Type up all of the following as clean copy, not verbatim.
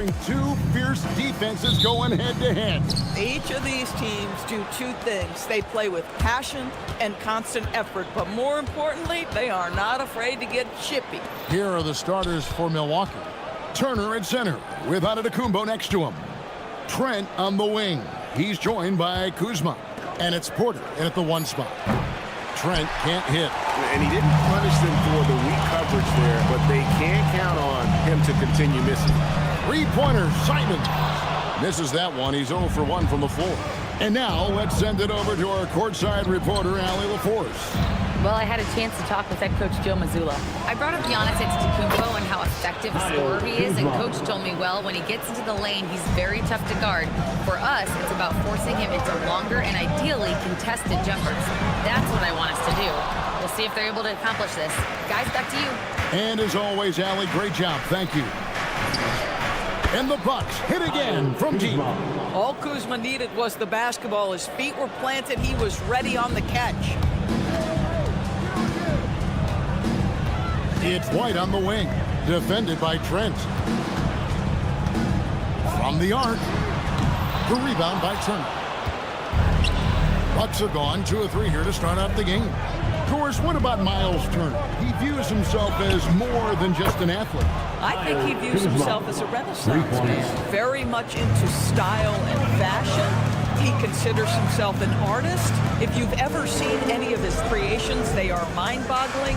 featuring two fierce defenses going head-to-head. Each of these teams do two things. They play with passion and constant effort, but more importantly, they are not afraid to get chippy. Here are the starters for Milwaukee. Turner at center with Antetokounmpo next to him. Trent on the wing. He's joined by Kuzma. And it's Porter in at the one spot. Trent can't hit. And he didn't punish them for the weak coverage there, but they can't count on him to continue missing. Three-pointer, Simon. Misses that one. He's 0 for 1 from the floor. And now let's send it over to our courtside reporter, Allie LaForce. Well, I had a chance to talk with head coach Joe Mazzulla. I brought up Giannis Antetokounmpo and how effective a scorer he is, and coach told me, well, when he gets into the lane, he's very tough to guard. For us, it's about forcing him into longer and ideally contested jumpers. That's what I want us to do. We'll see if they're able to accomplish this. Guys, back to you. And as always, Allie, great job. Thank you. And the Bucks hit again from deep. All Kuzma needed was the basketball. His feet were planted. He was ready on the catch. It's White on the wing, defended by Trent. From the arc, the rebound by Turner. Bucks are gone, 2 of 3 here to start out the game. Of course, what about Miles Turner? He views himself as more than just an athlete. I think he views himself as a renaissance man, very much into style and fashion. He considers himself an artist. If you've ever seen any of his creations, they are mind-boggling.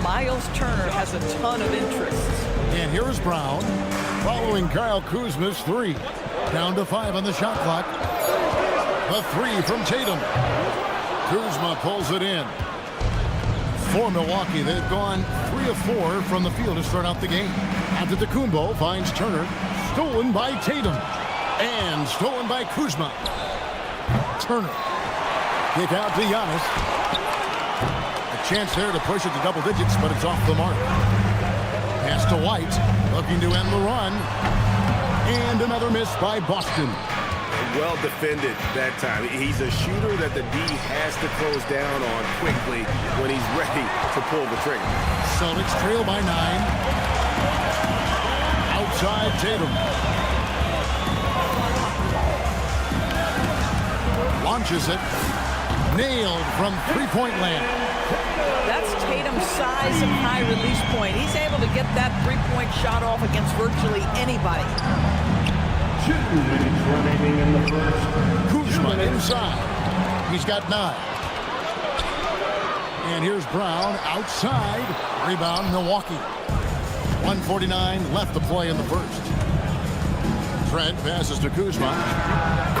Miles Turner has a ton of interests. And here's Brown, following Kyle Kuzma's 3. Down to 5 on the shot clock. The 3 from Tatum. Kuzma pulls it in. For Milwaukee, they've gone 3 of 4 from the field to start out the game. Antetokounmpo finds Turner. Stolen by Tatum. And stolen by Kuzma. Turner. Kick out to Giannis. A chance there to push it to double digits, but it's off the mark. Pass to White. Looking to end the run. And another miss by Boston. Well defended that time. He's a shooter that the D has to close down on quickly when he's ready to pull the trigger. Celtics trail by 9. Outside Tatum. Launches it. Nailed from three-point land. That's Tatum's size and high release point. He's able to get that three-point shot off against virtually anybody. 2 minutes remaining in the first. Kuzma inside. He's got 9. And here's Brown outside. Rebound, Milwaukee. 1:49 left to play in the first. Trent passes to Kuzma.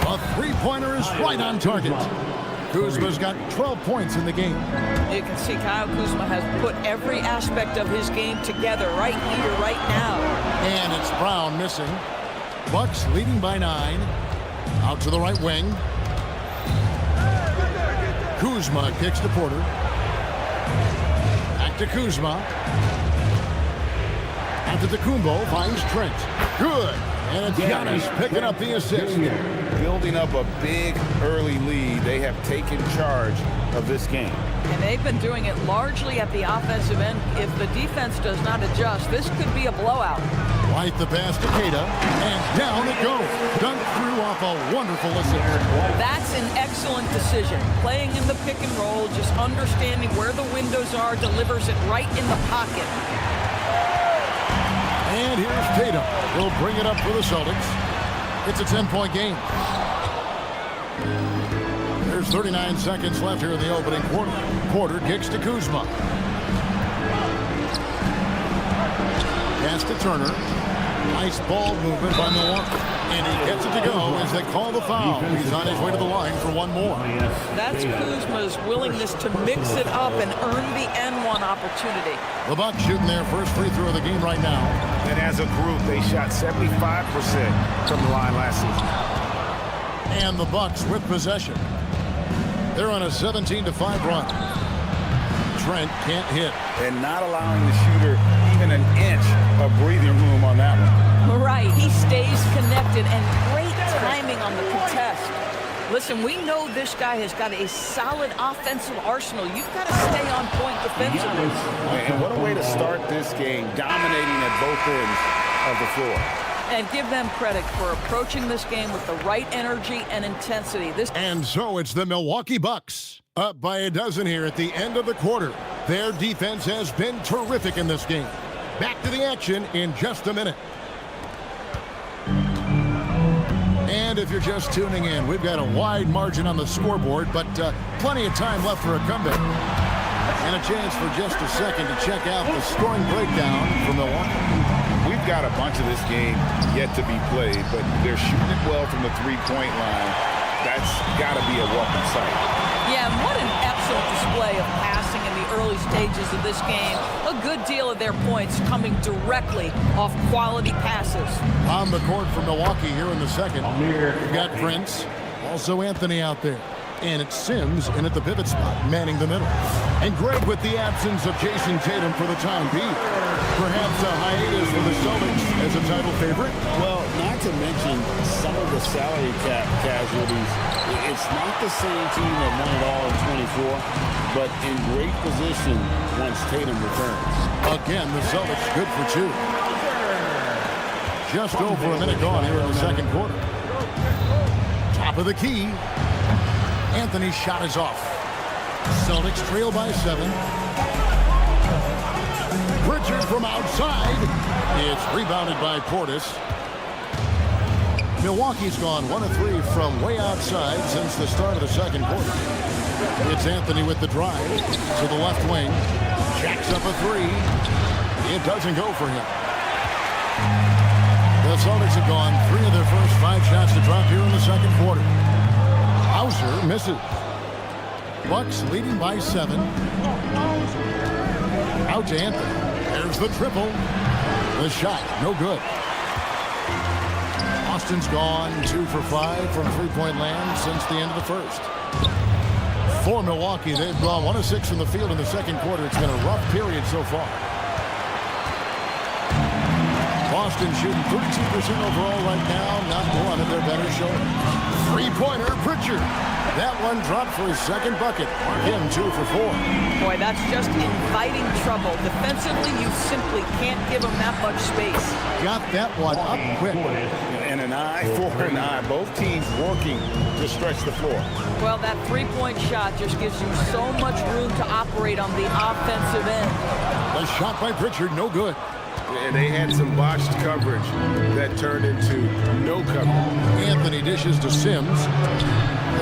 A three-pointer is right on target. Kuzma's got 12 points in the game. You can see Kyle Kuzma has put every aspect of his game together right here, right now. And it's Brown missing. Bucks leading by 9. Out to the right wing. Kuzma kicks to Porter. Back to Kuzma. Antetokounmpo finds Trent. Good. And it's Giannis picking up the assist. Building up a big early lead. They have taken charge of this game. And they've been doing it largely at the offensive end. If the defense does not adjust, this could be a blowout. White the pass to Keita, and down it goes. Dunked through off a wonderful assist. That's an excellent decision. Playing in the pick and roll, just understanding where the windows are, delivers it right in the pocket. And here's Tatum. He'll bring it up for the Celtics. It's a 10-point game. There's 39 seconds left here in the opening quarter. Porter kicks to Kuzma. Pass to Turner. Nice ball movement by Milwaukee. And he gets it to go as they call the foul. He's on his way to the line for one more. That's Kuzma's willingness to mix it up and earn the N1 opportunity. The Bucks shooting their first free throw of the game right now. And as a group, they shot 75% from the line last season. And the Bucks with possession. They're on a 17-5 run. Trent can't hit. And not allowing the shooter even an inch of breathing room on that one. Right, he stays connected and great timing on the contest. Listen, we know this guy has got a solid offensive arsenal. You've got to stay on point defensively. And what a way to start this game, dominating at both ends of the floor. And give them credit for approaching this game with the right energy and intensity. And so it's the Milwaukee Bucks, up by a dozen here at the end of the quarter. Their defense has been terrific in this game. Back to the action in just a minute. And if you're just tuning in, we've got a wide margin on the scoreboard, but plenty of time left for a comeback. And a chance for just a second to check out the scoring breakdown for Milwaukee. We've got a bunch of this game yet to be played, but they're shooting it well from the three-point line. That's got to be a welcome sight. Yeah, and what an excellent display of passing in the early stages of this game. A good deal of their points coming directly off quality passes. On the court for Milwaukee here in the second. We've got Prince, also Anthony out there. And it's Sims in at the pivot spot, manning the middle. And Greg with the absence of Jason Tatum for the time being. Perhaps a hiatus for the Celtics as a title favorite. Well, not to mention some of the salary cap casualties. It's not the same team that won it all in 24, but in great position once Tatum returns. Again, the Celtics good for two. Just over a minute gone here in the second quarter. Top of the key. Anthony's shot is off. Celtics trail by 7. Pritchard from outside. It's rebounded by Portis. Milwaukee's gone 1 of 3 from way outside since the start of the second quarter. It's Anthony with the drive to the left wing. Jacks up a 3. It doesn't go for him. The Celtics have gone 3 of their first 5 shots to drop here in the second quarter. Hauser misses. Bucks leading by 7. Out to Anthony. There's the triple. The shot, no good. Austin's gone 2 for 5 from three-point land since the end of the first. For Milwaukee, they've gone 1 of 6 from the field in the second quarter. It's been a rough period so far. Boston shooting 32% overall right now. Not one of their better showings. Three-pointer, Pritchard. That one dropped for his second bucket. Again, 2 for 4. Boy, that's just inviting trouble. Defensively, you simply can't give them that much space. Got that one up quick. And an eye for an eye. Both teams working to stretch the floor. Well, that three-point shot just gives you so much room to operate on the offensive end. The shot by Pritchard, no good. And they had some botched coverage that turned into no coverage. Anthony dishes to Sims.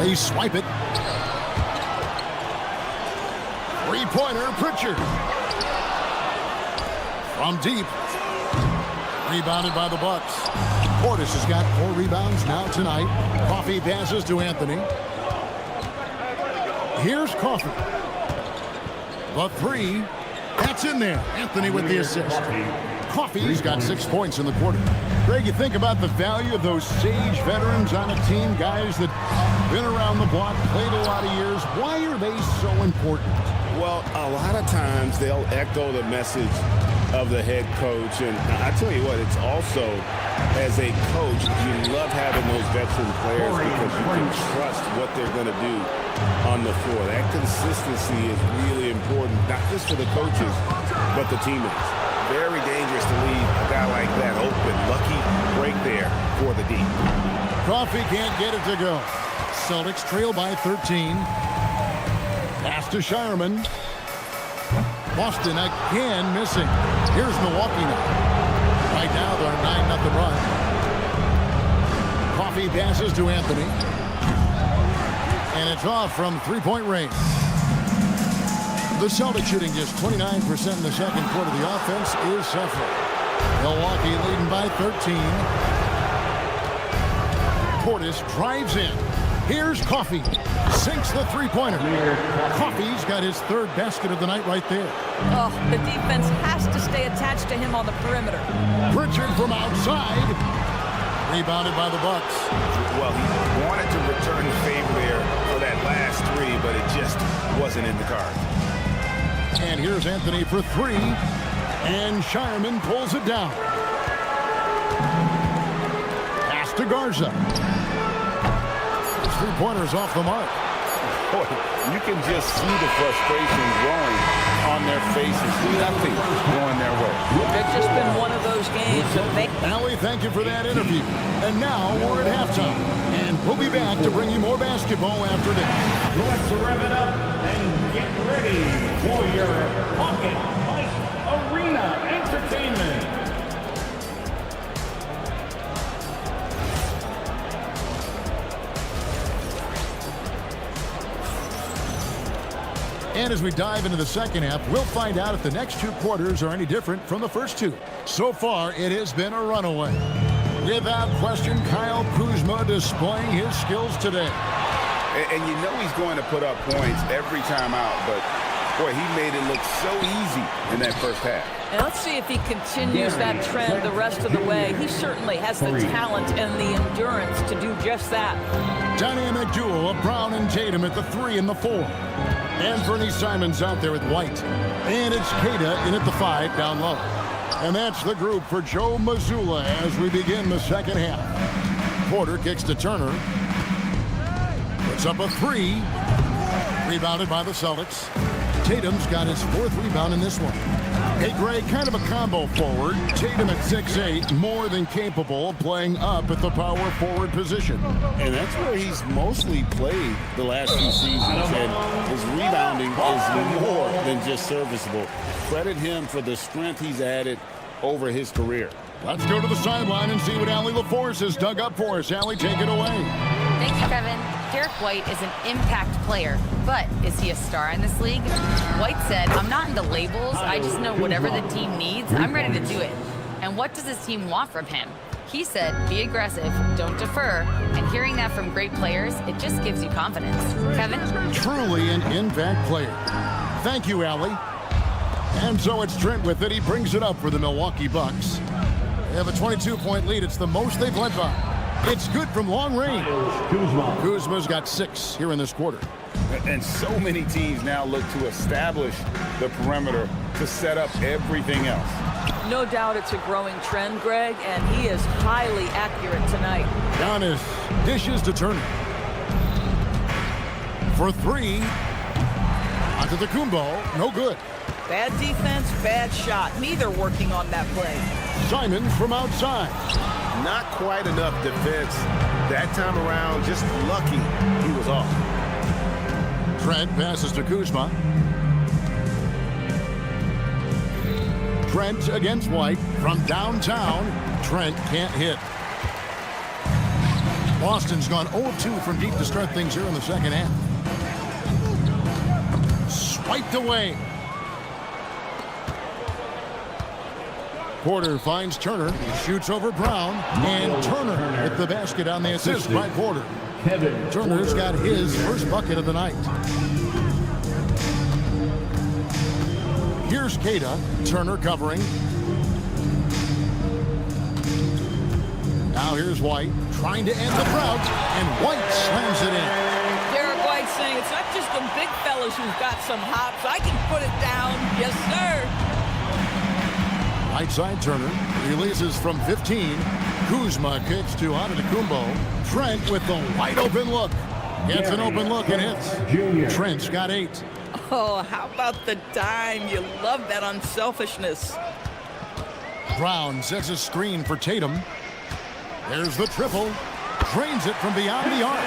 They swipe it. Three-pointer, Pritchard. From deep. Rebounded by the Bucks. Portis has got 4 rebounds now tonight. Coffey passes to Anthony. Here's Coffey. The 3. That's in there. Anthony with the assist. Coffey's got 6 points in the quarter. Greg, you think about the value of those sage veterans on a team, guys that been around the block, played a lot of years. Why are they so important? Well, a lot of times they'll echo the message of the head coach. And I tell you what, it's also, as a coach, you love having those veteran players because you can trust what they're going to do on the floor. That consistency is really important, not just for the coaches, but the teammates. Very dangerous to leave a guy like that open. Lucky break there for the D. Coffey can't get it to go. Celtics trail by 13. Pass to Shireman. Boston again missing. Here's Milwaukee now. Right now they're 9-0 run. Coffey passes to Anthony. And it's off from three-point range. The Celtics shooting just 29% in the second quarter. The offense is suffering. Milwaukee leading by 13. Portis drives in. Here's Coffey. Sinks the three-pointer. Coffey's got his 3rd basket of the night right there. Oh, the defense has to stay attached to him on the perimeter. Pritchard from outside. Rebounded by the Bucks. Well, he wanted to return the favor there for that last 3, but it just wasn't in the cards. And here's Anthony for 3. And Shireman pulls it down. Pass to Garza. His three-pointer's off the mark. Boy, you can just see the frustration growing on their faces. Nothing going their way. It's just been one of those games that they... Allie, thank you for that interview. And now we're at halftime. And we'll be back to bring you more basketball after this. Let's rev it up and get ready for your Pocket Fight Arena Entertainment. And as we dive into the second half, we'll find out if the next two quarters are any different from the first two. So far, it has been a runaway. Without question, Kyle Kuzma displaying his skills today. And you know he's going to put up points every time out, but boy, he made it look so easy in that first half. And let's see if he continues that trend the rest of the way. He certainly has the talent and the endurance to do just that. Dynamic duo of Brown and Tatum at the 3 and the 4. And Bernie Simons out there with White. And it's Queta in at the 5 down low. And that's the group for Joe Mazzulla as we begin the second half. Porter kicks to Turner. Puts up a 3. Rebounded by the Celtics. Tatum's got his 4th rebound in this one. Hey, Greg, kind of a combo forward. Tatum at 6'8", more than capable of playing up at the power forward position. And that's where he's mostly played the last few seasons. And his rebounding is more than just serviceable. Credit him for the strength he's added over his career. Let's go to the sideline and see what Allie LaForce has dug up for us. Allie, take it away. Thank you, Kevin. Derek White is an impact player, but is he a star in this league? White said, "I'm not into labels. I just know whatever the team needs, I'm ready to do it. And what does his team want from him?" He said, "Be aggressive, don't defer." And hearing that from great players, it just gives you confidence. Kevin? Truly an impact player. Thank you, Allie. And so it's Trent with it. He brings it up for the Milwaukee Bucks. They have a 22-point lead. It's the most they've led by. It's good from long range. Kuzma's got 6 here in this quarter. And so many teams now look to establish the perimeter to set up everything else. No doubt it's a growing trend, Greg, and he is highly accurate tonight. Giannis dishes to Turner. For 3. Antetokounmpo, no good. Bad defense, bad shot. Neither working on that play. Simons from outside. Not quite enough defense that time around. Just lucky he was off. Trent passes to Kuzma. Trent against White from downtown. Trent can't hit. Boston's gone 0-2 from deep to start things here in the second half. Swiped away. Porter finds Turner. He shoots over Brown. And Turner hit the basket on the assist by Porter. Turner's got his first bucket of the night. Here's Queta. Turner covering. Now here's White trying to end the drought. And White slams it in. Derek White saying it's not just the big fellas who've got some hops. I can put it down. Yes, sir. Right side Turner releases from 15. Kuzma kicks to Antetokounmpo. Trent with the wide open look. Gets an open look and hits. Trent's got 8. Oh, how about the dime? You love that unselfishness. Brown sets a screen for Tatum. There's the triple. Drains it from beyond the arc.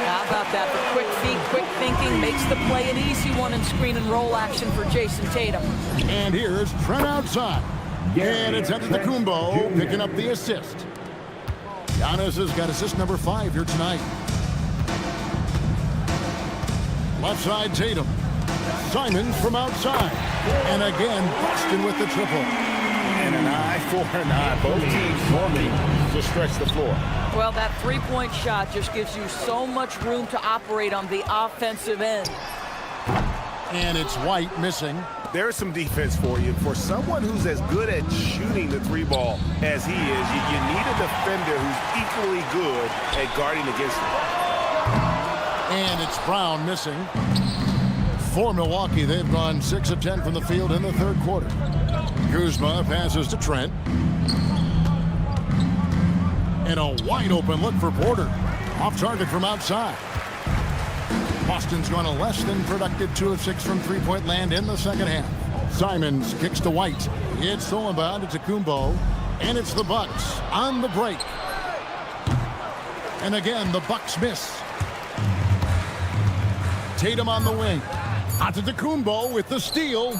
How about that? The quick feet, quick thinking makes the play an easy one in screen and roll action for Jason Tatum. And here's Trent outside. And it's Antetokounmpo picking up the assist. Giannis has got assist number 5 here tonight. Left side Tatum. Simons from outside. And again, Boston with the triple. And an eye for an eye. Both teams working to stretch the floor. Well, that three-point shot just gives you so much room to operate on the offensive end. And it's White missing. There's some defense for you. For someone who's as good at shooting the 3-ball as he is, you need a defender who's equally good at guarding against him. And it's Brown missing. For Milwaukee, they've gone 6 of 10 from the field in the third quarter. Kuzma passes to Trent. And a wide open look for Porter. Off target from outside. Boston's gone a less than productive 2 of 6 from three-point land in the second half. Simons kicks to White. It's stolen by Antetokounmpo. And it's the Bucks on the break. And again, the Bucks miss. Tatum on the wing. Antetokounmpo with the steal.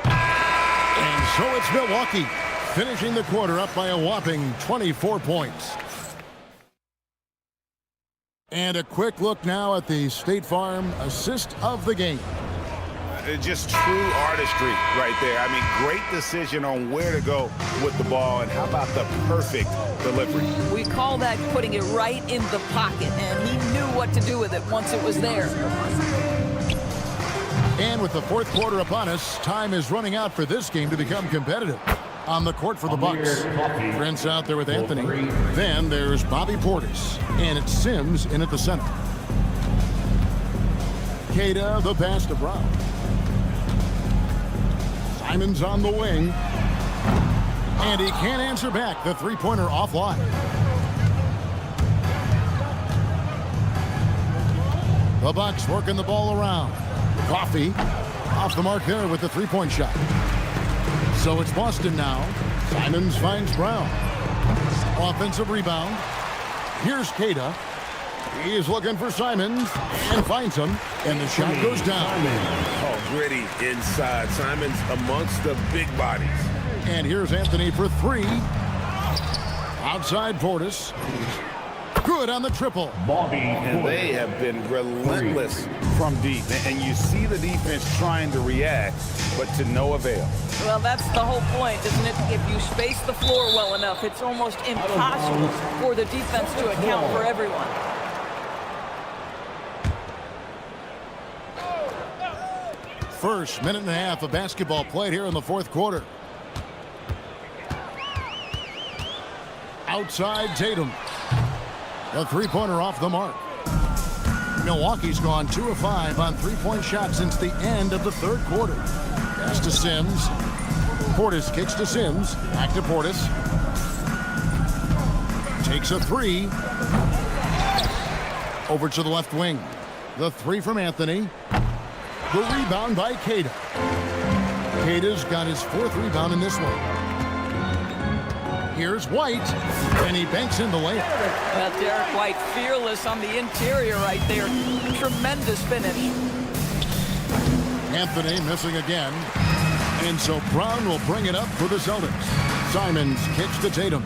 And so it's Milwaukee finishing the quarter up by a whopping 24 points. And a quick look now at the State Farm assist of the game. Just true artistry right there. I mean, great decision on where to go with the ball, and how about the perfect delivery? We call that putting it right in the pocket, and he knew what to do with it once it was there. And with the fourth quarter upon us, time is running out for this game to become competitive. On the court for the Bucks, Prince out there with Anthony. Then there's Bobby Portis, and it's Sims in at the center. Queta, the pass to Brown. Simons on the wing. And he can't answer back. The three-pointer offline. The Bucks working the ball around. Coffee off the mark there with the three-point shot. So it's Boston now. Simons finds Brown. Offensive rebound. Here's Queta. He is looking for Simons and finds him. And the shot goes down. Oh, gritty inside. Simons amongst the big bodies. And here's Anthony for three. Outside Portis. Good on the triple. And they have been relentless from deep. And you see the defense trying to react, but to no avail. Well, that's the whole point, isn't it? If you space the floor well enough, it's almost impossible for the defense to account for everyone. First minute and a half of basketball played here in the fourth quarter. Outside Tatum. The three-pointer off the mark. Milwaukee's gone 2 of 5 on three-point shots since the end of the third quarter. Pass to Sims. Portis kicks to Sims. Back to Portis. Takes a three. Over to the left wing. The three from Anthony. The rebound by Queta. Queta's got his fourth rebound in this one. Here's White, and he banks in the layup. Well, Derek White fearless on the interior right there. Tremendous finish. Anthony missing again. And so Brown will bring it up for the Celtics. Simons kicks to Tatum.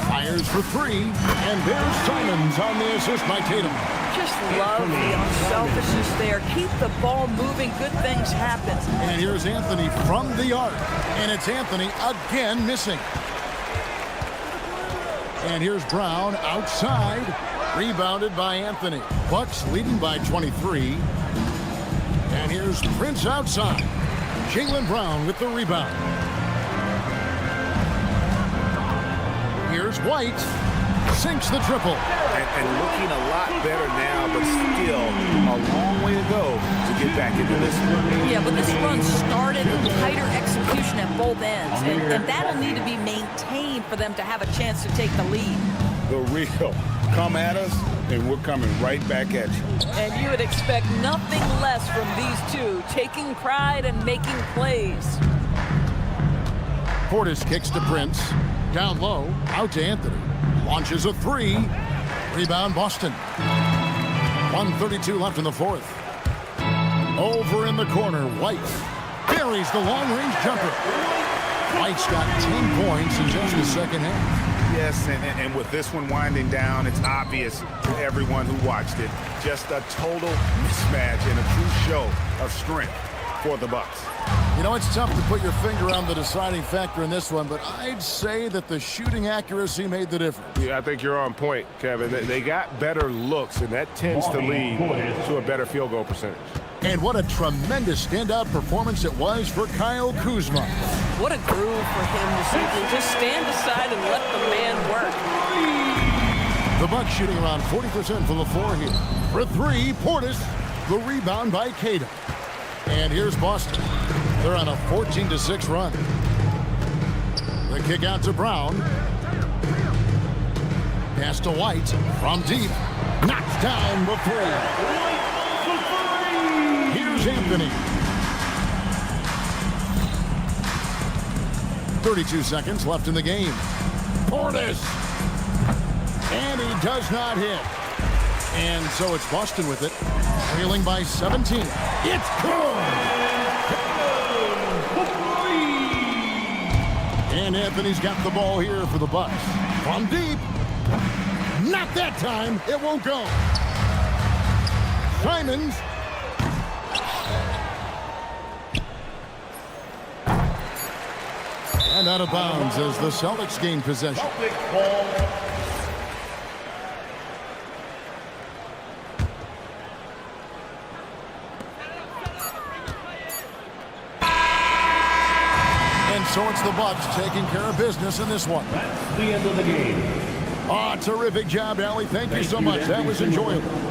Fires for three, and there's Simons on the assist by Tatum. Just love the unselfishness there. Keep the ball moving. Good things happen. And here's Anthony from the arc. And it's Anthony again missing. And here's Brown outside. Rebounded by Anthony. Bucks leading by 23. And here's Prince outside. Jaylen Brown with the rebound. Here's White. Sinks the triple. And looking a lot better now, but still a long way to go to get back into this one. Yeah, but this run started with tighter execution at both ends. And that'll need to be maintained for them to have a chance to take the lead. The real come at us, and we're coming right back at you. And you would expect nothing less from these two, taking pride and making plays. Portis kicks to Prince. Down low, out to Anthony. Launches a three. Rebound Boston. 1:32 left in the fourth. Over in the corner, White buries the long-range jumper. White's got 10 points in just the second half. Yes, and with this one winding down, it's obvious to everyone who watched it. Just a total mismatch and a true show of strength for the Bucks. You know, it's tough to put your finger on the deciding factor in this one, but I'd say that the shooting accuracy made the difference. Yeah, I think you're on point, Kevin. They got better looks, and that tends to lead to a better field goal percentage. And what a tremendous standout performance it was for Kyle Kuzma. What a groove for him to simply just stand aside and let the man work. The Bucks shooting around 40% from the floor here. For three, Portis. The rebound by Queta. And here's Boston. They're on a 14-6 run. The kick out to Brown. Pass to White from deep. Knocked down the three. Here's Anthony. 32 seconds left in the game. Portis. And he does not hit. And so it's Boston with it. Trailing by 17. It's good! And Anthony's got the ball here for the Bucks. From deep. Not that time. It won't go. Simons. And out of bounds as the Celtics gain possession. And so it's the Bucks taking care of business in this one. That's the end of the game. Ah, terrific job, Allie. Thank you so much. That was enjoyable.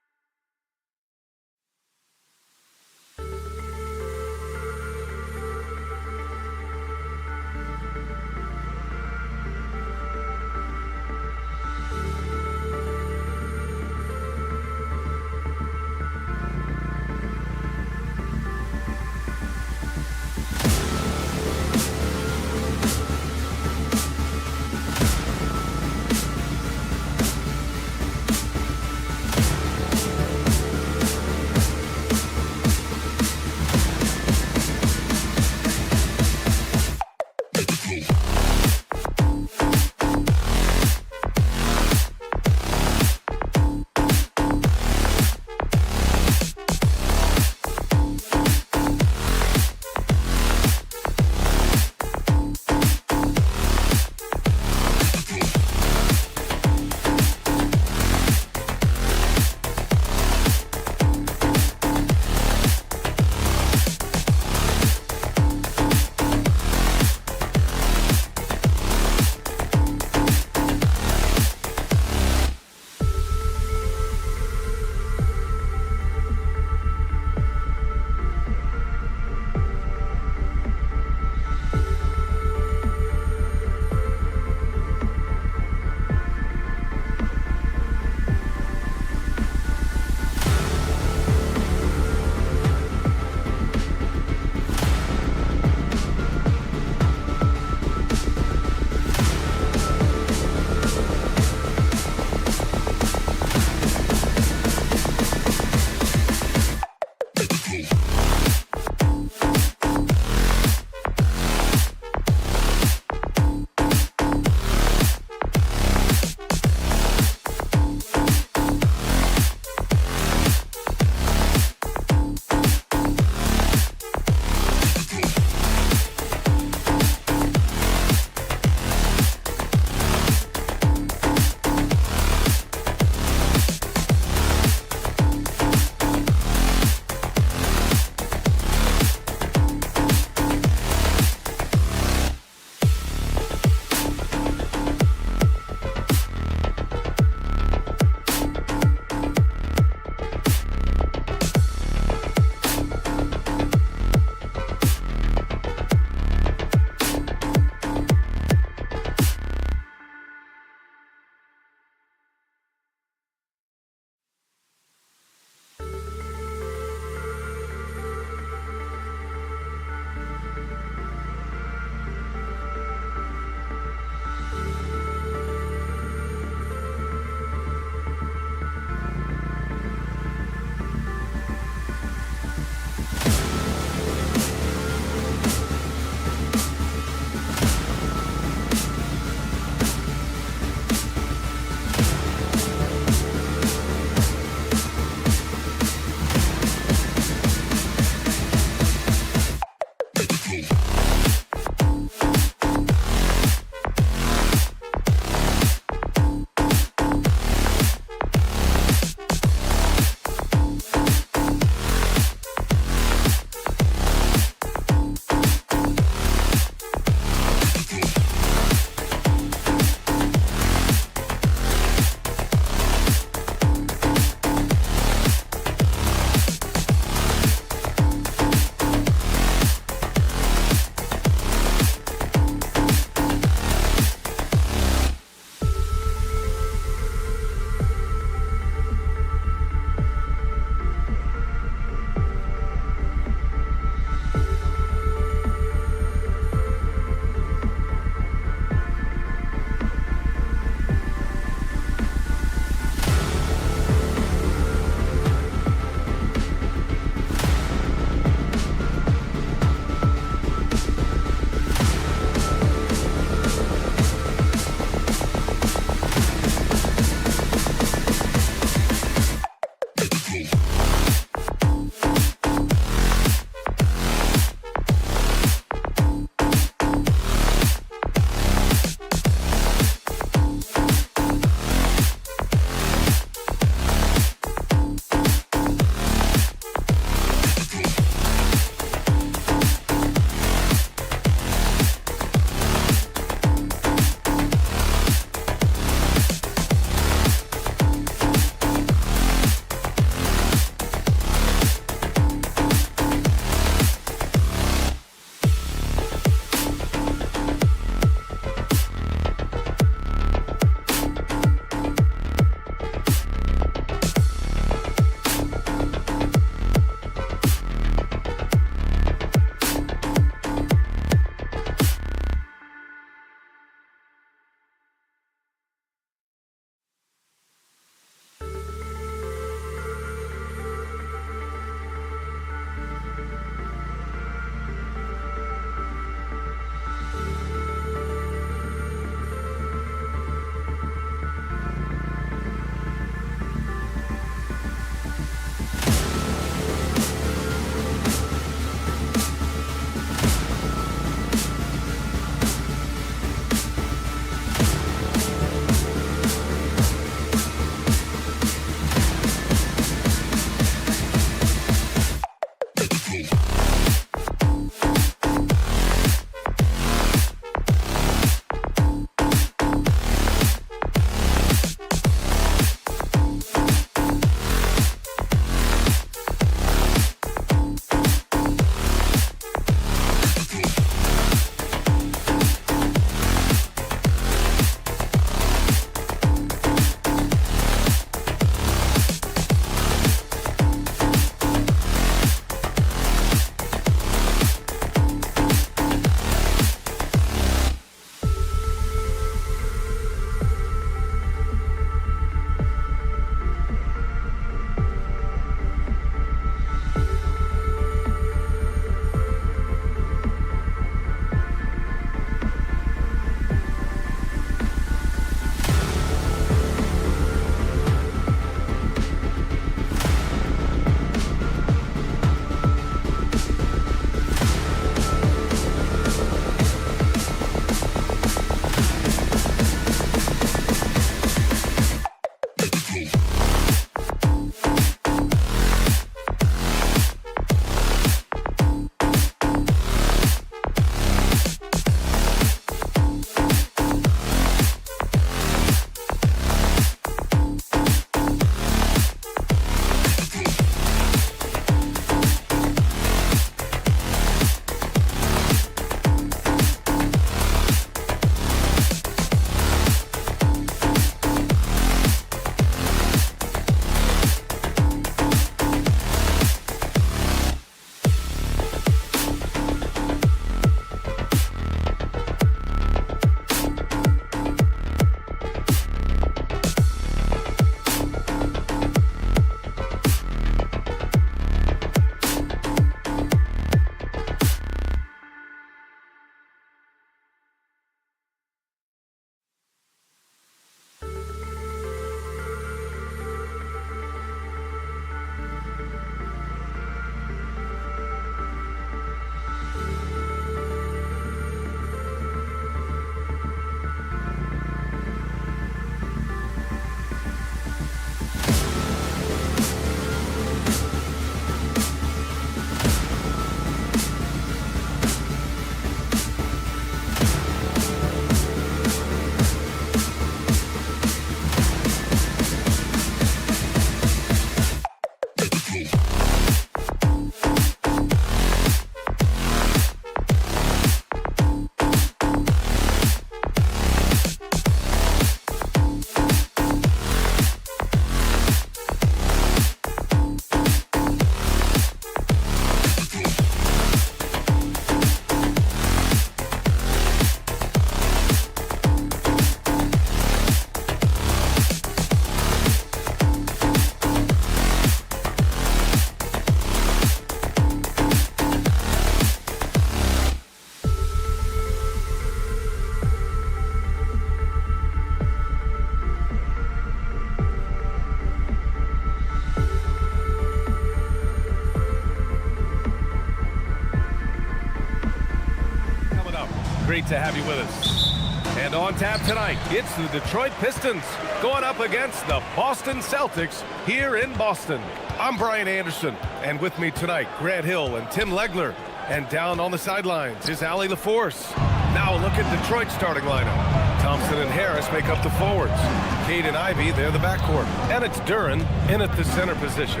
great to have you with us. And on tap tonight, it's the Detroit Pistons going up against the Boston Celtics here in Boston. I'm Brian Anderson, and with me tonight, Grant Hill and Tim Legler. And down on the sidelines is Allie LaForce. Now look at Detroit's starting lineup. Thompson and Harris make up the forwards. Cade and Ivy, they're the backcourt. And it's Duren in at the center position.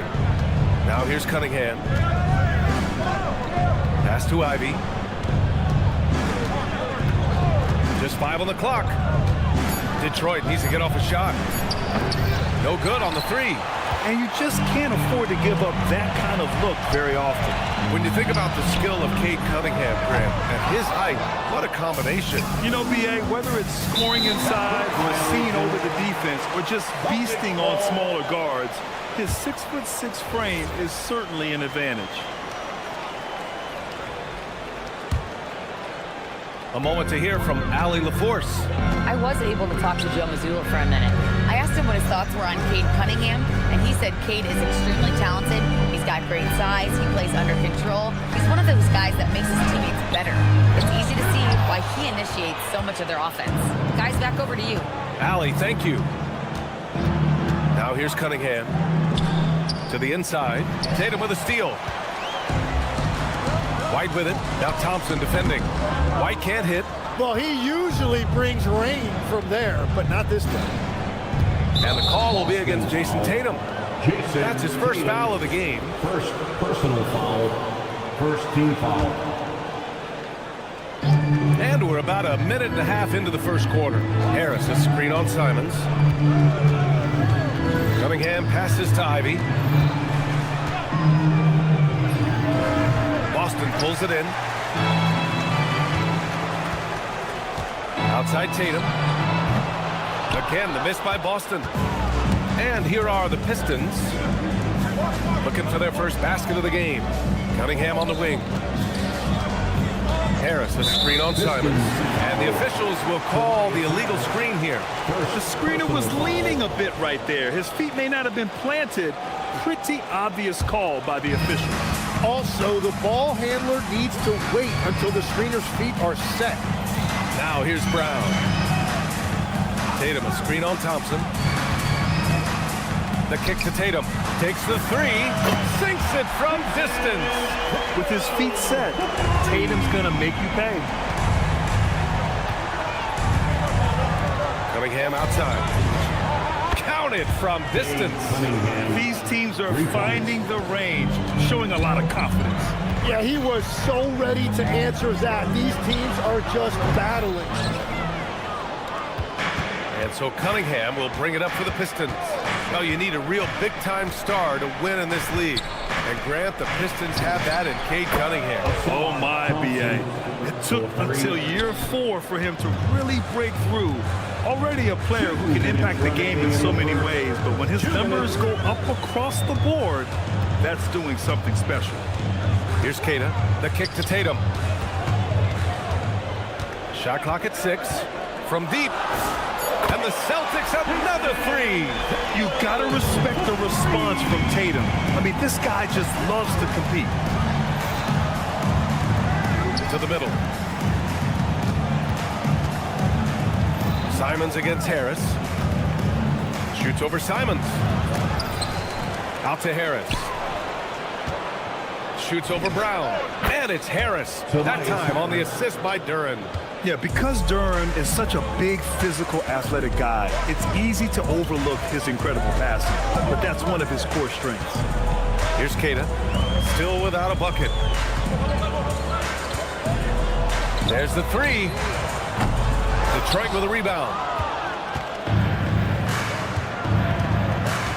Now here's Cunningham. Pass to Ivy. Just 5 on the clock. Detroit needs to get off a shot. No good on the 3. And you just can't afford to give up that kind of look very often. When you think about the skill of Cade Cunningham, Grant, at his height, what a combination. You know, B.A., whether it's scoring inside or seeing over the defense or just beasting on smaller guards, his 6'6" frame is certainly an advantage. A moment to hear from Allie LaForce. I was able to talk to Joe Mazzulla for a minute. I asked him what his thoughts were on Cade Cunningham, and he said Cade is extremely talented. He's got great size. He plays under control. He's one of those guys that makes his teammates better. It's easy to see why he initiates so much of their offense. Guys, back over to you. Allie, thank you. Now here's Cunningham. To the inside. Tatum with a steal. White with it. Now Thompson defending. White can't hit. Well, he usually brings rain from there, but not this time. And the call will be against Jason Tatum. That's his first foul of the game. First personal foul. First team foul. And we're about a minute and a half into the first quarter. Harris, a screen on Simons. Cunningham passes to Ivy. Boston pulls it in. Outside Tatum. Again, the miss by Boston. And here are the Pistons looking for their first basket of the game. Cunningham on the wing. Harris, a screen on Simons. And the officials will call the illegal screen here. The screener was leaning a bit right there. His feet may not have been planted. Pretty obvious call by the official. Also, the ball handler needs to wait until the screener's feet are set. Now here's Brown. Tatum, a screen on Thompson. The kick to Tatum. Takes the 3. Sinks it from distance. With his feet set, Tatum's going to make you pay. Cunningham outside. Counted from distance. These teams are finding the range, showing a lot of confidence. Yeah, he was so ready to answer that. These teams are just battling. And so Cunningham will bring it up for the Pistons. Well, you need a real big-time star to win in this league. And Grant, the Pistons have that in Cade Cunningham. Oh, my, B.A. It took until year 4 for him to really break through. Already a player who can impact the game in so many ways, but when his numbers go up across the board, that's doing something special. Here's Cade, the kick to Tatum. Shot clock at 6. From deep. And the Celtics have another 3. You got to respect the response from Tatum. I mean, this guy just loves to compete. To the middle. Simons against Harris. Shoots over Simons. Out to Harris. Shoots over Brown. And it's Harris. That time on the assist by Duren. Yeah, because Duren is such a big, physical, athletic guy, it's easy to overlook his incredible passing. But that's one of his core strengths. Here's Cade. Still without a bucket. There's the 3. Detroit with a rebound.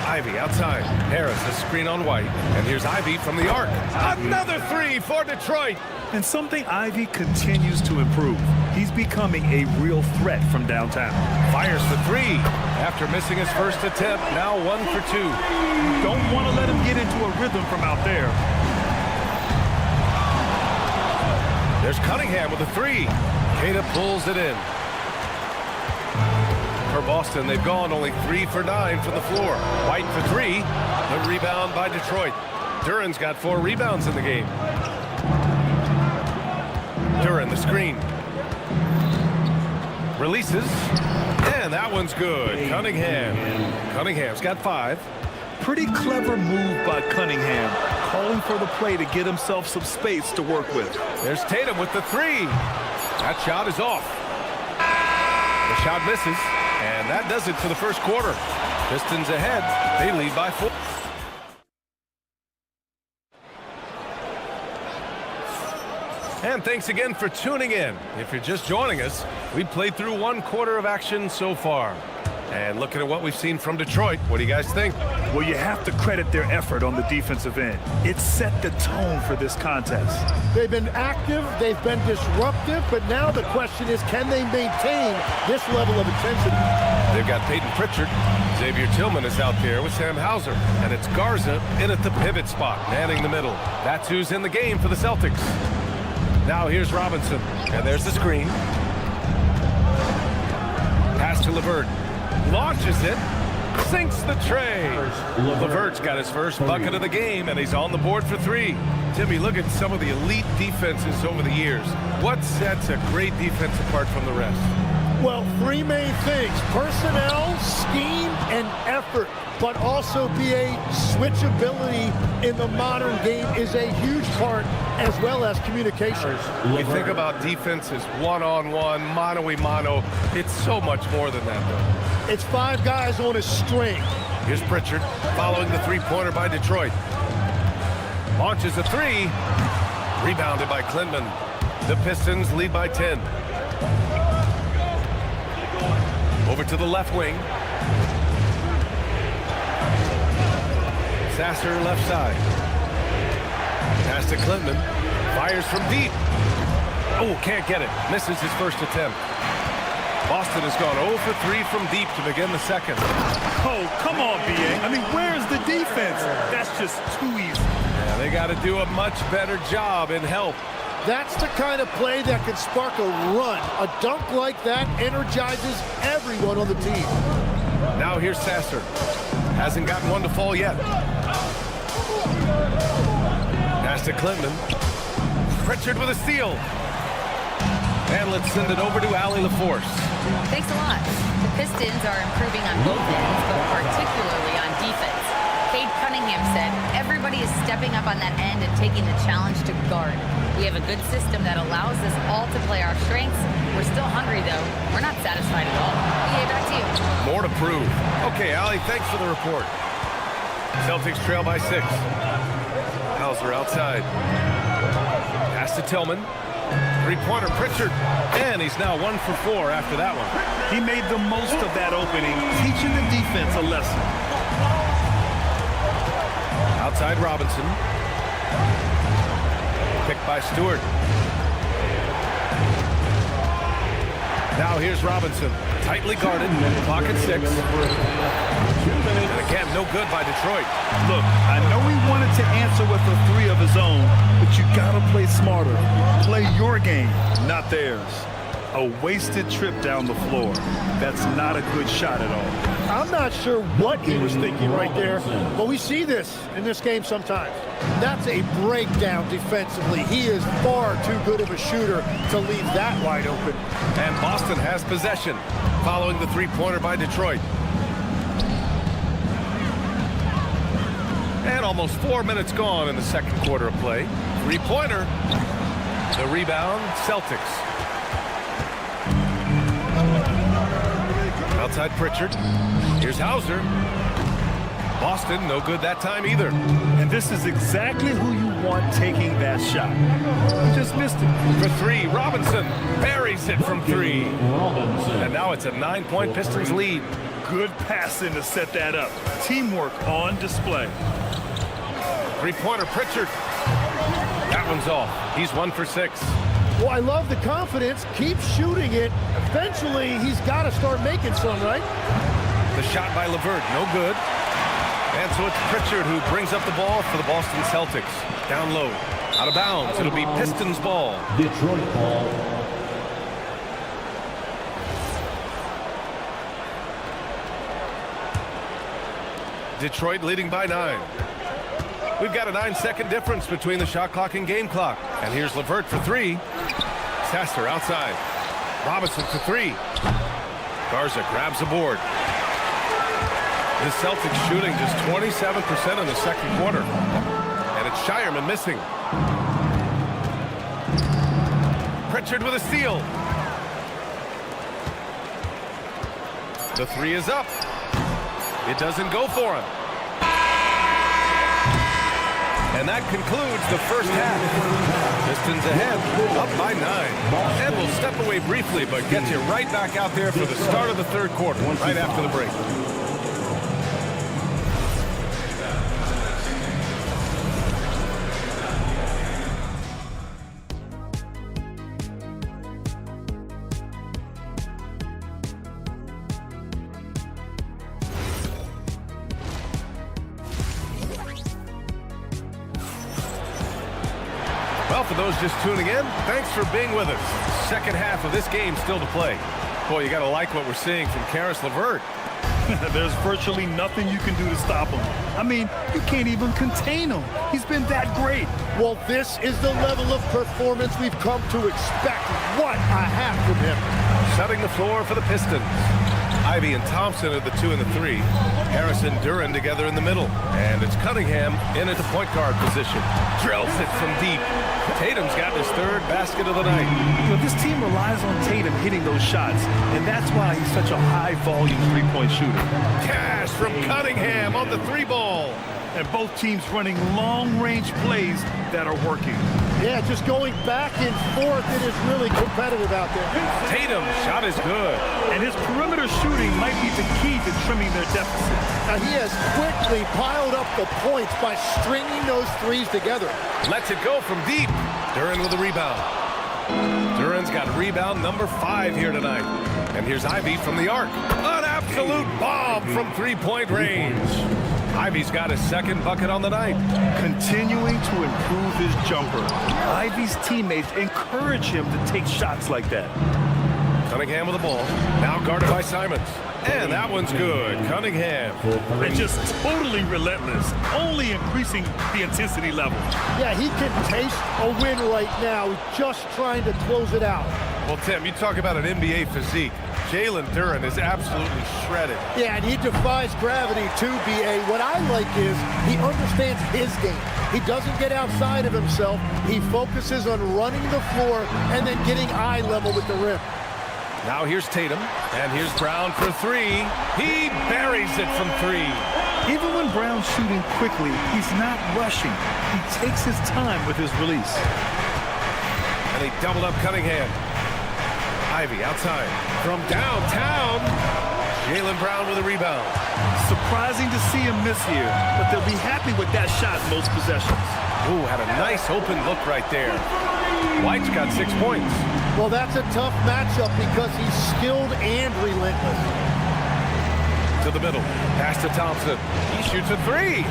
Ivy outside. Harris, a screen on White. And here's Ivy from the arc. Another 3 for Detroit. And something Ivy continues to improve. He's becoming a real threat from downtown. Fires the 3. After missing his first attempt, now 1 for 2. You don't want to let him get into a rhythm from out there. There's Cunningham with a 3. Cade pulls it in. For Boston, they've gone only 3 for 9 from the floor. White for 3. The rebound by Detroit. Duren's got 4 rebounds in the game. Duren, the screen. Releases. And that one's good. Cunningham's got 5. Pretty clever move by Cunningham, calling for the play to get himself some space to work with. There's Tatum with the 3. That shot is off. The shot misses, and that does it for the first quarter. Pistons ahead. They lead by 4. And thanks again for tuning in. If you're just joining us, we've played through 1 quarter of action so far. And looking at what we've seen from Detroit, what do you guys think? Well, you have to credit their effort on the defensive end. It set the tone for this contest. They've been active, they've been disruptive, but now the question is, can they maintain this level of intensity? They've got Peyton Pritchard. Xavier Tillman is out there with Sam Hauser. And it's Garza in at the pivot spot, manning the middle. That's who's in the game for the Celtics. Now here's Robinson. And there's the screen. Pass to LeVert. Launches it. Sinks the tray. LeVert's got his first bucket of the game, and he's on the board for 3. Timmy, look at some of the elite defenses over the years. What sets a great defense apart from the rest? Well, 3 main things: personnel, scheme, and effort. But also BA, switchability in the modern game is a huge part, as well as communication. We think about defense as one-on-one, mano-a-mano. It's so much more than that, though. It's 5 guys on a string. Here's Pritchard following the 3-pointer by Detroit. Launches a 3. Rebounded by Klintman. The Pistons lead by 10. Over to the left wing. Sasser left side. Pass to Klintman. Fires from deep. Oh, can't get it. Misses his first attempt. Boston has gone 0 for 3 from deep to begin the second. Oh, come on, B.A. I mean, where's the defense? That's just too easy. Yeah, they got to do a much better job in help. That's the kind of play that can spark a run. A dunk like that energizes everyone on the team. Now here's Sasser. Hasn't gotten one to fall yet. Pass to Klintman. Pritchard with a steal. And let's send it over to Allie LaForce. Thanks a lot. The Pistons are improving on both ends, but particularly on defense. Cade Cunningham said, everybody is stepping up on that end and taking the challenge to guard. We have a good system that allows us all to play our strengths. We're still hungry, though. We're not satisfied at all. BA, back to you. More to prove. Okay, Allie, thanks for the report. Celtics trail by 6. Hauser outside. Pass to Tillman. 3-pointer Pritchard. And he's now 1 for 4 after that one. He made the most of that opening, teaching the defense a lesson. Outside Robinson. Picked by Stewart. Now here's Robinson. Tightly guarded. Clock at 6. And again, no good by Detroit. Look, I know he wanted to answer with a 3 of his own, but you gotta play smarter. Play your game, not theirs. A wasted trip down the floor. That's not a good shot at all. I'm not sure what he was thinking right there, but we see this in this game sometimes. That's a breakdown defensively. He is far too good of a shooter to leave that wide open. And Boston has possession following the 3-pointer by Detroit. And almost 4 minutes gone in the second quarter of play. 3-pointer. The rebound, Celtics. Outside Pritchard. Here's Hauser. Boston, no good that time either. And this is exactly who you want taking that shot. He just missed it. For 3, Robinson buries it from 3. And now it's a 9-point Pistons lead. Good passing to set that up. Teamwork on display. 3-pointer Pritchard. That one's off. He's 1 for 6. Well, I love the confidence. Keep shooting it. Eventually, he's got to start making some, right? The shot by LeVert, no good. And so it's Pritchard who brings up the ball for the Boston Celtics. Down low. Out of bounds. It'll be Pistons ball. Detroit ball. Detroit leading by 9. We've got a 9-second difference between the shot clock and game clock. And here's LeVert for 3. Sasser outside. Robinson to three. Garza grabs the board. The Celtics shooting just 27% in the second quarter. And it's Shireman missing. Pritchard with a steal. The three is up. It doesn't go for him. And that concludes the first half. Pistons ahead, up by 9. And we'll step away briefly, but get you right back out there for the start of the third quarter, right after the break. Well, for those just tuning in, thanks for being with us. Second half of this game still to play. Boy, you got to like what we're seeing from Karis LeVert. There's virtually nothing you can do to stop him. I mean, you can't even contain him. He's been that great. Well, this is the level of performance we've come to expect. What a half from him. Setting the floor for the Pistons. Ivy and Thompson are the 2 and the 3. Harris and Duran together in the middle. And it's Cunningham in at the point guard position. Drills it from deep. Tatum's got his third basket of the night. You know, this team relies on Tatum hitting those shots, and that's why he's such a high-volume three-point shooter. Cash from Cunningham on the 3-ball. And both teams running long-range plays that are working. Yeah, just going back and forth. It is really competitive out there. Tatum's shot is good. And his perimeter shooting might be the key to trimming their deficit. Now, he has quickly piled up the points by stringing those threes together. Lets it go from deep. Duran with a rebound. Duran's got rebound number 5 here tonight. And here's Ivy from the arc. An absolute bomb from three-point range. Ivy's got his second bucket on the night. Continuing to improve his jumper. Ivy's teammates encourage him to take shots like that. Cunningham with the ball. Now guarded by Simons. And that one's good. Cunningham. And just totally relentless. Only increasing the intensity level. Yeah, he can taste a win right now. He's just trying to close it out. Well, Tim, you talk about an NBA physique. Jalen Duran is absolutely shredded. Yeah, and he defies gravity too, B.A. What I like is he understands his game. He doesn't get outside of himself. He focuses on running the floor and then getting eye level with the rim. Now here's Tatum, and here's Brown for 3. He buries it from 3. Even when Brown's shooting quickly, he's not rushing. He takes his time with his release. And he doubled up Cunningham. Ivy outside. From downtown, Jaylen Brown with a rebound. Surprising to see him miss here, but they'll be happy with that shot most possessions. Ooh, had a nice open look right there. White's got 6 points. Well, that's a tough matchup because he's skilled and relentless. To the middle. Pass to Thompson. He shoots a 3.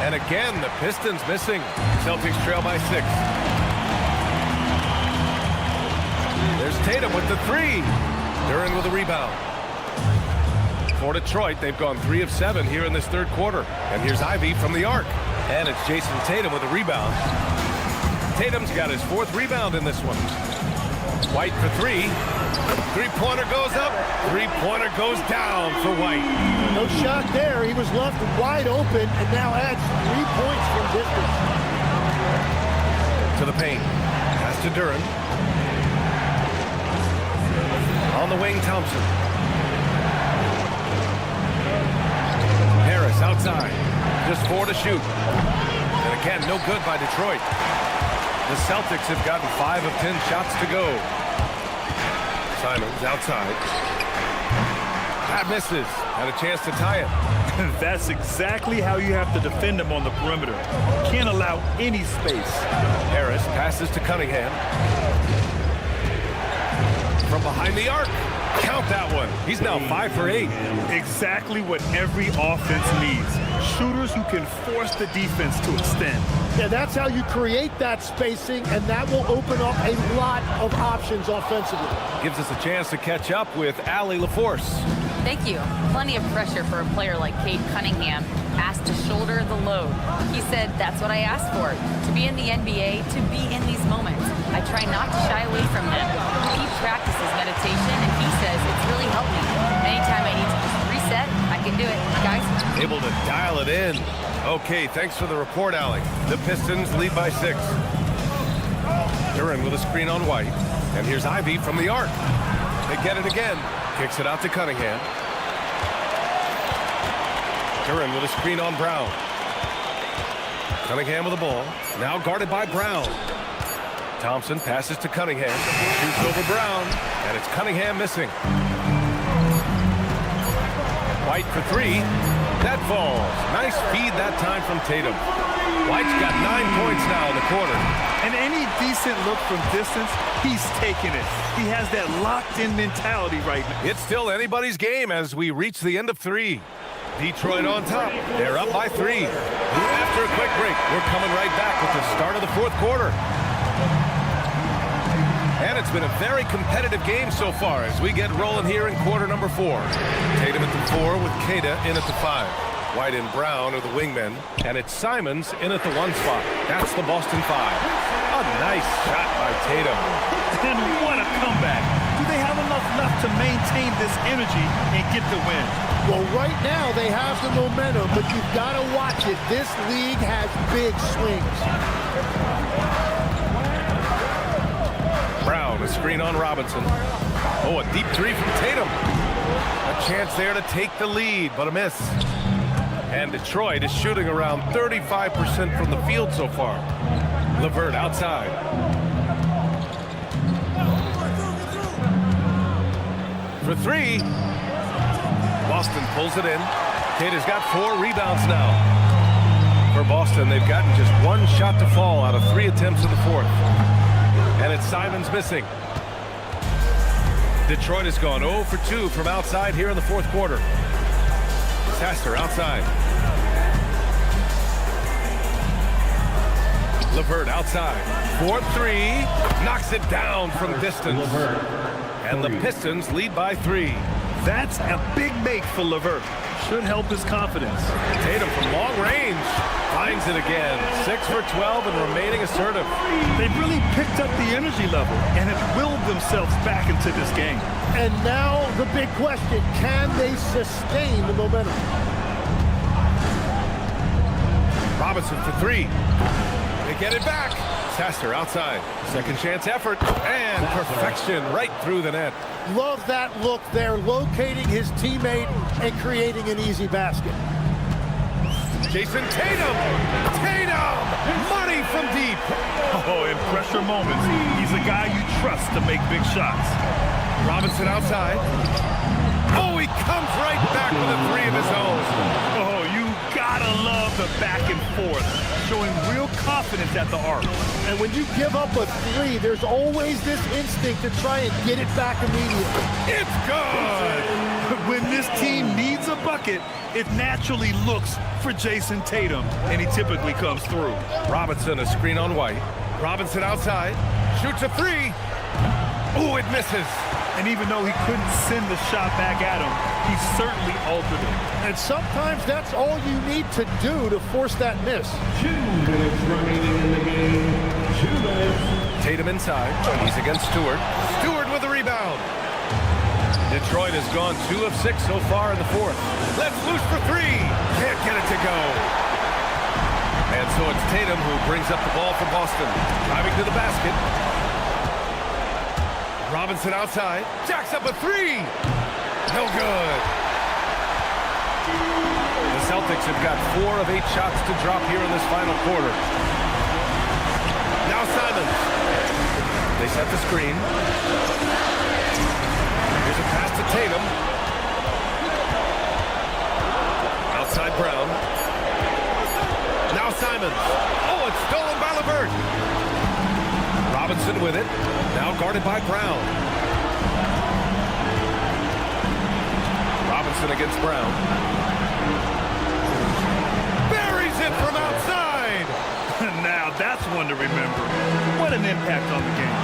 And again, the Pistons missing. Celtics trail by 6. There's Tatum with the 3. Duran with a rebound. For Detroit, they've gone 3 of 7 here in this third quarter. And here's Ivy from the arc. And it's Jason Tatum with a rebound. Tatum's got his 4th rebound in this one. White for 3. Three-pointer goes up. Three-pointer goes down for White. No shot there. He was left wide open and now adds 3 points from distance. To the paint. Pass to Duran. On the wing, Thompson. Harris outside. Just 4 to shoot. And again, no good by Detroit. The Celtics have gotten 5 of 10 shots to go. Simons outside. That misses. Had a chance to tie it. That's exactly how you have to defend him on the perimeter. Can't allow any space. Harris passes to Cunningham. From behind the arc. Count that one. He's now 5 for 8. Exactly what every offense needs. Shooters who can force the defense to extend. Yeah, that's how you create that spacing, and that will open up a lot of options offensively. Gives us a chance to catch up with Allie LaForce. Thank you. Plenty of pressure for a player like Cade Cunningham, asked to shoulder the load. He said, that's what I asked for, to be in the NBA, to be in these moments. I try not to shy away from them. Keep practices meditation, and he says it's really helped me. Anytime I need to just reset, I can do it. Guys? Able to dial it in. Okay, thanks for the report, Alec. The Pistons lead by 6. Duran with a screen on White. And here's Ivy from the arc. They get it again. Kicks it out to Cunningham. Duran with a screen on Brown. Cunningham with the ball. Now guarded by Brown. Thompson passes to Cunningham. Shoots over Brown. And it's Cunningham missing. White for 3. That falls. Nice feed that time from Tatum. White's got 9 points now in the quarter. And any decent look from distance, he's taking it. He has that locked-in mentality right now. It's still anybody's game as we reach the end of 3. Detroit on top. They're up by 3. After a quick break, we're coming right back with the start of the 4th quarter. And it's been a very competitive game so far as we get rolling here in quarter number 4. Tatum at the 4 with Queta in at the 5. White and Brown are the wingmen, and it's Simons in at the 1 spot. That's the Boston 5. A nice shot by Tatum. And what a comeback. Do they have enough left to maintain this energy and get the win? Well, right now they have the momentum, but you've got to watch it. This league has big swings. Brown, a screen on Robinson. Oh, a deep 3 from Tatum. A chance there to take the lead, but a miss. And Detroit is shooting around 35% from the field so far. LeVert outside. For 3. Boston pulls it in. Queta's got 4 rebounds now. For Boston, they've gotten just 1 shot to fall out of 3 attempts in the 4th. And it's Simons missing. Detroit has gone 0 for 2 from outside here in the 4th quarter. Taster outside. LeVert outside. 4-3. Knocks it down from distance. And the Pistons lead by 3. That's a big make for LeVert. Should help his confidence. Tatum from long range finds it again. 6 for 12 and remaining assertive. They've really picked up the energy level and have willed themselves back into this game. And now the big question, can they sustain the momentum? Robinson for 3. They get it back. Taster outside. Second chance effort. And perfection right through the net. Love that look there, locating his teammate and creating an easy basket. Jason Tatum! Tatum! Money from deep! Oh, in pressure moments, he's a guy you trust to make big shots. Robinson outside. Oh, he comes right back with a 3 of his own. Oh, you gotta love the back and forth, showing real confidence at the arc. And when you give up a 3, there's always this instinct to try and get it back immediately. It's good! When this team needs a bucket, it naturally looks for Jason Tatum, and he typically comes through. Robinson, a screen on White. Robinson outside. Shoots a 3. Oh, it misses. And even though he couldn't send the shot back at him, he certainly altered it. And sometimes that's all you need to do to force that miss. 2 minutes remaining in the game. 2 minutes. Tatum inside. He's against Stewart. Stewart with a rebound. Detroit has gone 2 of 6 so far in the 4th. Let's loose for 3. Can't get it to go. And so it's Tatum who brings up the ball for Boston. Driving to the basket. Robinson outside. Jacks up a 3. No good. The Celtics have got 4 of 8 shots to drop here in this final quarter. Now Simons. They set the screen. Here's a pass to Tatum. Outside Brown. Now Simons. Oh, it's stolen by LeVert. Robinson with it. Now guarded by Brown. Robinson against Brown. Buries it from outside. Now that's one to remember. What an impact on the game.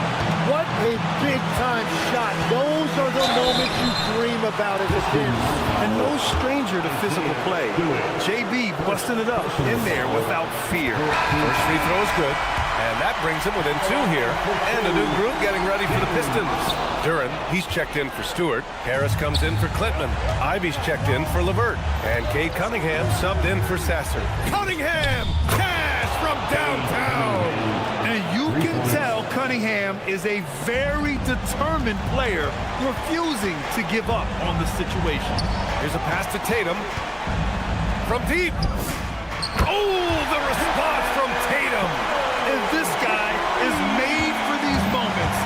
What a big-time shot. Those are the moments you dream about as a kid. And no stranger to physical play. JB busting it up in there without fear. First free throw is good. And that brings him within 2 here. And a new group getting ready for the Pistons. Duran, he's checked in for Stewart. Harris comes in for Klintman. Ivy's checked in for LeVert. And Cade Cunningham subbed in for Sasser. Cunningham! Cash from downtown! And you can tell Cunningham is a very determined player, refusing to give up on the situation. Here's a pass to Tatum. From deep. Oh, the response from Tatum. And this guy is made for these moments.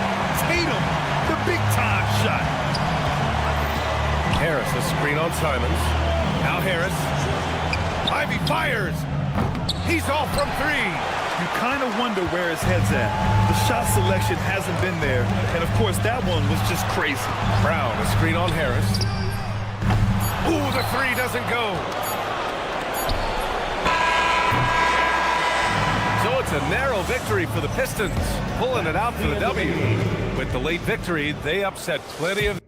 Tatum, the big-time shot. Harris, a screen on Simons. Now Harris. Ivy fires. He's off from 3. You kind of wonder where his head's at. The shot selection hasn't been there. And, of course, that one was just crazy. Brown, a screen on Harris. Ooh, the 3 doesn't go. So it's a narrow victory for the Pistons, pulling it out for the W. With the late victory, they upset plenty of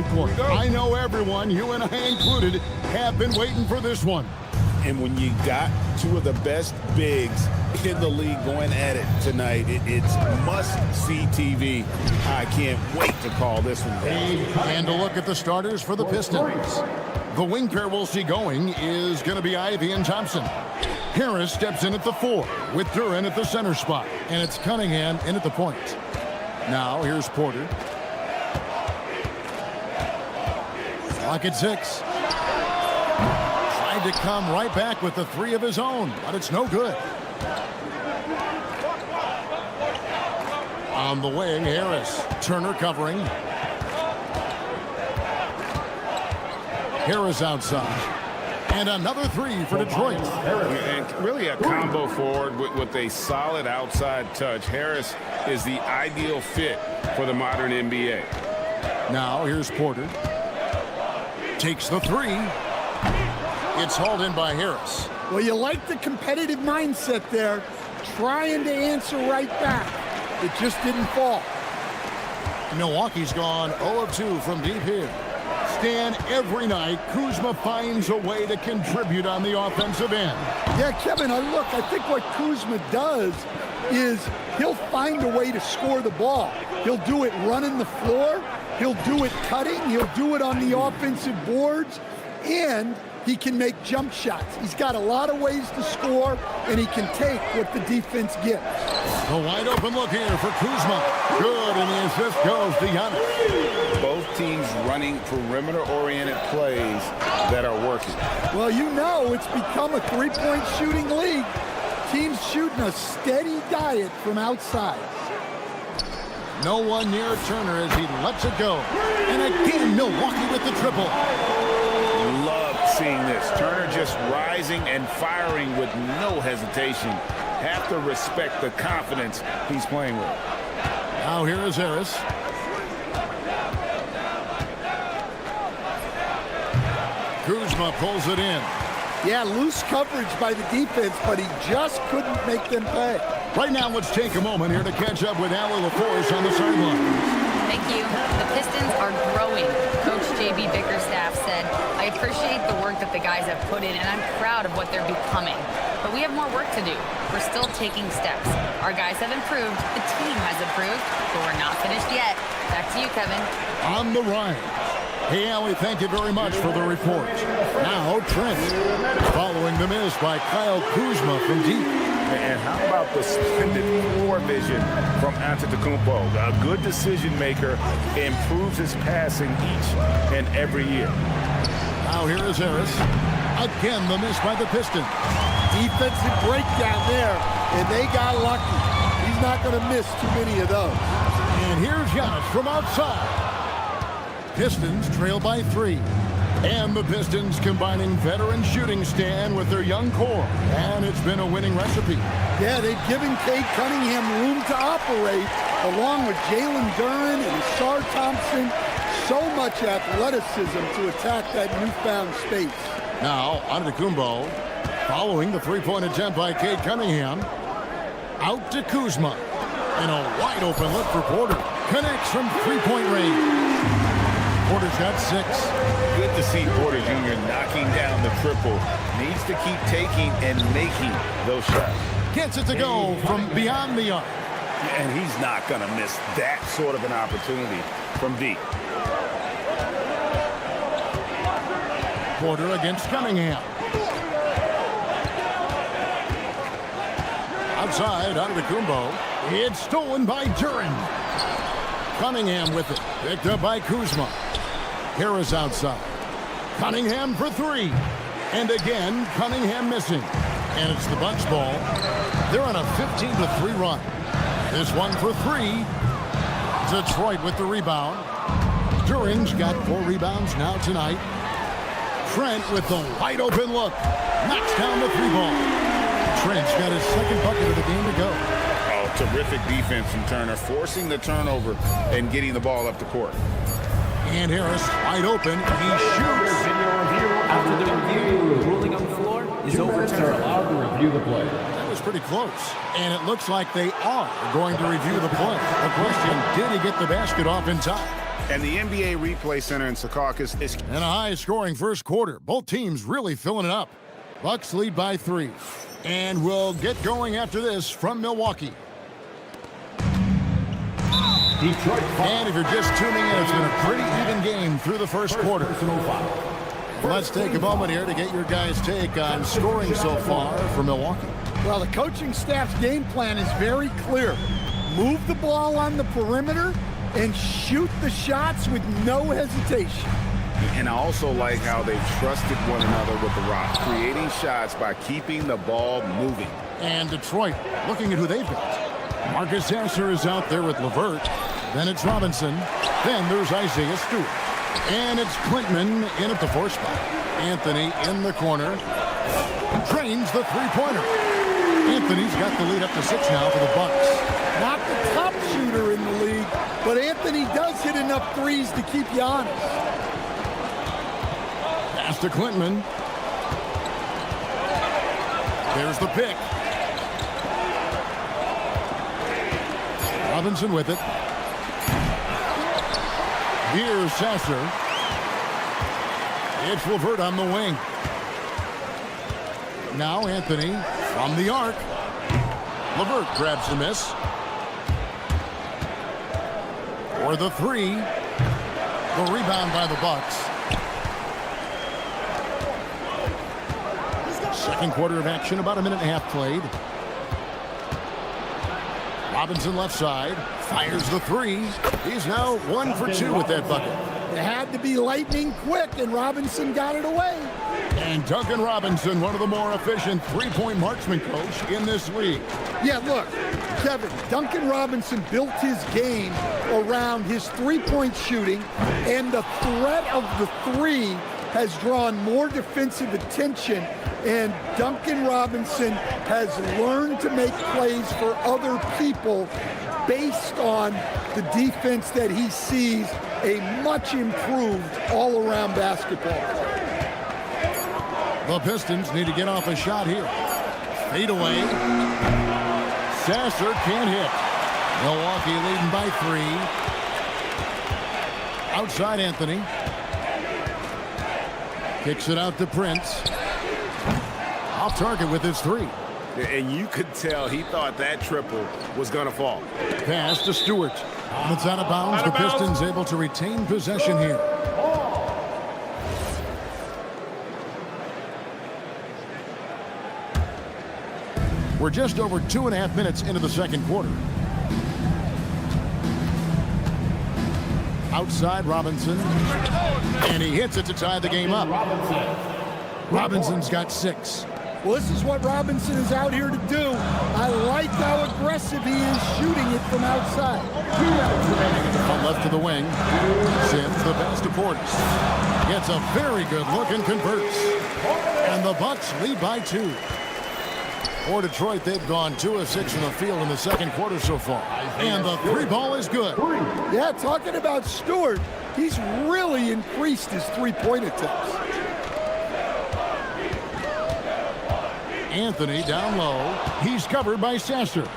front court. I know everyone, you and I included, have been waiting for this one. And when you got two of the best bigs in the league going at it tonight, it's must-see TV. I can't wait to call this one down. And a look at the starters for the Pistons. The wing pair we'll see going is going to be Ivy and Thompson. Harris steps in at the 4 with Duran at the center spot. And it's Cunningham in at the point. Now here's Porter. Clock at 6. Tried to come right back with the 3 of his own, but it's no good. On the wing, Harris. Turner covering. Harris outside. And another 3 for Detroit. And really a combo forward with a solid outside touch. Harris is the ideal fit for the modern NBA. Now here's Porter. Takes the 3. It's hauled in by Harris. Well, you like the competitive mindset there, trying to answer right back. It just didn't fall. Milwaukee's gone 0 of 2 from deep here. Stan, every night, Kuzma finds a way to contribute on the offensive end. Yeah, Kevin, I think what Kuzma does is he'll find a way to score the ball. He'll do it running the floor. He'll do it cutting. He'll do it on the offensive boards. And he can make jump shots. He's got a lot of ways to score, and he can take what the defense gives. A wide open look here for Kuzma. Good, and the assist goes to Giannis. Both teams running perimeter-oriented plays that are working. Well, you know it's become a three-point shooting league. Teams shooting a steady diet from outside. No one near Turner as he lets it go. And again, Milwaukee with the triple. Love seeing this. Turner just rising and firing with no hesitation. Have to respect the confidence he's playing with. Now here is Harris. Kuzma pulls it in. Yeah, loose coverage by the defense, but he just couldn't make them pay. Right now, let's take a moment here to catch up with Allie LaForce on the sideline. Thank you. The Pistons are growing. Coach J.B. Bickerstaff said, I appreciate the work that the guys have put in, and I'm proud of what they're becoming. But we have more work to do. We're still taking steps. Our guys have improved. The team has improved, but we're not finished yet. Back to you, Kevin. On the right. Hey, Allie, thank you very much for the report. Now, Trent. Following the miss by Kyle Kuzma from deep. And how about the splendid floor vision from Antetokounmpo? A good decision maker, improves his passing each and every year. Now here is Harris. Again, the miss by the Pistons. Defensive breakdown there, and they got lucky. He's not going to miss too many of those. And here's Giannis from outside. Pistons trail by 3. And the Pistons combining veteran shooting stand with their young core. And it's been a winning recipe. Yeah, they've given Cade Cunningham room to operate, along with Jalen Duran and Asar Thompson. So much athleticism to attack that newfound space. Now, Antetokounmpo, following the three-point attempt by Cade Cunningham. Out to Kuzma. And a wide open look for Porter. Connects from three-point range. Porter's got 6. Good to see Porter Jr. knocking down the triple. Needs to keep taking and making those shots. Gets it to go from beyond the arc. And he's not going to miss that sort of an opportunity from deep. Porter against Cunningham. Outside, Antetokounmpo. It's stolen by Duran. Cunningham with it. Picked up by Kuzma. Harris outside. Cunningham for 3. And again, Cunningham missing. And it's the Bucks ball. They're on a 15-3 run. This one for 3. Detroit with the rebound. Duran's got 4 rebounds now tonight. Trent with the wide open look. Knocks down the 3 ball. Trent's got his second bucket of the game to go. Oh, terrific defense from Turner, forcing the turnover and getting the ball up the court. And Harris wide open. He shoots. After the review, the ruling on the floor is overturned. Are allowed to review the play. That was pretty close. And it looks like they are going to review the play. The question, did he get the basket off in time? And the NBA Replay Center in Secaucus is... And a high-scoring first quarter. Both teams really filling it up. Bucks lead by 3. And we'll get going after this from Milwaukee. Detroit. And if you're just tuning in, it's been a pretty even game through the first quarter. Let's take a moment here to get your guys' take on scoring so far for Milwaukee. Well, the coaching staff's game plan is very clear. Move the ball on the perimeter and shoot the shots with no hesitation. And I also like how they've trusted one another with the rock, creating shots by keeping the ball moving. And Detroit, looking at who they've got. Marcus Sasser is out there with LeVert. Then it's Robinson. Then there's Isaiah Stewart. And it's Klintman in at the 4 spot. Anthony in the corner. Drains the three-pointer. Anthony's got the lead up to 6 now for the Bucks. Not the top shooter in the league, but Anthony does hit enough threes to keep you honest. Pass to Klintman. There's the pick. Robinson with it. Here's Sasser. It's LeVert on the wing. Now Anthony from the arc. LeVert grabs the miss. For the 3. The rebound by the Bucks. Second quarter of action, about a minute and a half played. Robinson left side, fires the 3. He's now 1 for 2 with that bucket. It had to be lightning quick, and Robinson got it away. And Duncan Robinson, one of the more efficient three-point marksman coach in this league. Yeah, look, Kevin, Duncan Robinson built his game around his three-point shooting, and the threat of the 3 has drawn more defensive attention, and Duncan Robinson has learned to make plays for other people based on the defense that he sees, a much improved all-around basketball. The Pistons need to get off a shot here. Fade away. Sasser can't hit. Milwaukee leading by 3. Outside Anthony. Kicks it out to Prince. Off target with his 3. And you could tell he thought that triple was going to fall. Pass to Stewart. It's out of bounds. The Pistons able to retain possession here. We're just over 2.5 minutes into the second quarter. Outside Robinson. And he hits it to tie the game up. Robinson's got 6. Well, this is what Robinson is out here to do. I like how aggressive he is shooting it from outside. From left to the wing. Sims the pass to Portis. Gets a very good look and converts. And the Bucks lead by 2. For Detroit, they've gone 2 of 6 from the field in the second quarter so far. And the 3 ball is good. Yeah, talking about Stewart, he's really increased his three-point attempts. Anthony down low. He's covered by Sasser.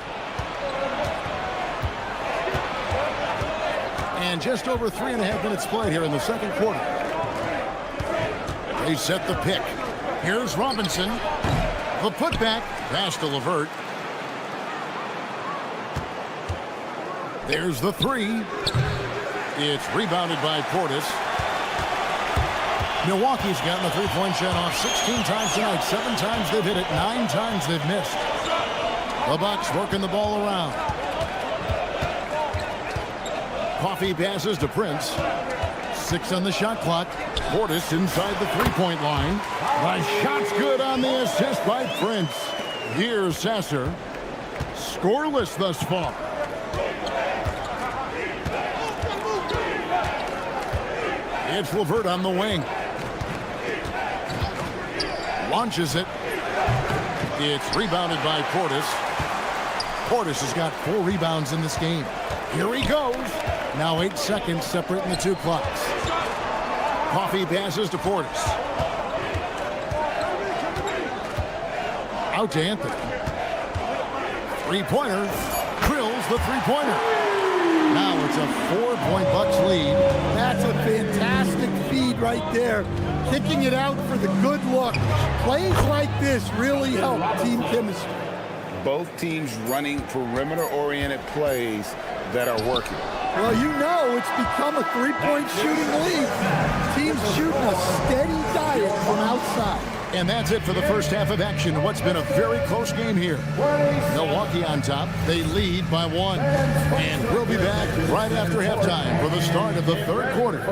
And just over 3.5 minutes played here in the second quarter. They set the pick. Here's Robinson. The putback. Pass to LeVert. There's the 3. It's rebounded by Portis. Milwaukee's gotten the three-point shot off 16 times tonight. 7 times they've hit it. 9 times they've missed. The Bucks working the ball around. Coffee passes to Prince. 6 on the shot clock. Portis inside the three-point line. The shot's good on the assist by Prince. Here's Sasser. Scoreless thus far. It's LeVert on the wing. Launches it. It's rebounded by Portis. Portis has got 4 rebounds in this game. Here he goes. Now 8 seconds separating the 2 clocks. Coffee passes to Portis. Out to Anthony. Three-pointer. Drills the three-pointer. Now it's a 4-point Bucks lead. That's a fantastic feed right there. Kicking it out for the good look. Plays like this really help team chemistry. Both teams running perimeter-oriented plays that are working. Well, you know it's become a three-point shooting league. Teams shooting a steady diet from outside. And that's it for the first half of action. What's been a very close game here. Milwaukee on top. They lead by 1. And we'll be back right after halftime for the start of the third quarter.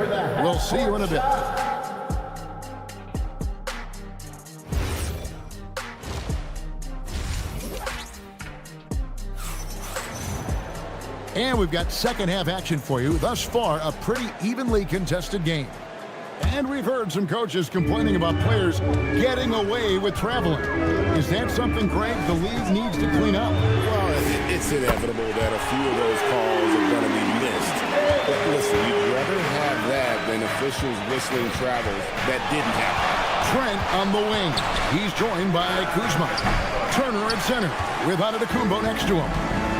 We'll see you in a bit. And we've got second half action for you. Thus far, a pretty evenly contested game. And we've heard some coaches complaining about players getting away with traveling. Is that something, Craig, the league needs to clean up? Well, it's inevitable that a few of those calls are going to be missed. But listen, you'd rather have that than officials whistling travels that didn't happen. Trent on the wing. He's joined by Kuzma. Turner at center with Antetokounmpo next to him.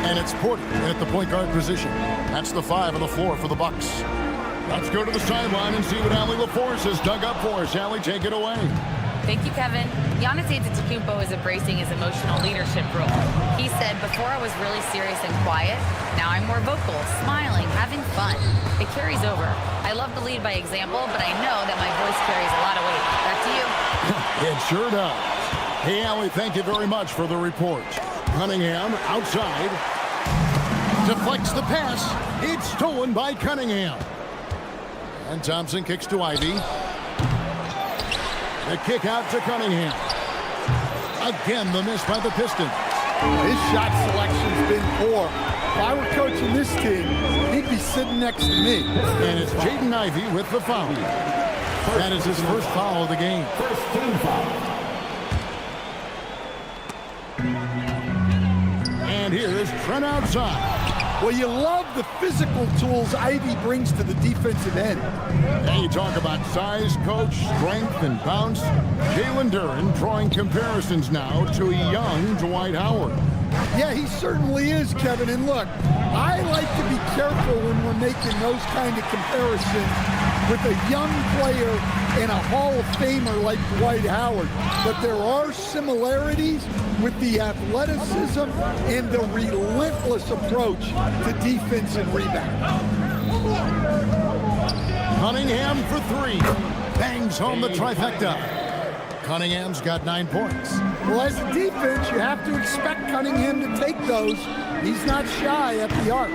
And it's Porter at the point guard position. That's the 5 on the floor for the Bucks. Let's go to the sideline and see what Allie LaForce has dug up for us. Allie, take it away. Thank you, Kevin. Giannis Antetokounmpo is embracing his emotional leadership role. He said, before I was really serious and quiet, now I'm more vocal, smiling, having fun. It carries over. I love to lead by example, but I know that my voice carries a lot of weight. Back to you. It sure does. Hey, Allie, thank you very much for the report. Cunningham outside. Deflects the pass. It's stolen by Cunningham. And Thompson kicks to Ivy. The kick out to Cunningham. Again, the miss by the Pistons. His shot selection's been poor. If I were coaching this team, he'd be sitting next to me. And it's Jaden Ivey with the foul. That is his first foul of the game. First team foul. And here is Trent outside. Well, you love the physical tools Ivy brings to the defensive end. And you talk about size, coach, strength, and bounce. Jalen Duren drawing comparisons now to a young Dwight Howard. Yeah, he certainly is, Kevin. And look, I like to be careful when we're making those kind of comparisons with a young player and a Hall of Famer like Dwight Howard. But there are similarities with the athleticism and the relentless approach to defense and rebound. Cunningham for 3. Bangs home the trifecta. Cunningham's got 9 points. Well, as a defense, you have to expect Cunningham to take those. He's not shy at the arc.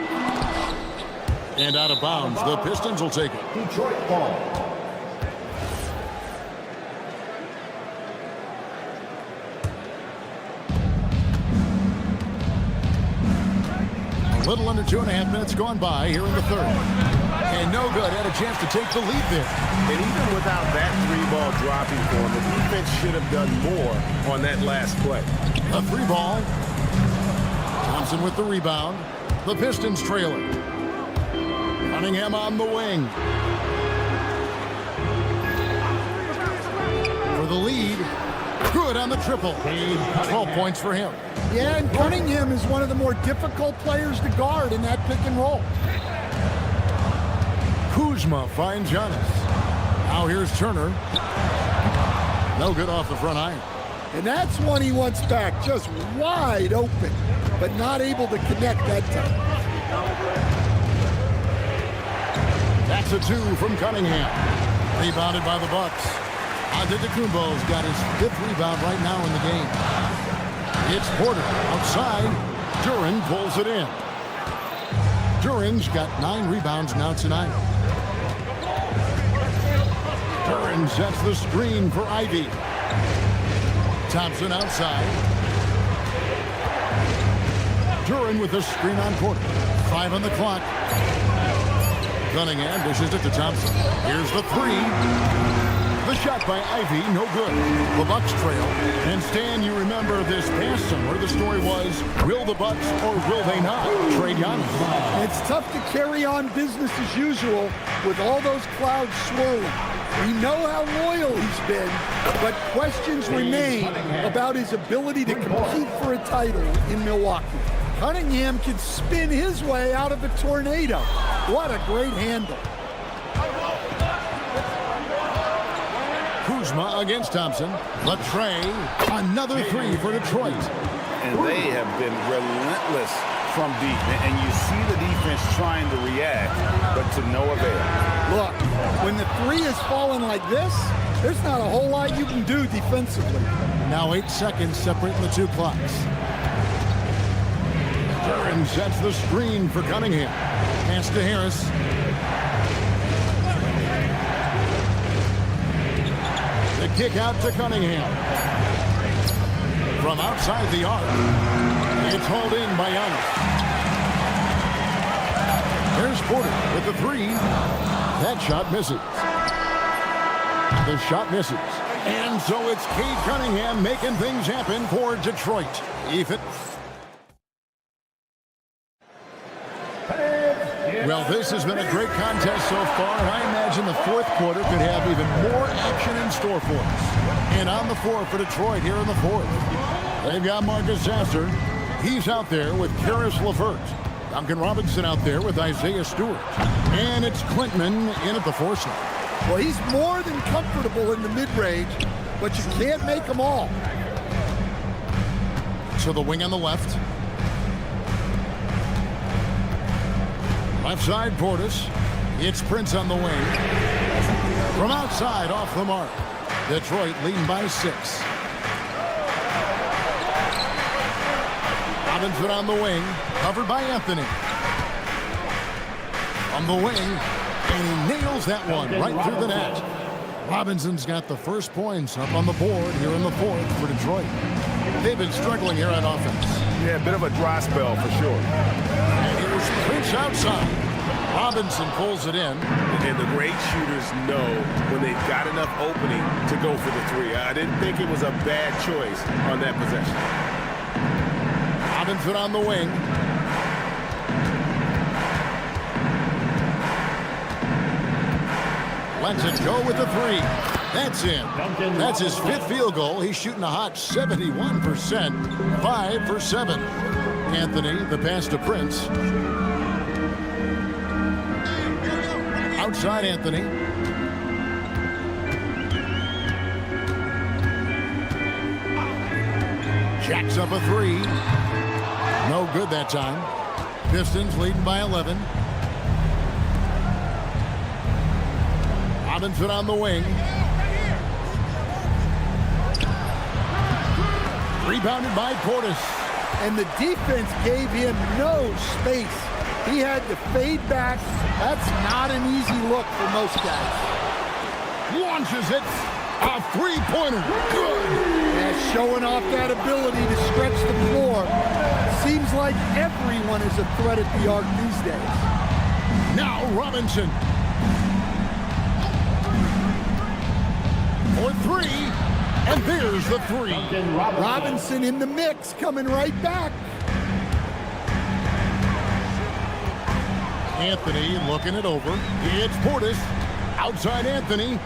And out of bounds, the Pistons will take it. Detroit ball. A little under 2.5 minutes gone by here in the third. And no good. Had a chance to take the lead there. And even without that 3-ball dropping for him, the defense should have done more on that last play. A 3-ball. Thompson with the rebound. The Pistons trailing. Cunningham on the wing. For the lead. Good on the triple. 12 points for him. Yeah, and Cunningham is one of the more difficult players to guard in that pick and roll. Kuzma finds Giannis. Now here's Turner. No good off the front iron. And that's one he wants back, just wide open, but not able to connect that time. That's a 2 from Cunningham. Rebounded by the Bucks. Antetokounmpo's got his 5th rebound right now in the game. It's Porter outside. Duren pulls it in. Duren's got 9 rebounds now tonight. Duren sets the screen for Ivy. Thompson outside. Duren with the screen on Porter. 5 on the clock. Cunningham dishes it to Thompson. Here's the 3. The shot by Ivy, no good. The Bucks trail. And Stan, you remember this past summer, the story was, will the Bucks or will they not trade Giannis? It's tough to carry on business as usual with all those clouds swirling. We know how loyal he's been, but questions remain about his ability to compete for a title in Milwaukee. Cunningham can spin his way out of a tornado. What a great handle. Kuzma against Thompson. Latrey, another three for Detroit. And they have been relentless from deep. And you see the defense trying to react, but to no avail. Look, when the three is falling like this, there's not a whole lot you can do defensively. Now 8 seconds separating the two clocks. Duran sets the screen for Cunningham. Pass to Harris. The kick out to Cunningham. From outside the arc. It's hauled in by Giannis. Here's Porter with the three. That shot misses. The shot misses. And so it's Cade Cunningham making things happen for Detroit. Ethan. Well, this has been a great contest so far, and I imagine the fourth quarter could have even more action in store for us. And on the floor for Detroit here in the fourth, they've got Marcus Sasser. He's out there with Karis LeVert. Duncan Robinson out there with Isaiah Stewart. And it's Klintman in at the four slot. Well, he's more than comfortable in the mid-range, but you can't make them all. So the wing on the left. Left side, Portis. It's Prince on the wing. From outside, off the mark. Detroit leading by 6. Robinson on the wing, covered by Anthony. On the wing, and he nails that one right through the net. Robinson's got the first points up on the board here in the fourth for Detroit. They've been struggling here on offense. Yeah, a bit of a dry spell for sure. And here's Prince outside. Robinson pulls it in. And the great shooters know when they've got enough opening to go for the three. I didn't think it was a bad choice on that possession. Robinson on the wing. Lets it go with the three. That's in. That's his 5th field goal. He's shooting a hot 71%. 5 for 7. Anthony, the pass to Prince. Outside Anthony. Jacks up a three. No good that time. Pistons leading by 11. Robinson on the wing. Rebounded by Portis. And the defense gave him no space. He had to fade back. That's not an easy look for most guys. Launches it. A three-pointer. Good. And showing off that ability to stretch the floor. Seems like everyone is a threat at the arc these days. Now Robinson. For three. And there's the three. Robinson in the mix, coming right back. Anthony looking it over. It's Portis. Outside Anthony.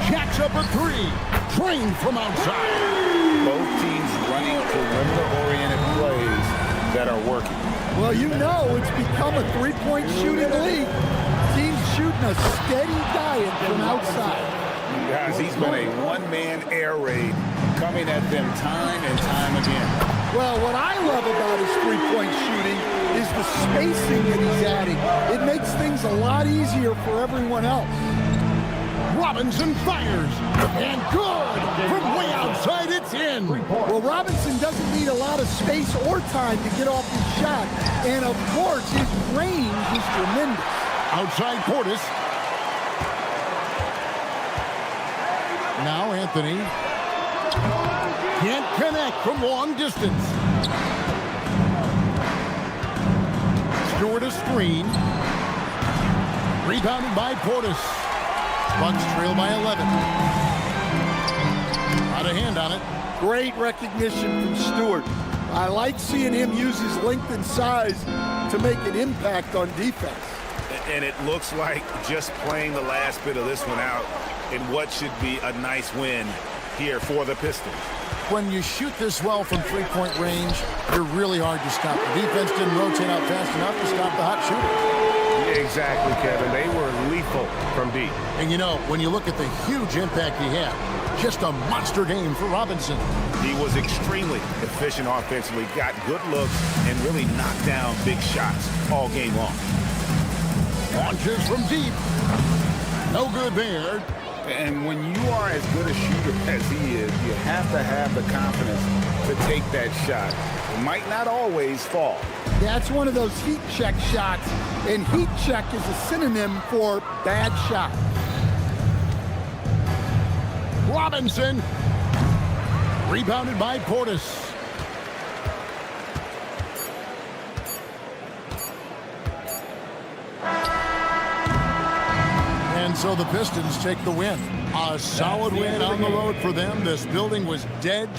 Jacks up a three. Trained from outside. Both teams running perimeter-oriented plays that are working. Well, you know it's become a three-point shooting league. Teams shooting a steady diet from outside. Guys, he's been a one-man air raid coming at them time and time again. Well, what I love about his three-point shooting is the spacing that he's adding. It makes things a lot easier for everyone else. Robinson fires. And good. From way outside, it's in. Well, Robinson doesn't need a lot of space or time to get off his shot. And, of course, his range is tremendous. Outside Portis. Now Anthony. Can't connect from long distance. Stewart a screen. Rebounded by Portis. Bucks trail by 11. Out of hand on it. Great recognition from Stewart. I like seeing him use his length and size to make an impact on defense. And it looks like just playing the last bit of this one out in what should be a nice win here for the Pistons. when you shoot this well from three-point range, you're really hard to stop. The defense didn't rotate out fast enough to stop the hot shooter. Exactly, Kevin. They were lethal from deep. And you know, when you look at the huge impact he had, just a monster game for Robinson. He was extremely efficient offensively, got good looks, and really knocked down big shots all game long. Launches from deep. No good there. And when you are as good a shooter as he is, you have to have the confidence to take that shot. It might not always fall. That's one of those heat check shots, and heat check is a synonym for bad shot. Robinson. Rebounded by Portis. And so the Pistons take the win. A solid win on the road for them. This building was dead.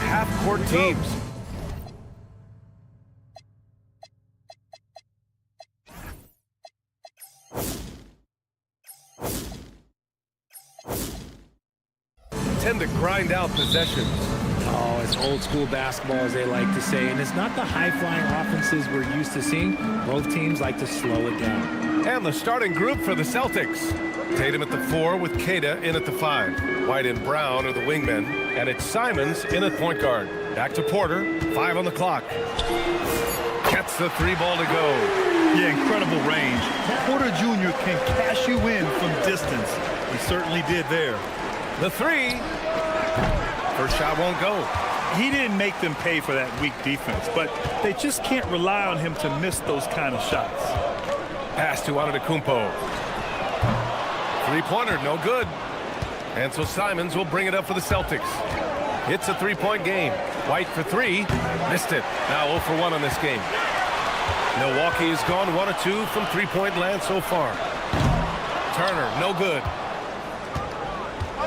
half-court teams. Tend to grind out possessions. Oh, it's old school basketball, as they like to say. And it's not the high-flying offenses we're used to seeing. Both teams like to slow it down. And the starting group for the Celtics. Tatum at the 4 with Queta in at the 5. White and Brown are the wingmen. And it's Simons in at point guard. Back to Porter, 5 on the clock. Gets the 3 ball to go. Yeah, incredible range. Porter Jr. can cash you in from distance. He certainly did there. The 3. First shot won't go. He didn't make them pay for that weak defense, but they just can't rely on him to miss those kind of shots. Pass to Antetokounmpo. Three-pointer, no good. And so Simons will bring it up for the Celtics. It's a 3-point game. White for 3. Missed it. Now 0 for 1 on this game. Milwaukee has gone 1 of 2 from 3-point land so far. Turner, no good.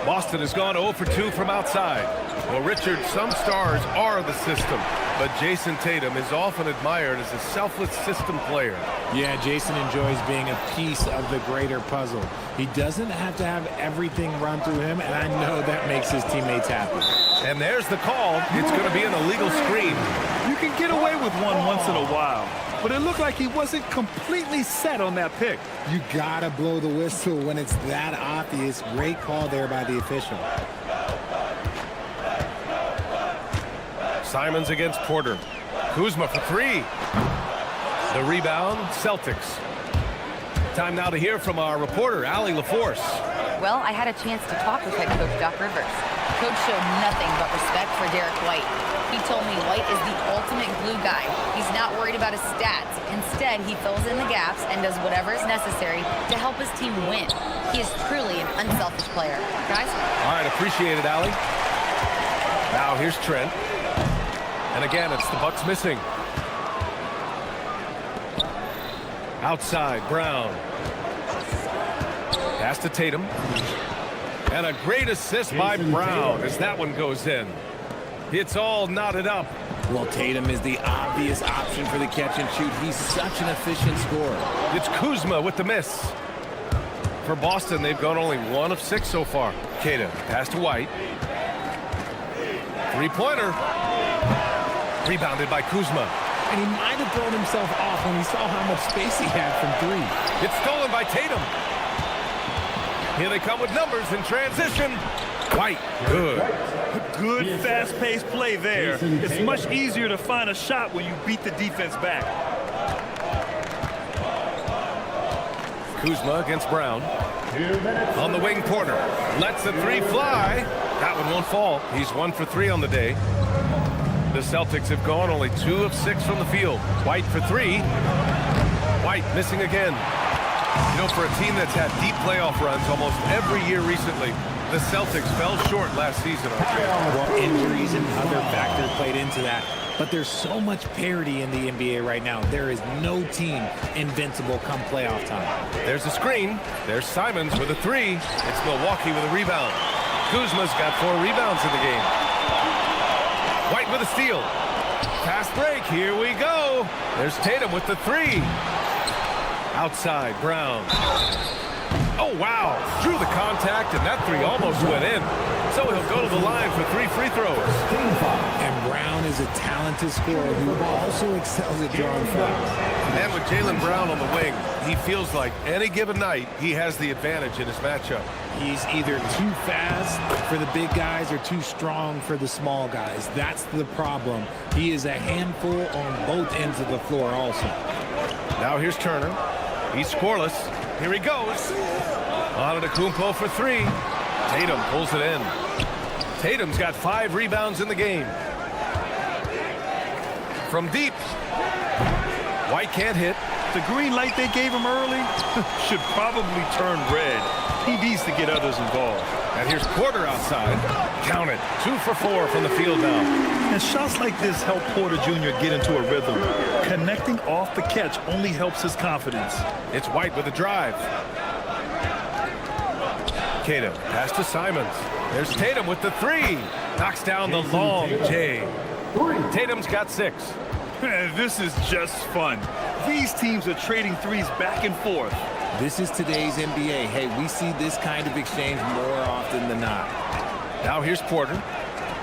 Boston has gone 0 for 2 from outside. Well, Richard, some stars are the system, but Jason Tatum is often admired as a selfless system player. Yeah, Jason enjoys being a piece of the greater puzzle. He doesn't have to have everything run through him, and I know that makes his teammates happy. And there's the call. It's going to be an illegal screen. You can get away with one once in a while, but it looked like he wasn't completely set on that pick. You gotta blow the whistle when it's that obvious. Great call there by the official. Simons against Porter. Kuzma for 3. The rebound, Celtics. Time now to hear from our reporter, Allie LaForce. Well, I had a chance to talk with head coach Doc Rivers. Coach showed nothing but respect for Derek White. He told me White is the ultimate glue guy. He's not worried about his stats. Instead, he fills in the gaps and does whatever is necessary to help his team win. He is truly an unselfish player. Guys? All right, appreciate it, Allie. Now here's Trent. And again, it's the Bucks missing. Outside, Brown. Pass to Tatum. And a great assist by Brown as that one goes in. It's all knotted up. Well, Tatum is the obvious option for the catch and shoot. He's such an efficient scorer. It's Kuzma with the miss. For Boston, they've gone only 1 of 6 so far. Queta, pass to White. Three-pointer. Rebounded by Kuzma. And he might have thrown himself off when he saw how much space he had from 3. It's stolen by Tatum. Here they come with numbers in transition. White, good. Good fast-paced play there. It's much easier to find a shot when you beat the defense back. Kuzma against Brown. On the wing, Porter lets the 3 fly. That one won't fall. He's 1 for 3 on the day. The Celtics have gone only 2 of 6 from the field. White for 3. White missing again. You know, for a team that's had deep playoff runs almost every year recently, the Celtics fell short last season. Well, injuries and other factors played into that. But there's so much parity in the NBA right now. There is no team invincible come playoff time. There's a screen. There's Simons with a 3. It's Milwaukee with a rebound. Kuzma's got 4 rebounds in the game. White with a steal. Fast break. Here we go. There's Tatum with the 3. Outside, Brown. Oh, wow. Drew the contact, and that 3 almost went in. So he'll go to the line for 3 free throws. And Brown is a talented scorer who also excels at drawing fouls. And with Jaylen Brown on the wing, he feels like any given night he has the advantage in his matchup. He's either too fast for the big guys or too strong for the small guys. That's the problem. He is a handful on both ends of the floor also. Now here's Turner. He's scoreless. Here he goes. Antetokounmpo for 3. Tatum pulls it in. Tatum's got 5 rebounds in the game. From deep. White can't hit. The green light they gave him early should probably turn red. He needs to get others involved. And here's Porter outside. Count it. 2 for 4 from the field now. And shots like this help Porter Jr. get into a rhythm. Connecting off the catch only helps his confidence. It's White with a drive. Tatum, pass to Simons. There's Tatum with the three. Knocks down the long J. Tatum's got 6. This is just fun. These teams are trading threes back and forth. This is today's NBA. Hey, we see this kind of exchange more often than not. Now here's Porter.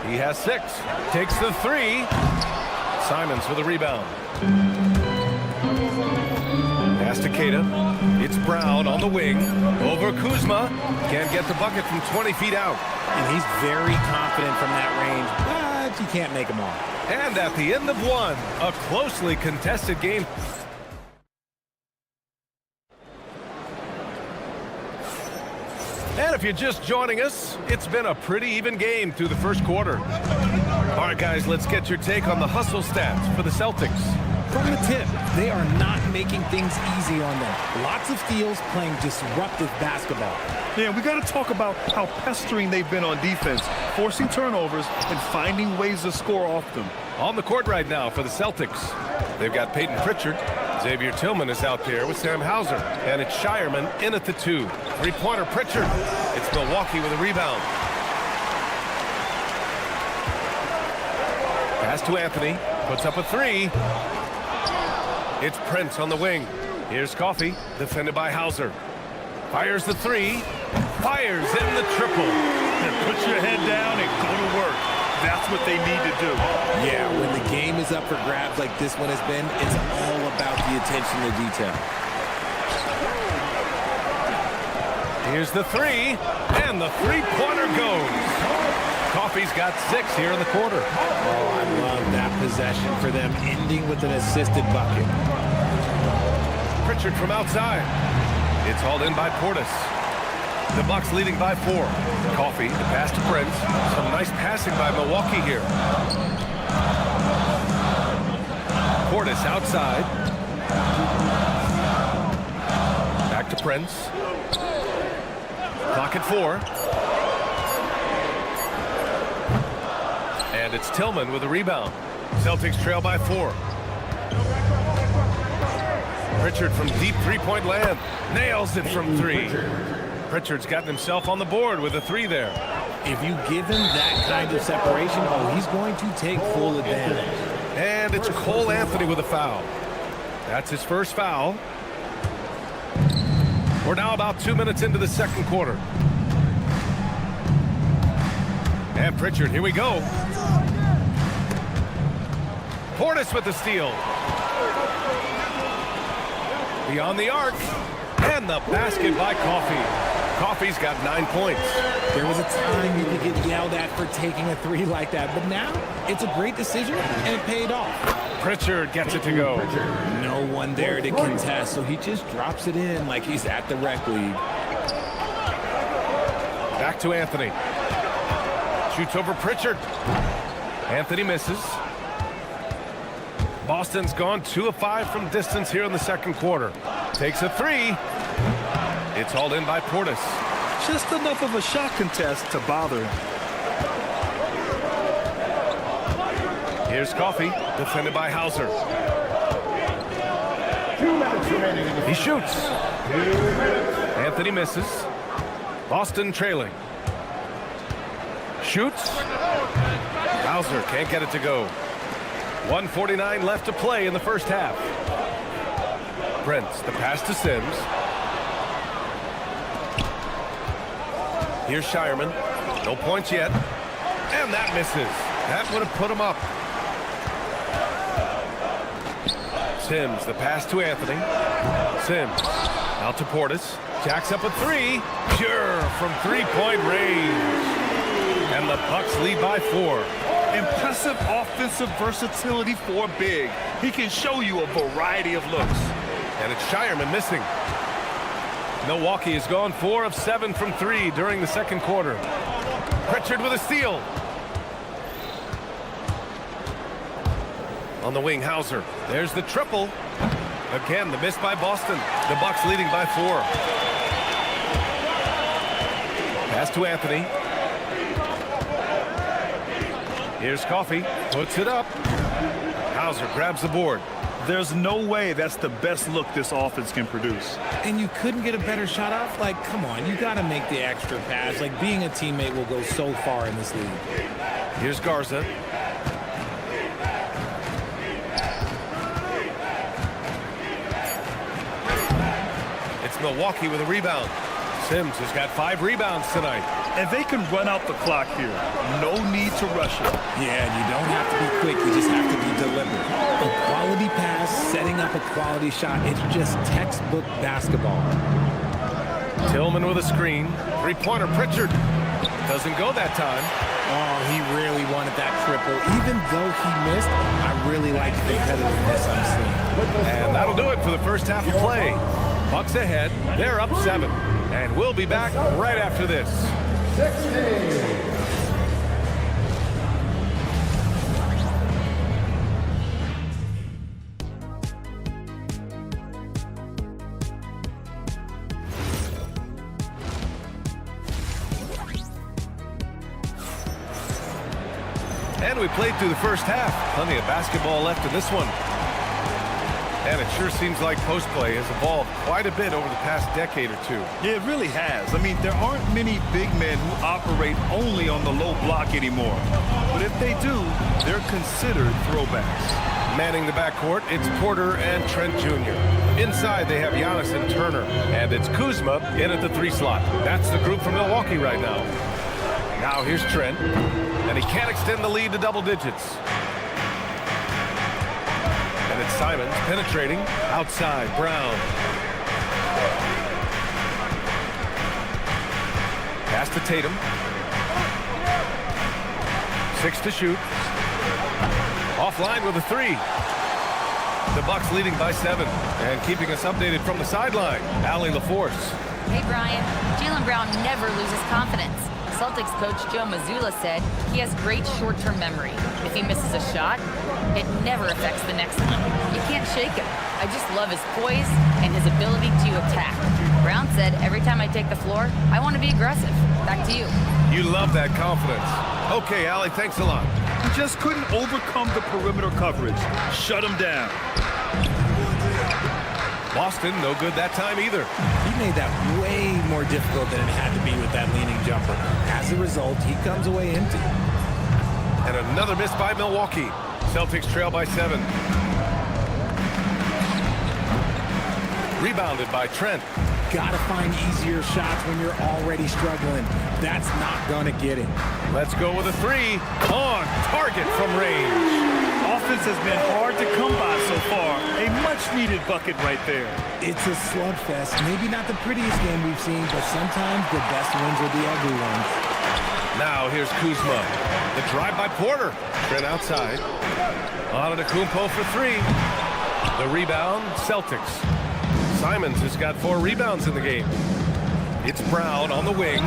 He has 6. Takes the 3. Simons with a rebound. Pass to Kata. It's Brown on the wing. Over Kuzma. Can't get the bucket from 20 feet out. And he's very confident from that range, but you can't make him all. And at the end of 1, a closely contested game. And if you're just joining us, it's been a pretty even game through the first quarter. All right, guys, let's get your take on the hustle stats for the Celtics. From the tip, they are not making things easy on them. Lots of steals, playing disruptive basketball. Yeah, we got to talk about how pestering they've been on defense, forcing turnovers and finding ways to score off them. On the court right now for the Celtics, they've got Peyton Pritchard. Xavier Tillman is out there with Sam Hauser. And it's Shireman in at the 2. Three-pointer Pritchard. It's Milwaukee with a rebound. Pass to Anthony. Puts up a 3. It's Prince on the wing. Here's Coffey, defended by Hauser. Fires the 3. Fires in the triple. Put your head down and go to work. That's what they need to do. Yeah, when the game is up for grabs like this one has been, it's all about the attention to detail. Here's the 3, and the three-pointer goes. Coffey's got 6 here in the quarter. Oh, I love that possession for them, ending with an assisted bucket. Pritchard from outside. It's hauled in by Portis. The Bucks leading by 4. Coffey, the pass to Prince. Some nice passing by Milwaukee here. Portis outside. Back to Prince. Clock at 4. And it's Tillman with a rebound. Celtics trail by 4. Pritchard from deep three-point land. Nails it from 3. Pritchard's gotten himself on the board with a 3 there. If you give him that kind of separation, he's going to take full advantage. And it's Cole Anthony with a foul. That's his first foul. We're now about 2 minutes into the second quarter. And Pritchard, here we go. Portis with the steal. Beyond the arc. And the basket by Coffey. Coffey's got 9 points. There was a time you could get yelled at for taking a 3 like that, but now it's a great decision and it paid off. Pritchard gets it to go. No one there to contest, so he just drops it in like he's at the rec league. Back to Anthony. Shoots over Pritchard. Anthony misses. Boston's gone 2 of 5 from distance here in the second quarter. Takes a 3. It's hauled in by Portis. Just enough of a shot contest to bother him. Here's Coffey, defended by Hauser. 2 minutes remaining in the He shoots. Anthony misses. Boston trailing. Shoots. Hauser can't get it to go. 1:49 left to play in the first half. Prince, the pass to Sims. Here's Shireman. No points yet. And that misses. That would have put him up. Sims, the pass to Anthony. Sims, out to Portis. Jacks up a 3. Pure from three-point range. And the Bucks lead by 4. Impressive offensive versatility for big. He can show you a variety of looks. And it's Shireman missing. Milwaukee has gone 4 of 7 from 3 during the second quarter. Pritchard with a steal. On the wing, Hauser. There's the triple. Again, the miss by Boston. The Bucks leading by 4. Pass to Anthony. Here's Coffey. Puts it up. Hauser grabs the board. There's no way that's the best look this offense can produce. And you couldn't get a better shot off? Like, come on, you got to make the extra pass. Like, being a teammate will go so far in this league. Here's Garza. It's Milwaukee with a rebound. Sims has got 5 rebounds tonight. And they can run out the clock here. No need to rush it. Yeah, you don't have to be quick. You just have to be deliberate. A quality pass, setting up a quality shot. It's just textbook basketball. Tillman with a screen. 3-pointer, Pritchard. Doesn't go that time. Oh, he really wanted that triple. Even though he missed, I really like the competitiveness I'm seeing. And that'll do it for the first half of play. Bucks ahead. They're up 7. And we'll be back right after this. 16. And we played through the first half. Plenty of basketball left in this one. And it sure seems like post play has evolved quite a bit over the past decade or two. Yeah, it really has. I mean, there aren't many big men who operate only on the low block anymore. But if they do, they're considered throwbacks. Manning the backcourt, it's Porter and Trent Jr. Inside, they have Giannis and Turner. And it's Kuzma in at the 3 slot. That's the group from Milwaukee right now. Now here's Trent. And he can't extend the lead to double digits. And it's Simons penetrating outside. Brown. Pass to Tatum. 6 to shoot. Offline with a 3. The Bucks leading by 7. And keeping us updated from the sideline, Allie LaForce. Hey, Brian. Jaylen Brown never loses confidence. Celtics coach Joe Mazzulla said he has great short-term memory. If he misses a shot, it never affects the next one. You can't shake him. I just love his poise and his ability to attack. Brown said, every time I take the floor, I want to be aggressive. Back to you. You love that confidence. Okay, Allie, thanks a lot. He just couldn't overcome the perimeter coverage. Shut him down. Boston, no good that time either. He made that way more difficult than it had to be with that leaning jumper. As a result, he comes away empty. And another miss by Milwaukee. Celtics trail by 7. Rebounded by Trent. Gotta find easier shots when you're already struggling. That's not gonna get it. Let's go with a 3. On target from range. Offense has been hard to come by so far. A much-needed bucket right there. It's a slugfest. Maybe not the prettiest game we've seen, but sometimes the best wins are the ugly ones. Now here's Kuzma. The drive by Porter. Trent outside. Antetokounmpo for 3. The rebound, Celtics. Simons has got 4 rebounds in the game. It's Brown on the wing.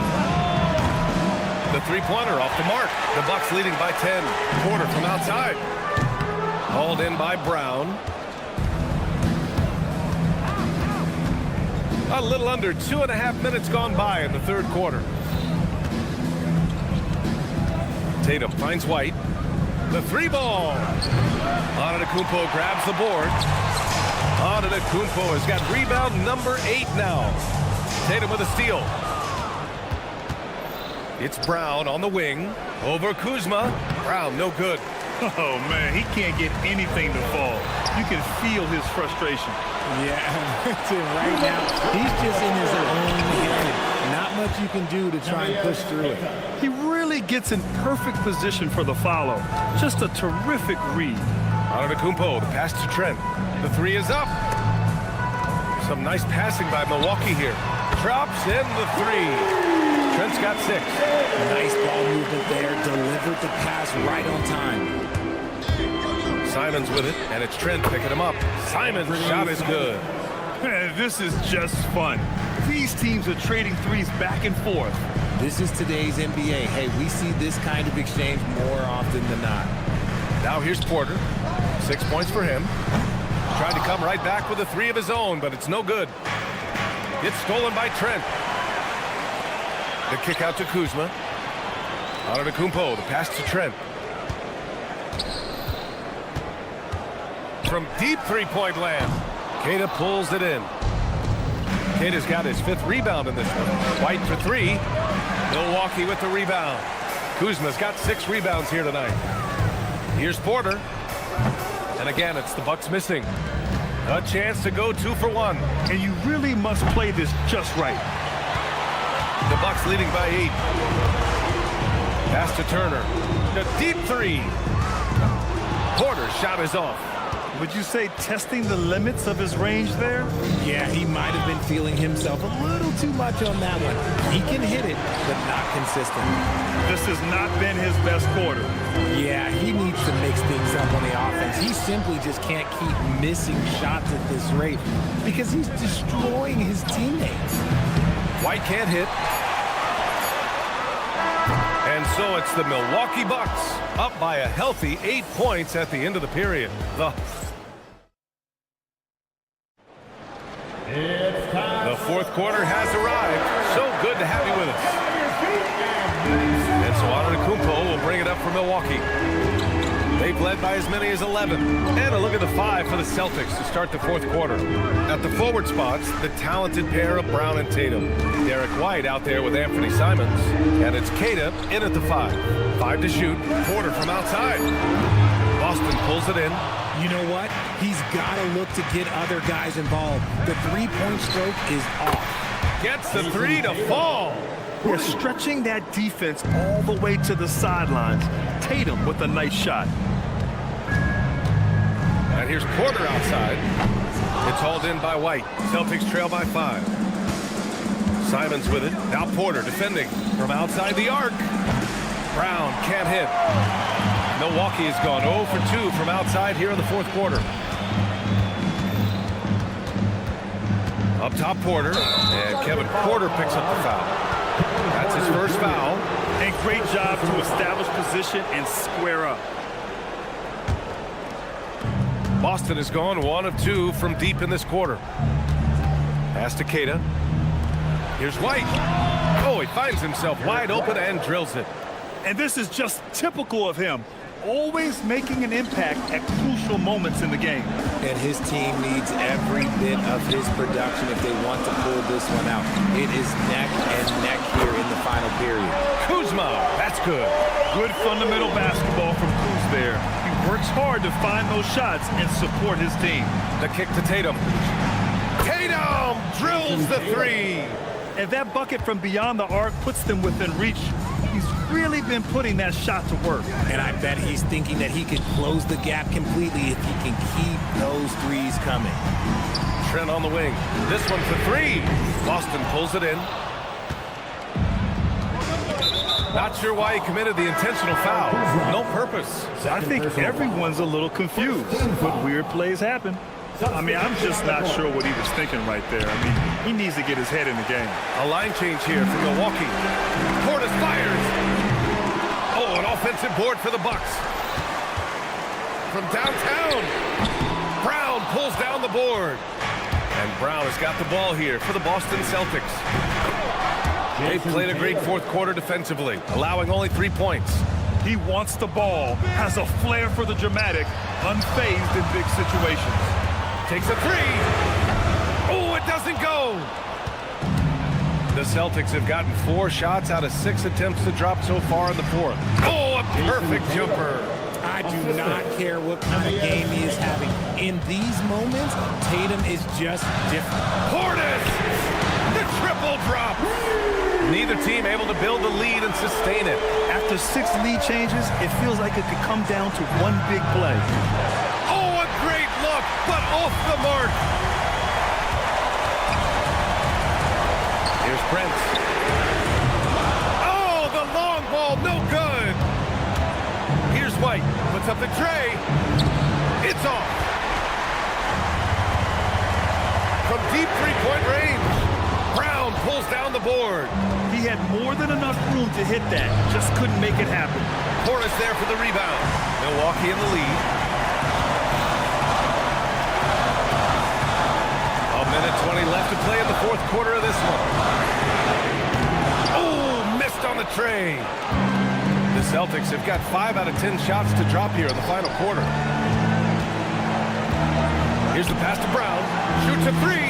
The 3-pointer off the mark. The Bucks leading by 10. Porter from outside. Hauled in by Brown. A little under 2.5 minutes gone by in the third quarter. Tatum finds White. The 3-ball. Antetokounmpo grabs the board. Antetokounmpo has got rebound number 8 now. Tatum with a steal. It's Brown on the wing. Over Kuzma. Brown, no good. Oh, man, he can't get anything to fall. You can feel his frustration. Yeah, right now, he's just in his own head. Not much you can do to try and push through it. He really gets in perfect position for the follow. Just a terrific read. Antetokounmpo, the pass to Trent. The 3 is up. Some nice passing by Milwaukee here. Drops in the 3. Trent's got 6. Nice ball movement there. Delivered the pass right on time. Simons with it, and it's Trent picking him up. Simons' shot is good. Man, this is just fun. These teams are trading threes back and forth. This is today's NBA. Hey, we see this kind of exchange more often than not. Now here's Porter. 6 points for him. Trying to come right back with a 3 of his own, but it's no good. It's stolen by Trent. The kick out to Kuzma. Antetokounmpo, the pass to Trent. from deep three-point land. Queta pulls it in. Queta's got his 5th rebound in this one. White for 3. Milwaukee with the rebound. Kuzma's got 6 rebounds here tonight. Here's Porter. And again, it's the Bucks missing. A chance to go 2 for 1. And you really must play this just right. The Bucks leading by 8. Pass to Turner. The deep 3. Porter's shot is off. Would you say testing the limits of his range there? Yeah, he might have been feeling himself a little too much on that one. He can hit it, but not consistent. This has not been his best quarter. Yeah, he needs to mix things up on the offense. He simply just can't keep missing shots at this rate because he's destroying his teammates. White can't hit. And so it's the Milwaukee Bucks up by a healthy 8 points at the end of the period. The 4th quarter has arrived. So good to have you with us. And so Antetokounmpo will bring it up for Milwaukee. They've led by as many as 11. And a look at the 5 for the Celtics to start the 4th quarter. At the forward spots, the talented pair of Brown and Tatum. Derek White out there with Anthony Simons. And it's Queta in at the 5. 5 to shoot. Porter from outside. Boston pulls it in. You know what? He's got to look to get other guys involved. The three-point stroke is off. Gets the 3 to fall. We're stretching that defense all the way to the sidelines. Tatum with a nice shot. And here's Porter outside. It's hauled in by White. Celtics trail by 5. Simons with it. Now Porter defending from outside the arc. Brown can't hit. Milwaukee has gone 0 for 2 from outside here in the 4th quarter. Up top Porter. And Kevin Porter picks up the foul. That's his first foul. And great job to establish position and square up. Boston has gone 1 of 2 from deep in this quarter. Pass to Queta. Here's White. Oh, he finds himself wide open and drills it. And this is just typical of him. Always making an impact at crucial moments in the game. And his team needs every bit of his production if they want to pull this one out. It is neck and neck here in the final period. Kuzma, that's good. Good fundamental basketball from Kuz there. He works hard to find those shots and support his team. The kick to Tatum. Tatum drills the 3. And that bucket from beyond the arc puts them within reach. He's really been putting that shot to work. And I bet he's thinking that he could close the gap completely if he can keep those threes coming. Trent on the wing. This one for 3. Boston pulls it in. Not sure why he committed the intentional foul. No purpose. I think everyone's a little confused, but weird plays happen. I mean, I'm just not sure what he was thinking right there. I mean, he needs to get his head in the game. A line change here for Milwaukee. Portis fires. Oh, an offensive board for the Bucks. From downtown. Brown pulls down the board. And Brown has got the ball here for the Boston Celtics. They played a great 4th quarter defensively, allowing only 3 points. He wants the ball, has a flair for the dramatic, unfazed in big situations. Takes a 3. Oh, it doesn't go. The Celtics have gotten 4 shots out of 6 attempts to drop so far in the 4th. Oh, a perfect jumper. I do not care what kind of game he is having. In these moments, Tatum is just different. Portis! The triple drop. Neither team able to build the lead and sustain it. After 6 lead changes, it feels like it could come down to one big play. Oh, a great look, but off the mark. Here's Brent. Oh, the long ball, no good. Here's White, puts up the tray. It's off. From deep three-point range, Brown pulls down the board. He had more than enough room to hit that, just couldn't make it happen. Portis there for the rebound. Milwaukee in the lead. A minute 20 left to play in the 4th quarter of this one. Oh, missed on the tray. The Celtics have got 5 out of 10 shots to drop here in the final quarter. Here's the pass to Brown. Shoots a three.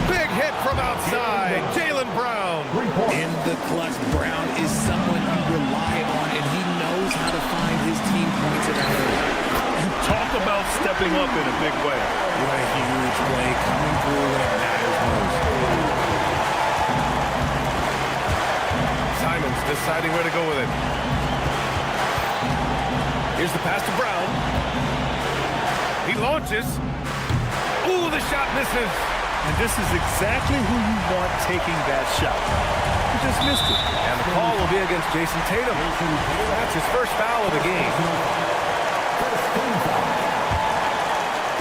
Big hit from outside. Jaylen Brown. In the clutch, Brown is someone you rely on, and he knows how to find his team points in that area. Talk about stepping up in a big way. What a huge play coming through when it matters most. Simons deciding where to go with it. Here's the pass to Brown. He launches. Ooh, the shot misses. And this is exactly who you want taking that shot. He just missed it. And the call will be against Jason Tatum. That's his first foul of the game.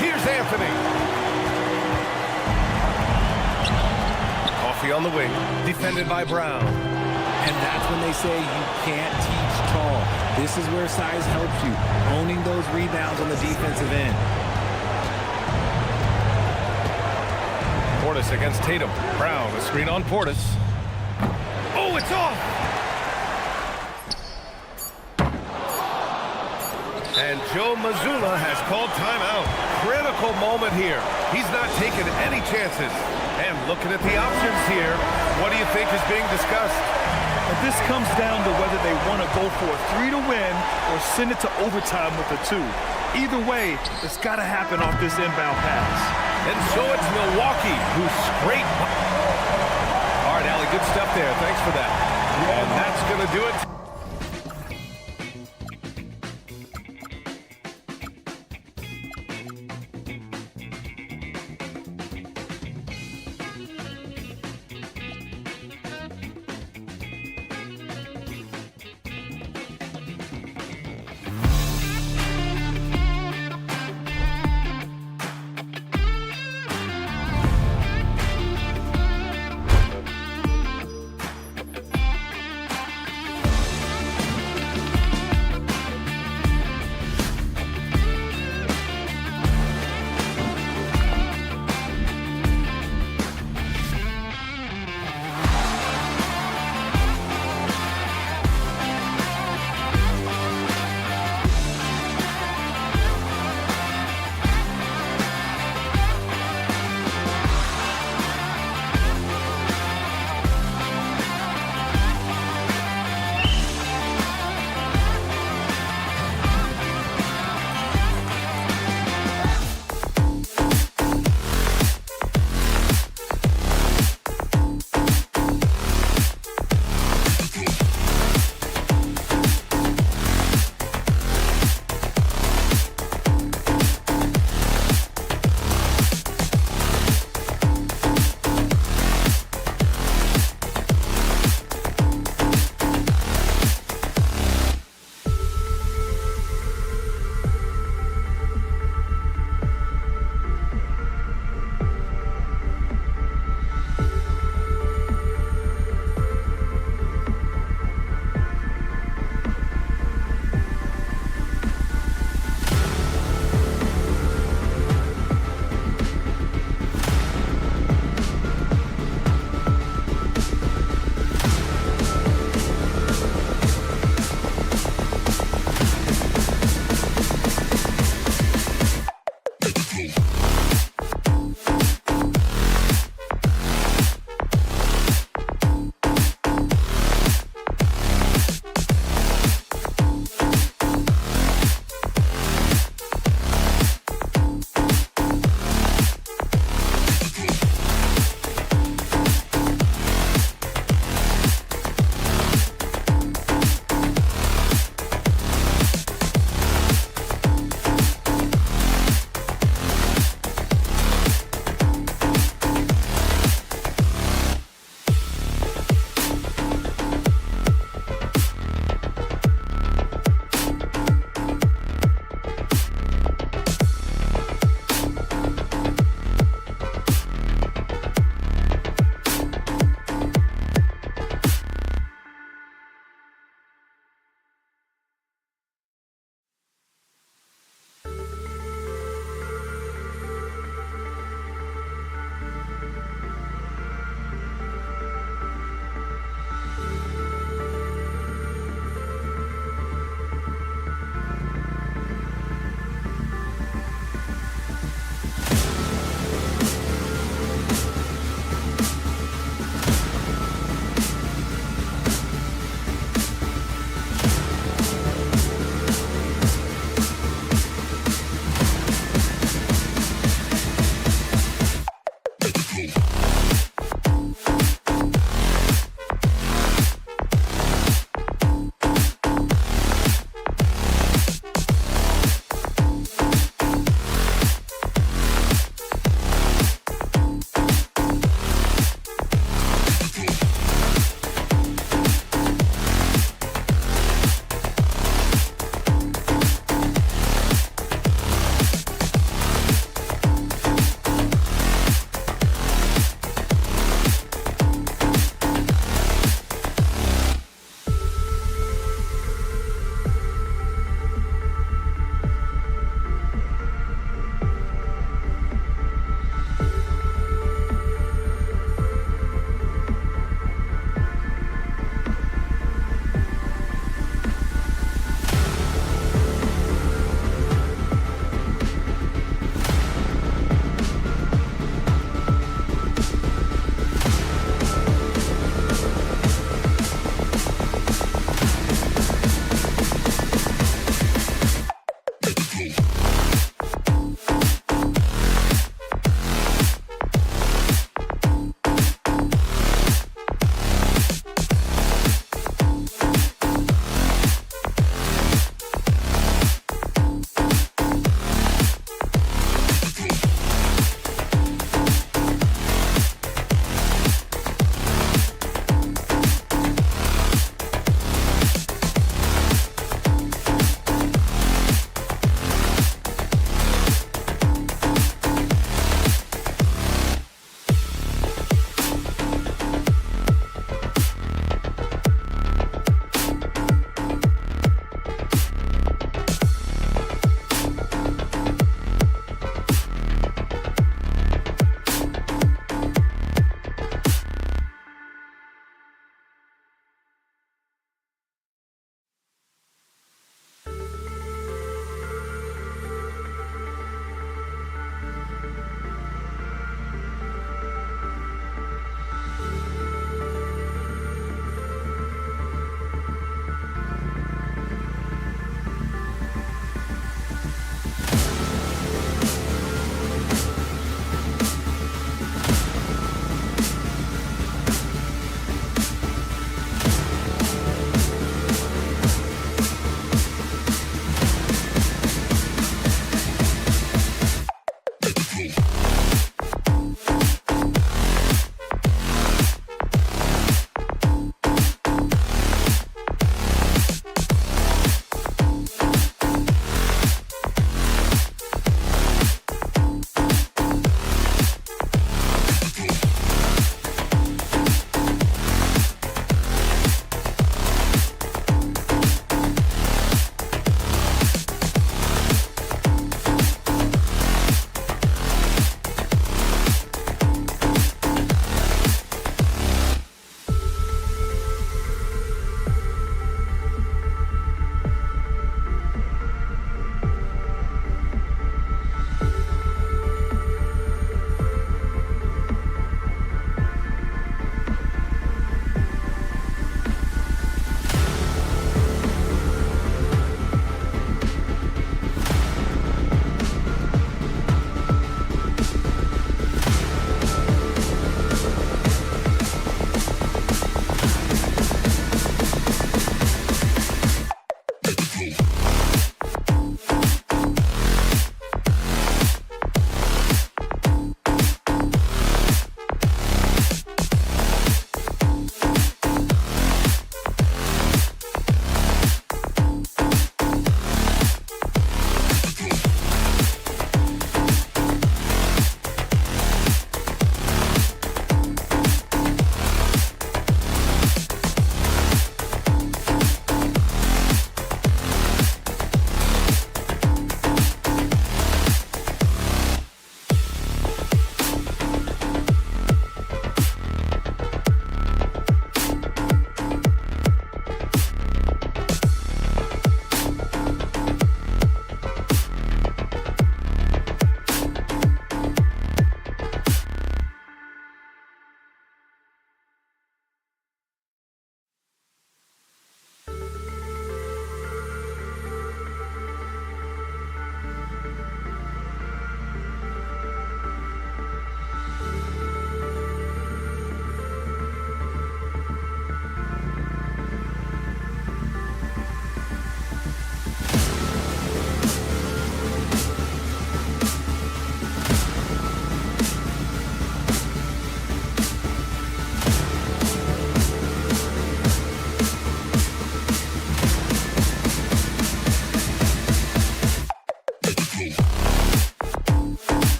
Here's Anthony. Coffee on the wing, defended by Brown. And that's when they say you can't teach tall. This is where size helps you, owning those rebounds on the defensive end. Portis against Tatum. Brown, a screen on Portis. Oh, it's off! And Joe Mazzulla has called timeout. Critical moment here. He's not taking any chances. And looking at the options here, what do you think is being discussed? And this comes down to whether they want to go for a 3 to win or send it to overtime with a 2. Either way, it's got to happen off this inbound pass. And so it's Milwaukee who scrape. All right, Allie, good stuff there. Thanks for that. And that's going to do it.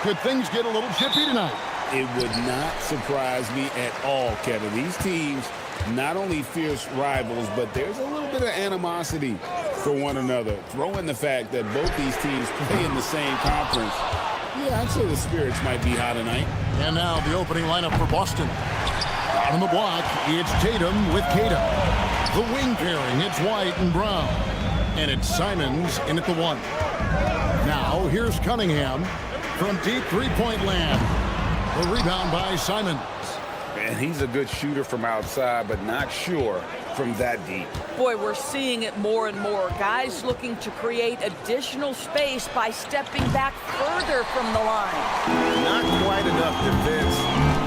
Could things get a little chippy tonight? It would not surprise me at all, Kevin. These teams, not only fierce rivals, but there's a little bit of animosity for one another. Throw in the fact that both these teams play in the same conference. Yeah, I'd say the spirits might be high tonight. And now the opening lineup for Boston. Out on the block, it's Tatum with Tatum. The wing pairing, it's White and Brown. And it's Simons in at the 1. Now, here's Cunningham from deep three-point land. The rebound by Simons. And he's a good shooter from outside, but not sure from that deep. Boy, we're seeing it more and more. Guys looking to create additional space by stepping back further from the line. Not quite enough defense.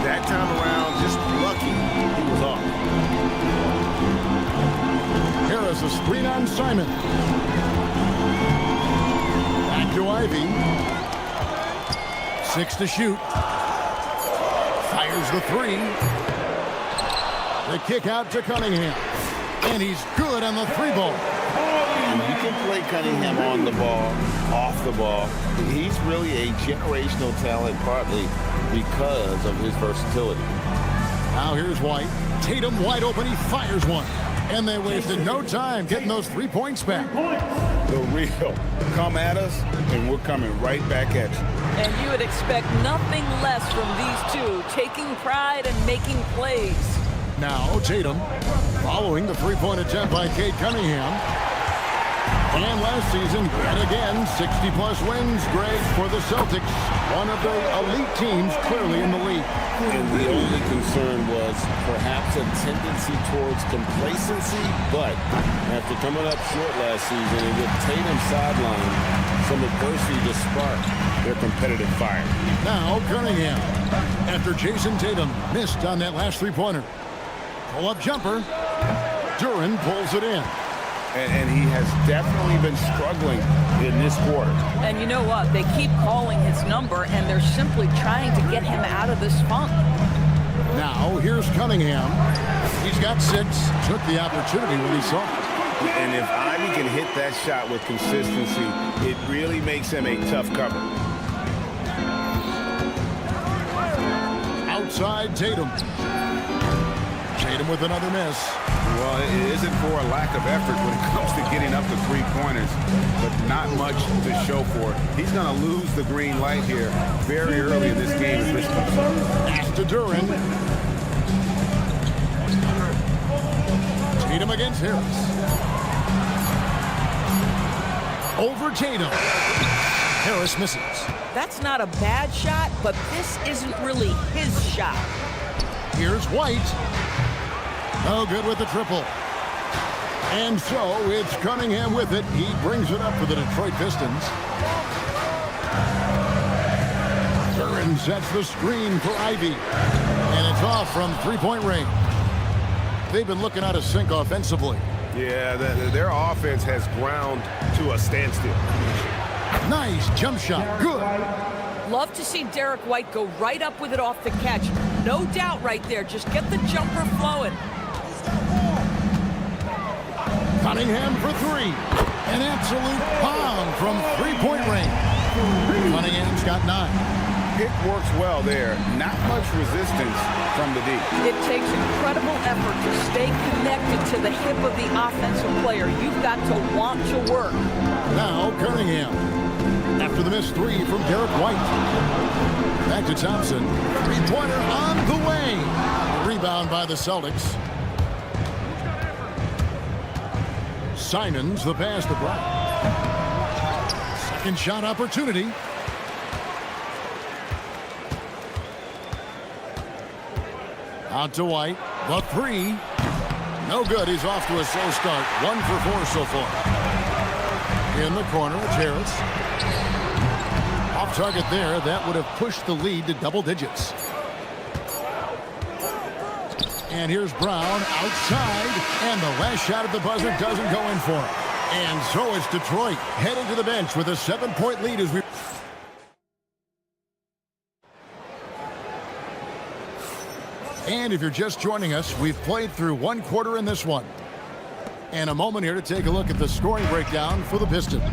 That time around, just lucky he was off. Harris, a screen on Simon. Back to Ivy. 6 to shoot. Fires the 3. The kick out to Cunningham. And he's good on the 3-ball. You can play Cunningham on the ball, off the ball. He's really a generational talent, partly because of his versatility. Now here's White. Tatum wide open. He fires one. And they wasted no time getting those 3 points back. The real. Come at us, and we're coming right back at you. And you would expect nothing less from these two, taking pride and making plays. Now Tatum following the 3-point attempt by Cade Cunningham. And last season, yet again, 60-plus wins, Greg, for the Celtics. One of the elite teams clearly in the league. And the only concern was perhaps a tendency towards complacency, but after coming up short last season and with Tatum sidelined, some adversity to spark their competitive fire. Now Cunningham, after Jason Tatum missed on that last 3-pointer. Pull-up jumper. Duran pulls it in. And he has definitely been struggling in this quarter. And you know what? They keep calling his number, and they're simply trying to get him out of this funk. Now, here's Cunningham. He's got 6. Took the opportunity when he saw it. And if Ivy can hit that shot with consistency, it really makes him a tough cover. Outside Tatum. Tatum with another miss. Well, it isn't for a lack of effort when it comes to getting up to 3-pointers, but not much to show for it. He's going to lose the green light here very early in this game. Pass to Duran. Tatum against Harris. Over Tatum. Harris misses. That's not a bad shot, but this isn't really his shot. Here's White. No good with the triple. And so it's Cunningham with it. He brings it up for the Detroit Pistons. Duran sets the screen for Ivy. And it's off from 3-point range. They've been looking out of sync offensively. Yeah, their offense has ground to a standstill. Nice jump shot. Good. Love to see Derek White go right up with it off the catch. No doubt right there. Just get the jumper flowing. Cunningham for 3. An absolute bomb from 3-point range. Cunningham's got 9. Pick works well there. Not much resistance from the deep. It takes incredible effort to stay connected to the hip of the offensive player. You've got to want to work. Now Cunningham. After the missed 3 from Derek White. Back to Thompson. 3-pointer on the way. Rebound by the Celtics. Simons, the pass to Brown. Second shot opportunity. Out to White. The 3. No good. He's off to a slow start. 1 for 4 so far. In the corner, it's Harris. Off target there. That would have pushed the lead to double digits. And here's Brown outside. And the last shot at the buzzer doesn't go in for it. And so it's Detroit heading to the bench with a 7-point lead as we... And if you're just joining us, we've played through 1 quarter in this one. And a moment here to take a look at the scoring breakdown for the Pistons.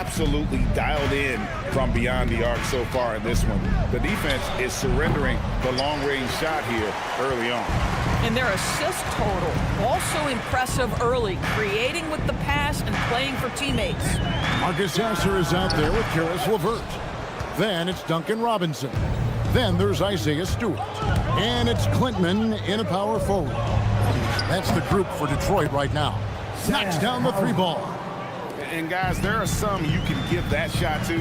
absolutely dialed in from beyond the arc so far in this one. The defense is surrendering the long-range shot here early on. And their assist total, also impressive early, creating with the pass and playing for teammates. Marcus Sasser is out there with Karis LeVert. Then it's Duncan Robinson. Then there's Isaiah Stewart. And it's Klintman in a power forward. That's the group for Detroit right now. Knocks down the three ball. And guys, there are some you can give that shot to,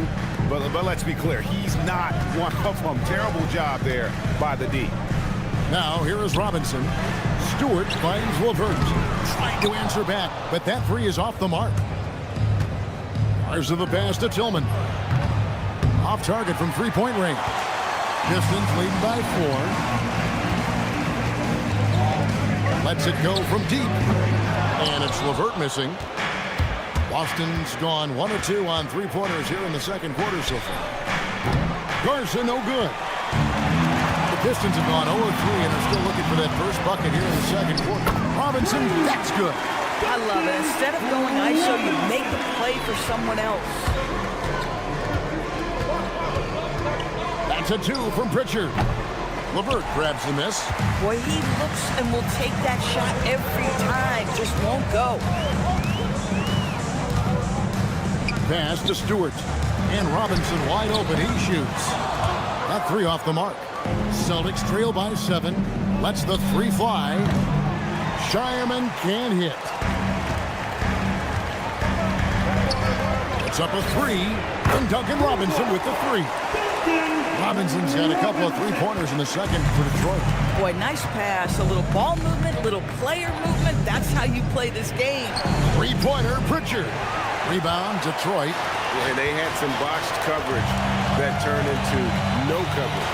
but let's be clear, he's not one of them. Terrible job there by the D. Now here is Robinson. Stewart finds LeVert. Trying to answer back, but that three is off the mark. Fires to the pass to Tillman. Off target from three-point range. Pistons leading by 4. Lets it go from deep. And it's LeVert missing. Boston's gone 1 of 2 on three-pointers here in the second quarter so far. Garza, no good. The Pistons have gone 0 of 3 and are still looking for that first bucket here in the second quarter. Robinson, that's good. I love it. Instead of going ISO, you make the play for someone else. That's a 2 from Pritchard. LeVert grabs the miss. Boy, he looks and will take that shot every time. Just won't go. Pass to Stewart. And Robinson wide open. He shoots. That three off the mark. Celtics trail by 7. Lets the three fly. Shireman can't hit. It's up a 3. And Duncan Robinson with the 3. Robinson's got a couple of three-pointers in the second for Detroit. Boy, nice pass. A little ball movement, little player movement. That's how you play this game. Three-pointer, Pritchard. Rebound, Detroit. And they had some botched coverage that turned into no coverage.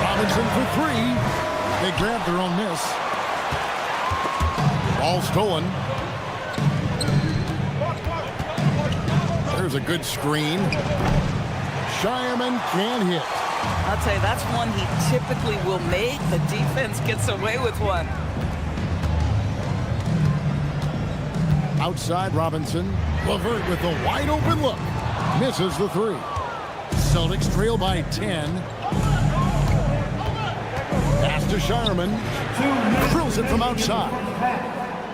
Robinson for 3. They grabbed their own miss. Ball stolen. There's a good screen. Shireman can't hit. I'll tell you, that's one he typically will make. The defense gets away with one. Outside Robinson. LeVert with a wide open look. Misses the 3. Celtics trail by 10. Pass to Shireman. Drills it from outside.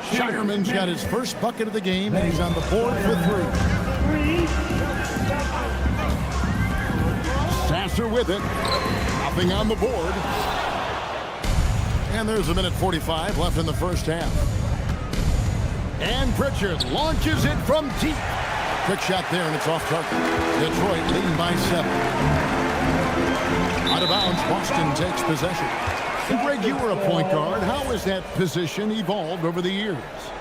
Shireman's got his first bucket of the game, and he's on the board for 3. Sasser with it. Nothing on the board. And there's a minute 45 left in the first half. And Pritchard launches it from deep. Quick shot there, and it's off target. Detroit leading by 7. Out of bounds, Boston takes possession. Greg, you were a point guard. How has that position evolved over the years?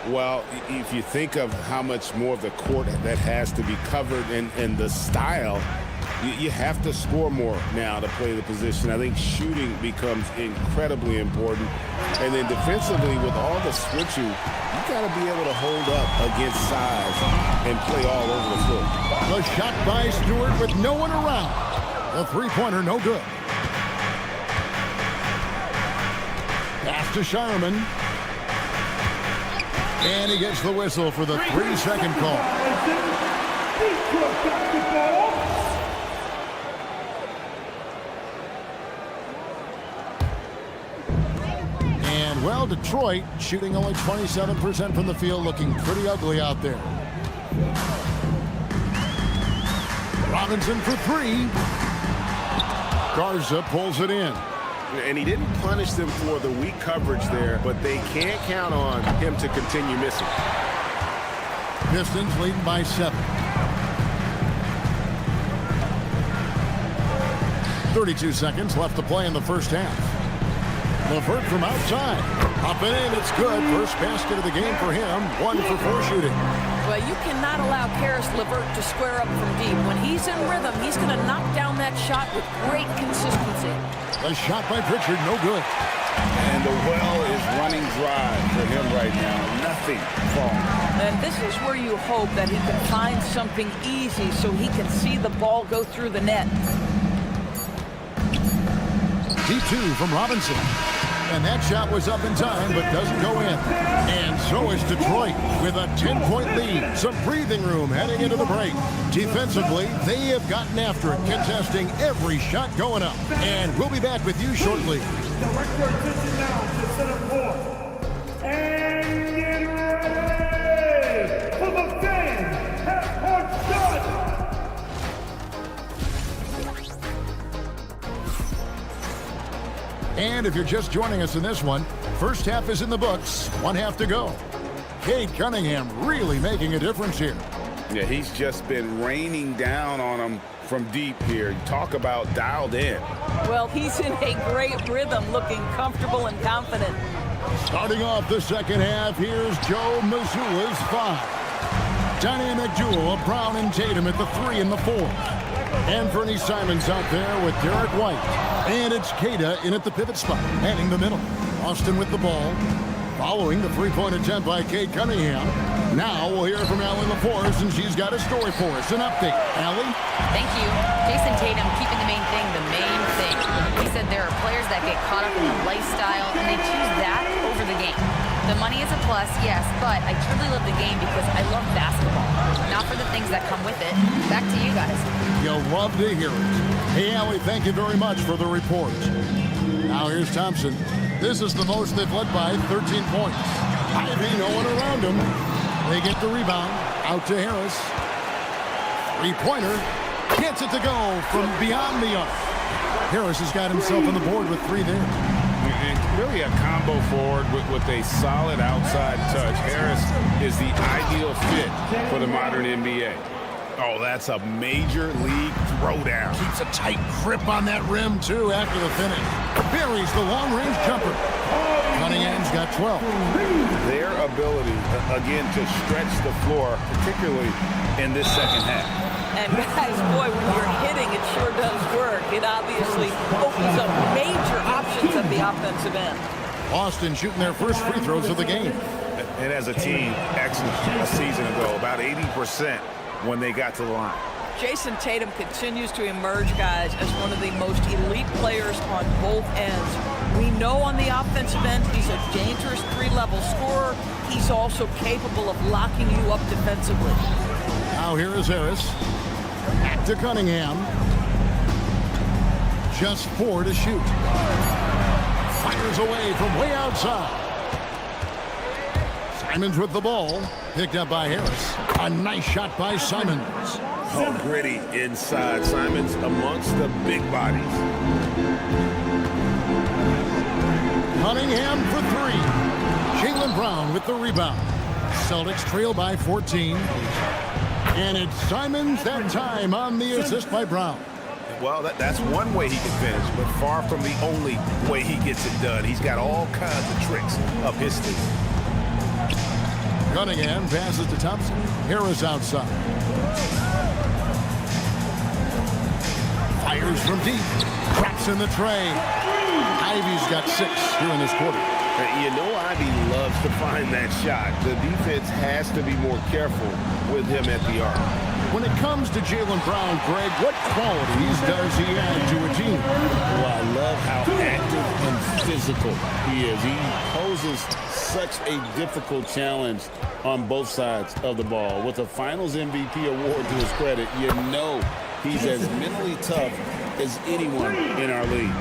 Well, if you think of how much more of the court that has to be covered and the style, you have to score more now to play the position. I think shooting becomes incredibly important. And then defensively, with all the switching, you got to be able to hold up against size and play all over the floor. The shot by Stewart with no one around. The three-pointer, no good. Pass to Shireman. And he gets the whistle for the 3-second call. And, well, Detroit shooting only 27% from the field, looking pretty ugly out there. Robinson for 3. Garza pulls it in. And he didn't punish them for the weak coverage there, but they can't count on him to continue missing. Pistons leading by 7. 32 seconds left to play in the first half. LeVert from outside. Up and in, it's good. First basket of the game for him. 1 for 4 shooting. Well, you cannot allow Karis LeVert to square up from deep. When he's in rhythm, he's going to knock down that shot with great consistency. A shot by Pritchard, no good. And the well is running dry for him right now. Nothing falling. And this is where you hope that he can find something easy so he can see the ball go through the net. D2 from Robinson. And that shot was up in time, but doesn't go in. And so is Detroit with a 10-point lead. Some breathing room heading into the break. Defensively, they have gotten after it, contesting every shot going up. And we'll be back with you shortly. Direct your attention now to center court. And get ready for the fans half-court shot. And if you're just joining us in this one, first half is in the books, one half to go. Cade Cunningham really making a difference here. Yeah, he's just been raining down on him from deep here. Talk about dialed in. Well, he's in a great rhythm, looking comfortable and confident. Starting off the second half, here's Joe Mazzulla's 5. Dynamic duo of Brown and Tatum at the 3 and the 4. Anthony Simons out there with Derek White. And it's Queta in at the pivot spot, manning the middle. Austin with the ball. Following the three-point attempt by Cade Cunningham. Now we'll hear from Allie LaForce, and she's got a story for us. An update. Allie? Thank you. Jason Tatum keeping the main thing the main thing. He said there are players that get caught up in the lifestyle, and they choose that over the game. The money is a plus, yes, but I truly love the game because I love basketball, not for the things that come with it. Back to you guys. You'll love to hear it. Hey, Allie, thank you very much for the report. Now here's Thompson. This is the most they've led by 13 points. Ivy, no one around him. They get the rebound. Out to Harris. Three-pointer. Gets it to go from beyond the arc. Harris has got himself on the board with 3 there. And really a combo forward with a solid outside touch. Harris is the ideal fit for the modern NBA. Oh, that's a major league throwdown. Keeps a tight grip on that rim, too, after the finish. Buries the long-range jumper. Cunningham's got 12. Their ability, again, to stretch the floor, particularly in this second half. And guys, boy, when you're hitting, it sure does work. It obviously opens up major options at the offensive end. Boston shooting their first free throws of the game. And as a team, excellent a season ago, about 80% when they got to the line. Jason Tatum continues to emerge, guys, as one of the most elite players on both ends. We know on the offensive end, he's a dangerous 3-level scorer. He's also capable of locking you up defensively. Now here is Harris. Back to Cunningham. Just 4 to shoot. Fires away from way outside. Simons with the ball. Picked up by Harris. A nice shot by Simons. Oh, gritty inside. Simons amongst the big bodies. Cunningham for 3. Jaylen Brown with the rebound. Celtics trail by 14. And it's Simons that time on the assist by Brown. Well, that's one way he can finish, but far from the only way he gets it done. He's got all kinds of tricks up his sleeve. Cunningham passes to Thompson. Harris outside. Fires from deep. Traps in the tray. Ivy's got 6 here in this quarter. You know Ivy loves to find that shot. The defense has to be more careful with him at the arc. When it comes to Jaylen Brown, Greg, what qualities does he add to a team? Well, I love how active and physical he is. He poses such a difficult challenge on both sides of the ball. With a Finals MVP award to his credit, you know he's as mentally tough as anyone in our league.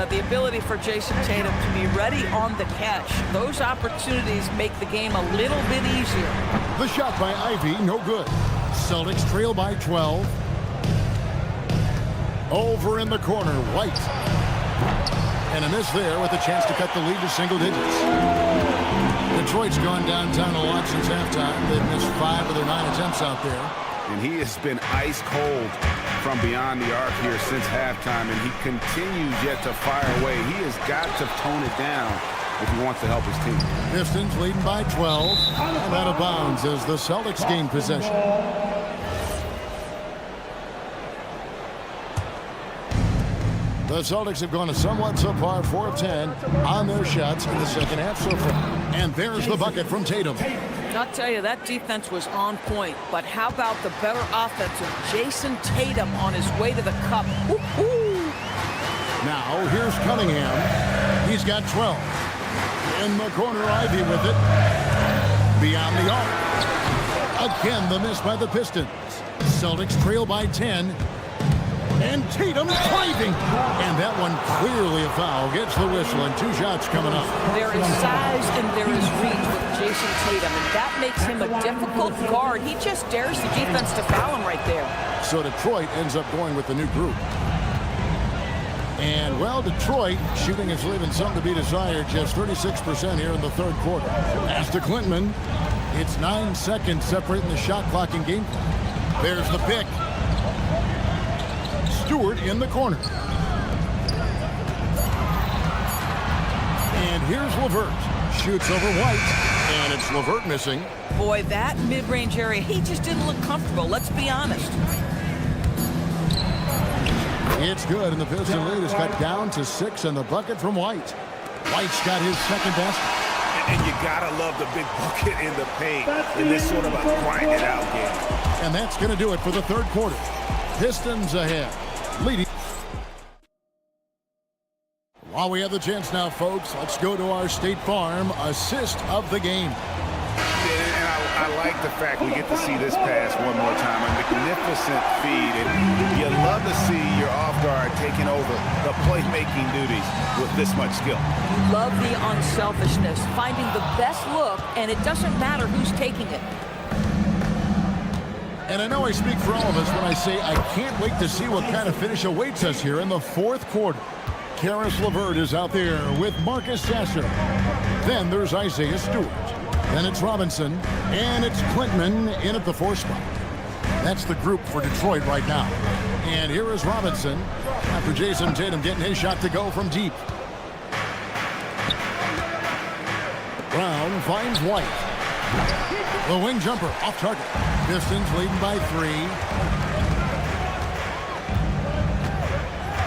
The ability for Jason Tatum to be ready on the catch. Those opportunities make the game a little bit easier. The shot by Ivy, no good. Celtics trail by 12. Over in the corner, White. And a miss there with a chance to cut the lead to single digits. Detroit's gone downtown a lot since halftime. They've missed 5 of their 9 attempts out there. And he has been ice cold from beyond the arc here since halftime, and he continues yet to fire away. He has got to tone it down if he wants to help his team. Pistons leading by 12 and out of bounds as the Celtics gain possession. The Celtics have gone a somewhat subpar 4 of 10 on their shots in the second half so far. And there's the bucket from Tatum. I'll tell you, that defense was on point. But how about the better offense of Jason Tatum on his way to the cup? Woo-hoo! Now here's Cunningham. He's got 12. In the corner, Ivy with it. Beyond the arc. Again, the miss by the Pistons. Celtics trail by 10. And Tatum driving. And that one clearly a foul. Gets the whistle and 2 shots coming up. There is size and there is reach with Jason Tatum, and that makes him a difficult guard. He just dares the defense to foul him right there. So Detroit ends up going with the new group. And, well, Detroit shooting is leaving something to be desired. Just 36% here in the third quarter. As to Clinton, it's 9 seconds separating the shot clock and game clock. There's the pick. Stewart in the corner. And here's LeVert. Shoots over White. And it's LeVert missing. Boy, that mid-range area, he just didn't look comfortable. Let's be honest. It's good, and the Piston lead is cut down to 6 and the bucket from White. White's got his second basket. And you gotta love the big bucket in the paint in this sort of a grind-it-out game. And that's going to do it for the third quarter. Pistons ahead, leading. While we have the chance now, folks, let's go to our State Farm assist of the game. And I like the fact we get to see this pass one more time. A magnificent feed, and you love to see your off guard taking over the playmaking duties with this much skill. You love the unselfishness, finding the best look, and it doesn't matter who's taking it. And I know I speak for all of us when I say I can't wait to see what kind of finish awaits us here in the fourth quarter. Karis LeVert is out there with Marcus Sasser. Then there's Isaiah Stewart. Then it's Robinson, and it's Clinton in at the 4 spot. That's the group for Detroit right now. And here is Robinson after Jason Tatum getting his shot to go from deep. Brown finds White. The wing jumper off target. Pistons leading by 3.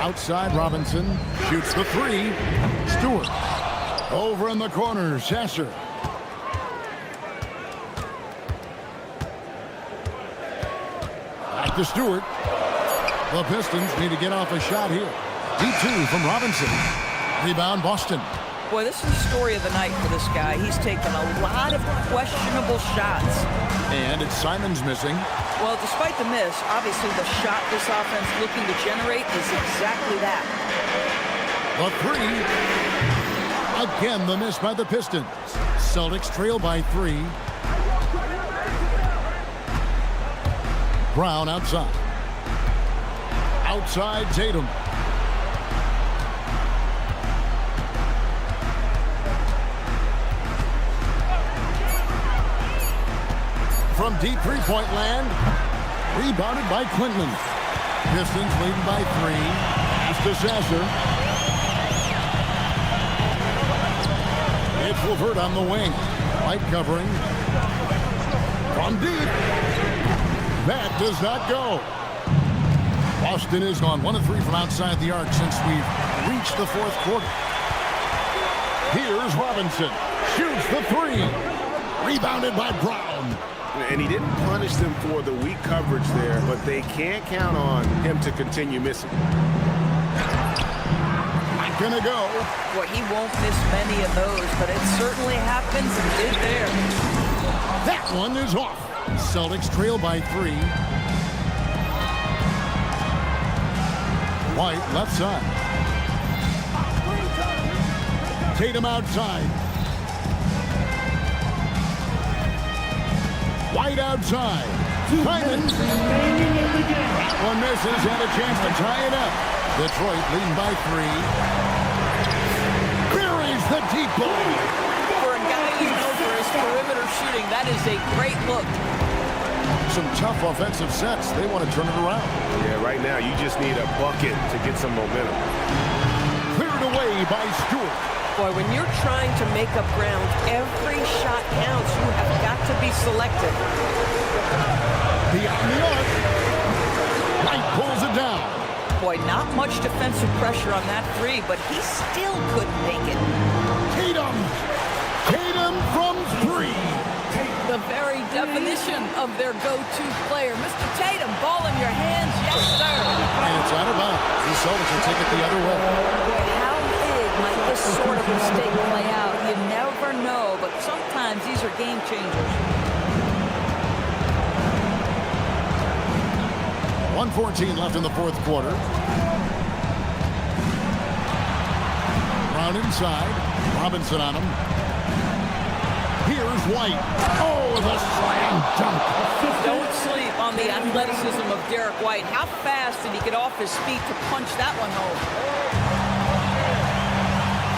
Outside, Robinson shoots the 3. Stewart over in the corner. Sasser. Back to Stewart. The Pistons need to get off a shot here. Deep 2 from Robinson. Rebound, Boston. Boy, this is the story of the night for this guy. He's taken a lot of questionable shots. And it's Simons missing. Well, despite the miss, obviously the shot this offense looking to generate is exactly that. The 3. Again, the miss by the Pistons. Celtics trail by 3. Brown outside. Outside, Tatum. From deep three-point land. Rebounded by Clinton. Pistons leading by 3. It's to Sasser. It's LeVert on the wing. White covering. From deep. That does not go. Boston is on 1 of 3 from outside the arc since we've reached the fourth quarter. Here's Robinson. Shoots the 3. Rebounded by Brown. And he didn't punish them for the weak coverage there, but they can't count on him to continue missing. Not gonna go. Boy, he won't miss many of those, but it certainly happens and did there. That one is off. Celtics trail by 3. White left side. Tatum outside. White outside. Simons. That one misses and a chance to tie it up. Detroit leading by 3. Buries the deep ball. For a guy who's known for his perimeter shooting, that is a great look. Some tough offensive sets. They want to turn it around. Yeah, right now you just need a bucket to get some momentum. Cleared away by Stewart. Boy, when you're trying to make up ground, every shot counts. You have got to be selective. Beyond the arc. White pulls it down. Boy, not much defensive pressure on that 3, but he still couldn't make it. Tatum. Tatum from 3. The very definition of their go-to player. Mr. Tatum, ball in your hands. Yes, sir. And it's out of bounds. The Celtics will take it the other way. Boy, how big might this sort of mistake play out? You never know, but sometimes these are game changers. 1:14 left in the fourth quarter. Brown inside. Robinson on him. Here's White. Oh, the slam dunk. Don't sleep on the athleticism of Derek White. How fast did he get off his feet to punch that one home?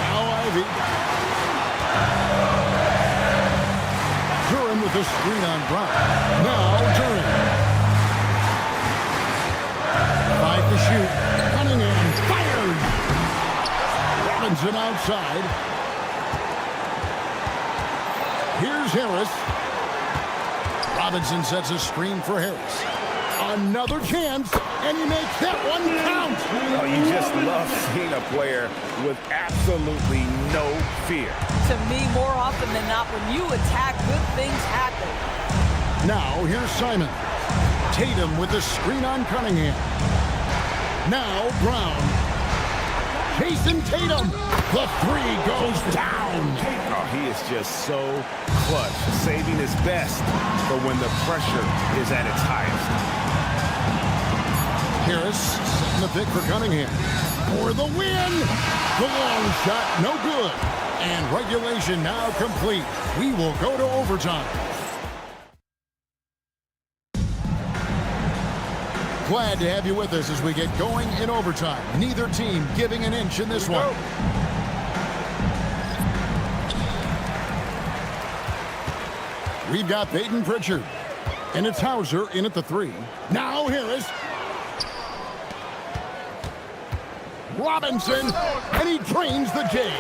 Now Ivy. Duran with the screen on Brown. Now Duran. 5 to shoot. Cunningham fired. Robinson outside. Here's Harris. Robinson sets a screen for Harris. Another chance, and he makes that one count. Oh, you just love seeing a player with absolutely no fear. To me, more often than not, when you attack, good things happen. Now, here's Simon. Tatum with the screen on Cunningham. Now, Brown. Jason Tatum. The three goes down. Oh, he is just so clutch, saving his best for when the pressure is at its highest. Harris setting the pick for Cunningham. For the win. The long shot, no good. And regulation now complete. We will go to overtime. Glad to have you with us as we get going in overtime. Neither team giving an inch in this one. We've got Peyton Pritchard. And it's Hauser in at the 3. Now Harris. Robinson. And he drains the J.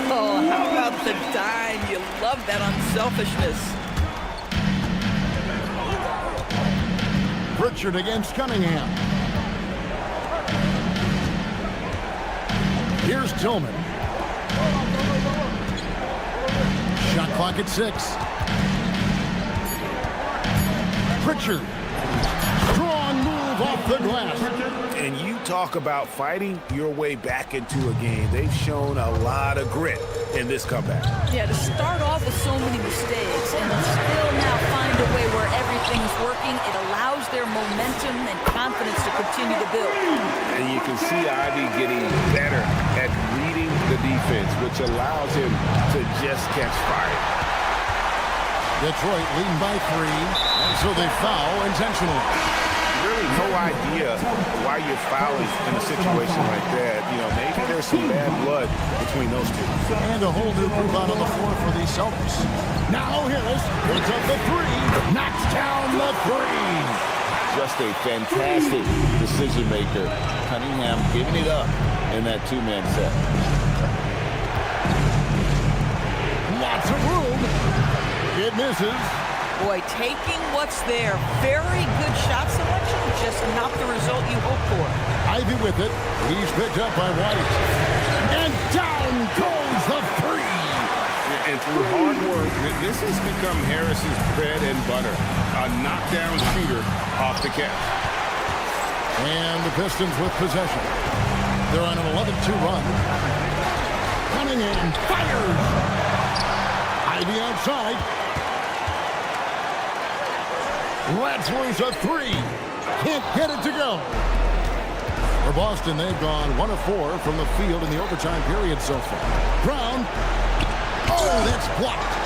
Oh, how about the dime? You love that unselfishness. Pritchard against Cunningham. Here's Tillman. Shot clock at 6. Pritchard. Strong move off the glass. And you talk about fighting your way back into a game. They've shown a lot of grit in this comeback. Yeah, to start off with so many mistakes and still now find a way where everything's working, it allows their momentum and confidence to continue to build. And you can see Ivy getting better at reading the defense, which allows him to just catch fire. Detroit leading by 3, and so they foul intentionally. Really no idea why you're fouling in a situation like that. You know, maybe there's some bad blood between those two. And a whole new group out on the floor for the Celtics. Now Harris puts up the 3, knocks down the 3. Just a fantastic decision maker. Cunningham giving it up in that two-man set. Lots of room. It misses. Boy, taking what's there. Very good shot selection, just not the result you hope for. Ivy with it. He's picked up by White. And down goes the 3. And through hard work, this has become Harris's bread and butter. A knockdown shooter off the catch. And the Pistons with possession. They're on an 11-2 run. Cunningham fires. Ivy outside. Lets loose a 3. Can't get it to go. For Boston, they've gone 1 of 4 from the field in the overtime period so far. Brown. Oh, that's blocked.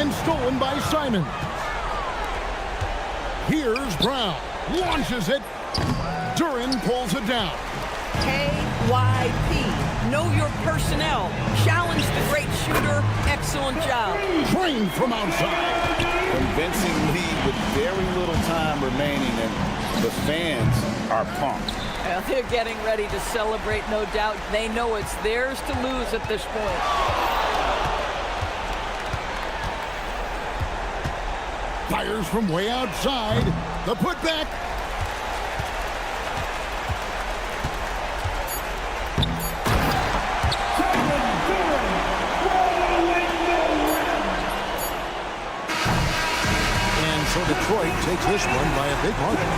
And stolen by Simon. Here's Brown. Launches it. Duran pulls it down. KYP. Know your personnel. Challenge the great shooter. Excellent job. Trained from outside. Convincing lead with very little time remaining, and the fans are pumped. Well, they're getting ready to celebrate, no doubt. They know it's theirs to lose at this point. Fires from way outside. The putback. And so Detroit takes this one by a big margin.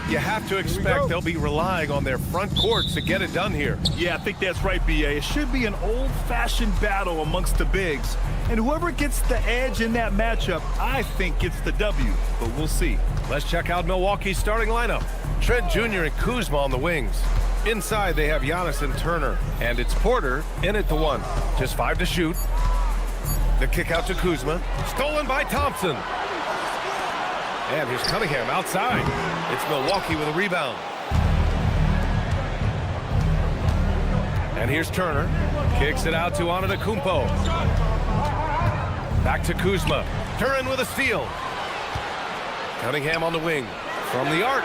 You have to expect they'll be relying on their front courts to get it done here. Yeah, I think that's right, B.A. It should be an old-fashioned battle amongst the bigs. And whoever gets the edge in that matchup, I think gets the W. But we'll see. Let's check out Milwaukee's starting lineup. Trent Jr. and Kuzma on the wings. Inside, they have Giannis and Turner. And it's Porter in at the 1. Just 5 to shoot. The kick out to Kuzma. Stolen by Thompson. And here's Cunningham outside. It's Milwaukee with a rebound. And here's Turner. Kicks it out to Antetokounmpo. Back to Kuzma. Turin with a steal. Cunningham on the wing. From the arc.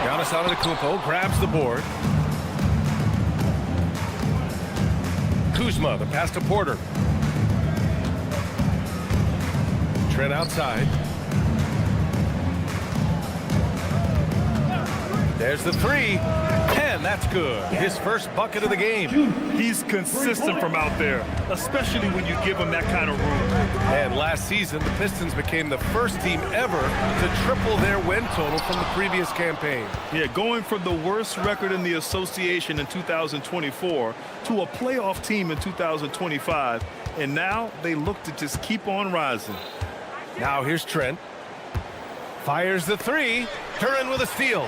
Giannis Antetokounmpo grabs the board. Kuzma, the pass to Porter. Trent outside. There's the 3, and that's good. His first bucket of the game. He's consistent from out there, especially when you give him that kind of room. And last season, the Pistons became the first team ever to triple their win total from the previous campaign. Yeah, going from the worst record in the association in 2024 to a playoff team in 2025, and now they look to just keep on rising. Now here's Trent. Fires the 3. Turin with a steal.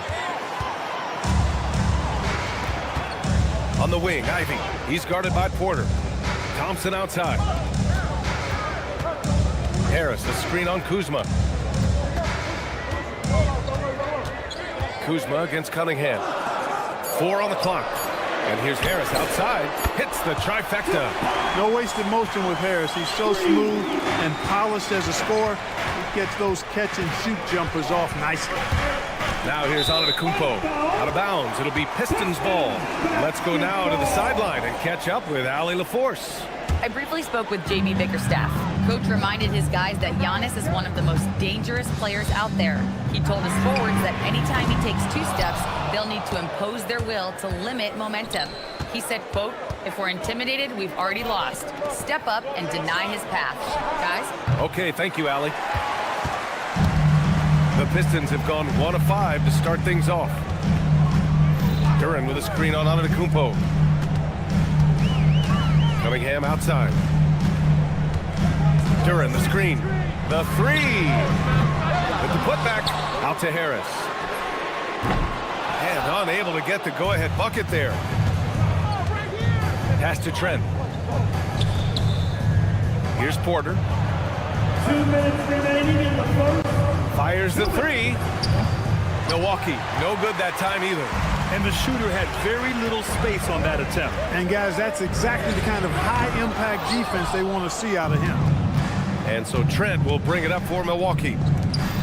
On the wing, Ivy. He's guarded by Porter. Thompson outside. Harris, the screen on Kuzma. Kuzma against Cunningham. 4 on the clock. And here's Harris outside. Hits the trifecta. No wasted motion with Harris. He's so smooth and polished as a scorer. He gets those catch-and-shoot jumpers off nicely. Now here's Antetokounmpo. Out of bounds. It'll be Pistons ball. Let's go now to the sideline and catch up with Allie LaForce. I briefly spoke with J.B. Bickerstaff. Coach reminded his guys that Giannis is one of the most dangerous players out there. He told his forwards that anytime he takes 2 steps, they'll need to impose their will to limit momentum. He said, quote, "If we're intimidated, we've already lost. Step up and deny his path." Guys? Okay, thank you, Allie. The Pistons have gone 1 of 5 to start things off. Duran with a screen on Antetokounmpo. Cunningham outside. Duran, the screen. The 3. With the putback, out to Harris. And unable to get the go-ahead bucket there. Pass to Trent. Here's Porter. 2 minutes remaining in the first. Fires the 3. Milwaukee, no good that time either. And the shooter had very little space on that attempt. And guys, that's exactly the kind of high-impact defense they want to see out of him. And so Trent will bring it up for Milwaukee.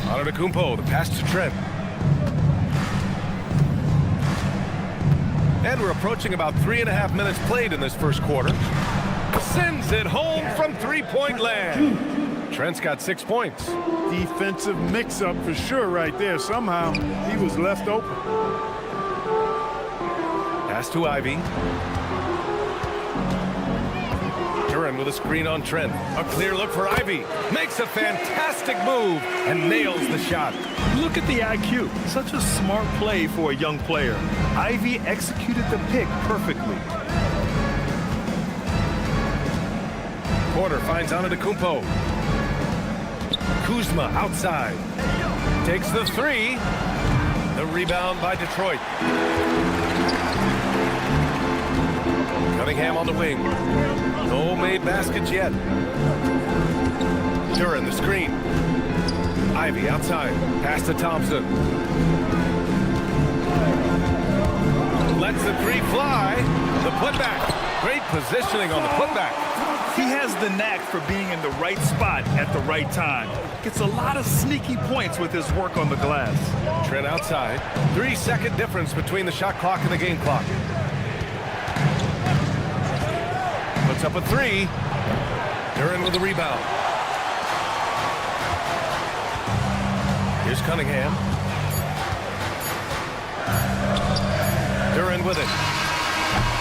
Antetokounmpo, the pass to Trent. And we're approaching about 3.5 minutes played in this first quarter. Sends it home from three-point land. Trent's got 6 points. Defensive mix-up for sure right there. Somehow he was left open. Pass to Ivy. Duran with a screen on Trent. A clear look for Ivy. Makes a fantastic move and nails the shot. Look at the IQ. Such a smart play for a young player. Ivy executed the pick perfectly. Porter finds Antetokounmpo. Kuzma outside. Takes the 3. The rebound by Detroit. Cunningham on the wing. No made baskets yet. Duran the screen. Ivy outside. Pass to Thompson. Lets the 3 fly. The putback. Great positioning on the putback. He has the knack for being in the right spot at the right time. Gets a lot of sneaky points with his work on the glass. Trent outside. 3-second difference between the shot clock and the game clock. Puts up a 3. Duran with the rebound. Here's Cunningham. Duran with it.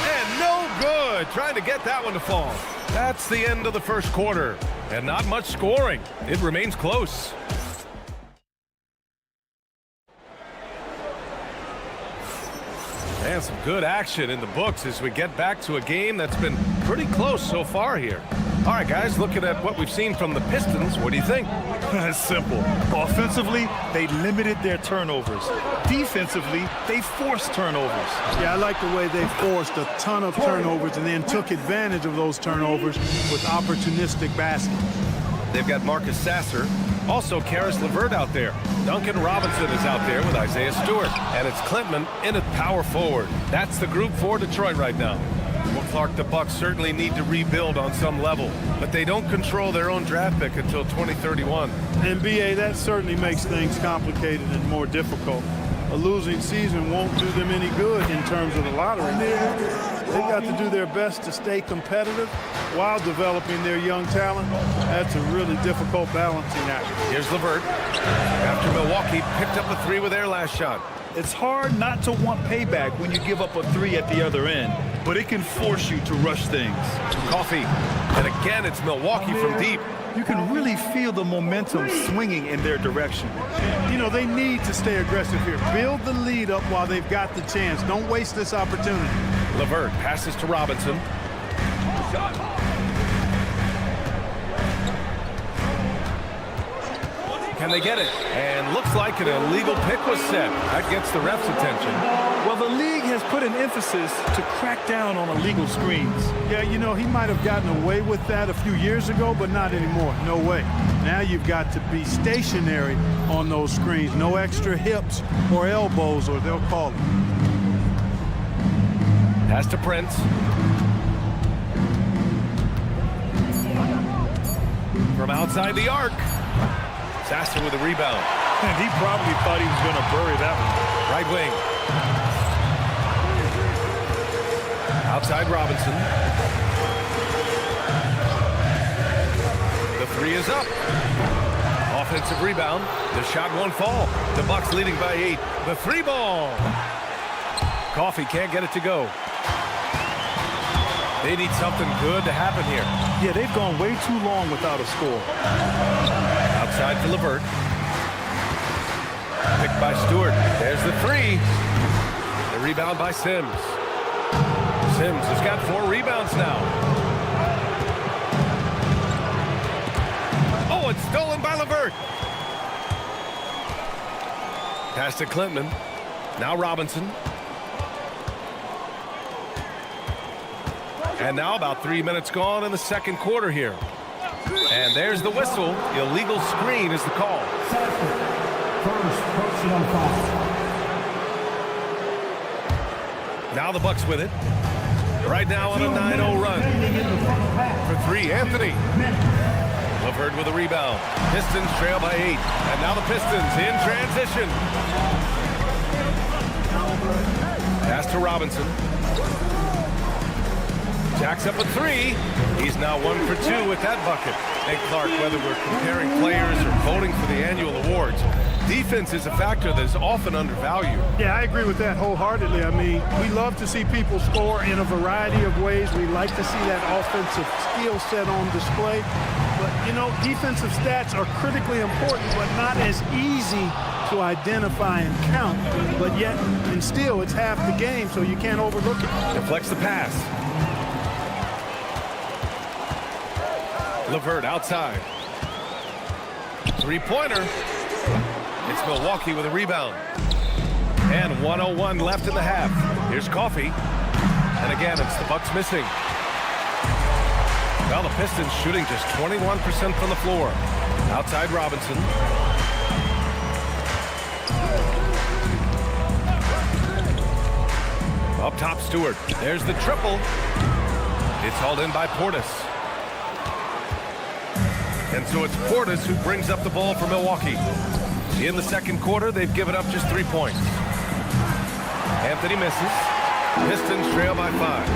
And no good. Trying to get that one to fall. That's the end of the first quarter. And not much scoring. It remains close. And some good action in the books as we get back to a game that's been pretty close so far here. All right, guys, looking at what we've seen from the Pistons, what do you think? It's simple. Offensively, they limited their turnovers. Defensively, they forced turnovers. Yeah, I like the way they forced a ton of turnovers and then took advantage of those turnovers with opportunistic baskets. They've got Marcus Sasser, also Karis LeVert out there. Duncan Robinson is out there with Isaiah Stewart. And it's Klintman in at power forward. That's the group for Detroit right now. Well, Clark, the Bucks certainly need to rebuild on some level, but they don't control their own draft pick until 2031. And BA, that certainly makes things complicated and more difficult. A losing season won't do them any good in terms of the lottery. They've got to do their best to stay competitive while developing their young talent. That's a really difficult balancing act. Here's LeVert. After Milwaukee picked up a three with their last shot. It's hard not to want payback when you give up a three at the other end, but it can force you to rush things. Coffee. And again, it's Milwaukee from deep. You can really feel the momentum swinging in their direction. You know, they need to stay aggressive here. Build the lead up while they've got the chance. Don't waste this opportunity. LeVert passes to Robinson. Can they get it? And looks like an illegal pick was set. That gets the ref's attention. Well, the league has put an emphasis to crack down on illegal screens. Yeah, you know, he might have gotten away with that a few years ago, but not anymore. No way. Now you've got to be stationary on those screens. No extra hips or elbows, or they'll call it. Pass to Prince. From outside the arc. Sasser with a rebound. And he probably thought he was going to bury that one. Right wing. Outside Robinson. The three is up. Offensive rebound. The shot won't fall. The Bucks leading by 8. The three ball. Coffee can't get it to go. They need something good to happen here. Yeah, they've gone way too long without a score. Outside to LeVert. Picked by Stewart. There's the three. The rebound by Sims. Sims has got 4 rebounds now. Oh, it's stolen by LeVert. Pass to Klintman. Now Robinson. And now about 3 minutes gone in the second quarter here. And there's the whistle. Illegal screen is the call. First personal foul. Now the Bucks with it. Right now on a 9-0 run. For 3, Anthony. LeVert with a rebound. Pistons trail by 8. And now the Pistons in transition. Pass to Robinson. Jacks up a 3. He's now 1 for 2 with that bucket. Hey, Clark, whether we're comparing players or voting for the annual awards, defense is a factor that is often undervalued. Yeah, I agree with that wholeheartedly. I mean, we love to see people score in a variety of ways. We like to see that offensive skill set on display. But, you know, defensive stats are critically important, but not as easy to identify and count. But yet, and still, it's half the game, so you can't overlook it. Deflects the pass. LeVert outside. Three-pointer. It's Milwaukee with a rebound. And 1:01 left in the half. Here's Coffee. And again, it's the Bucks missing. Well, the Pistons shooting just 21% from the floor. Outside Robinson. Up top, Stewart. There's the triple. It's hauled in by Portis. And so it's Portis who brings up the ball for Milwaukee. In the second quarter, they've given up just 3 points. Anthony misses. Pistons trail by 5.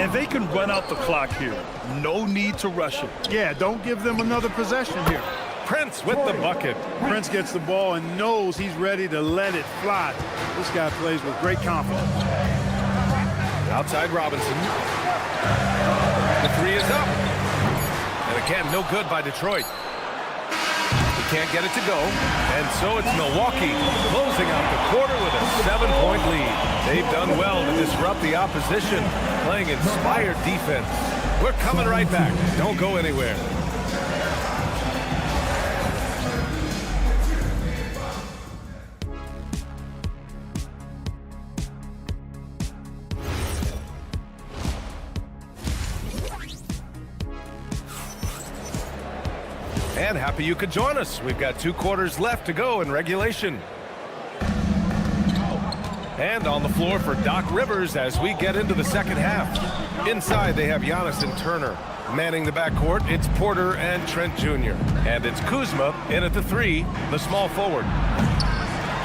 And they can run out the clock here. No need to rush it. Yeah, don't give them another possession here. Prince with the bucket. Prince gets the ball and knows he's ready to let it fly. This guy plays with great confidence. Outside Robinson. The 3 is up. And again, no good by Detroit. can't get it to go. And so it's Milwaukee closing out the quarter with a 7-point lead. They've done well to disrupt the opposition, playing inspired defense. We're coming right back. Don't go anywhere. And happy you could join us. We've got 2 quarters left to go in regulation. And on the floor for Doc Rivers as we get into the second half. Inside they have Giannis and Turner. Manning the backcourt, it's Porter and Trent Jr. And it's Kuzma in at the 3, the small forward.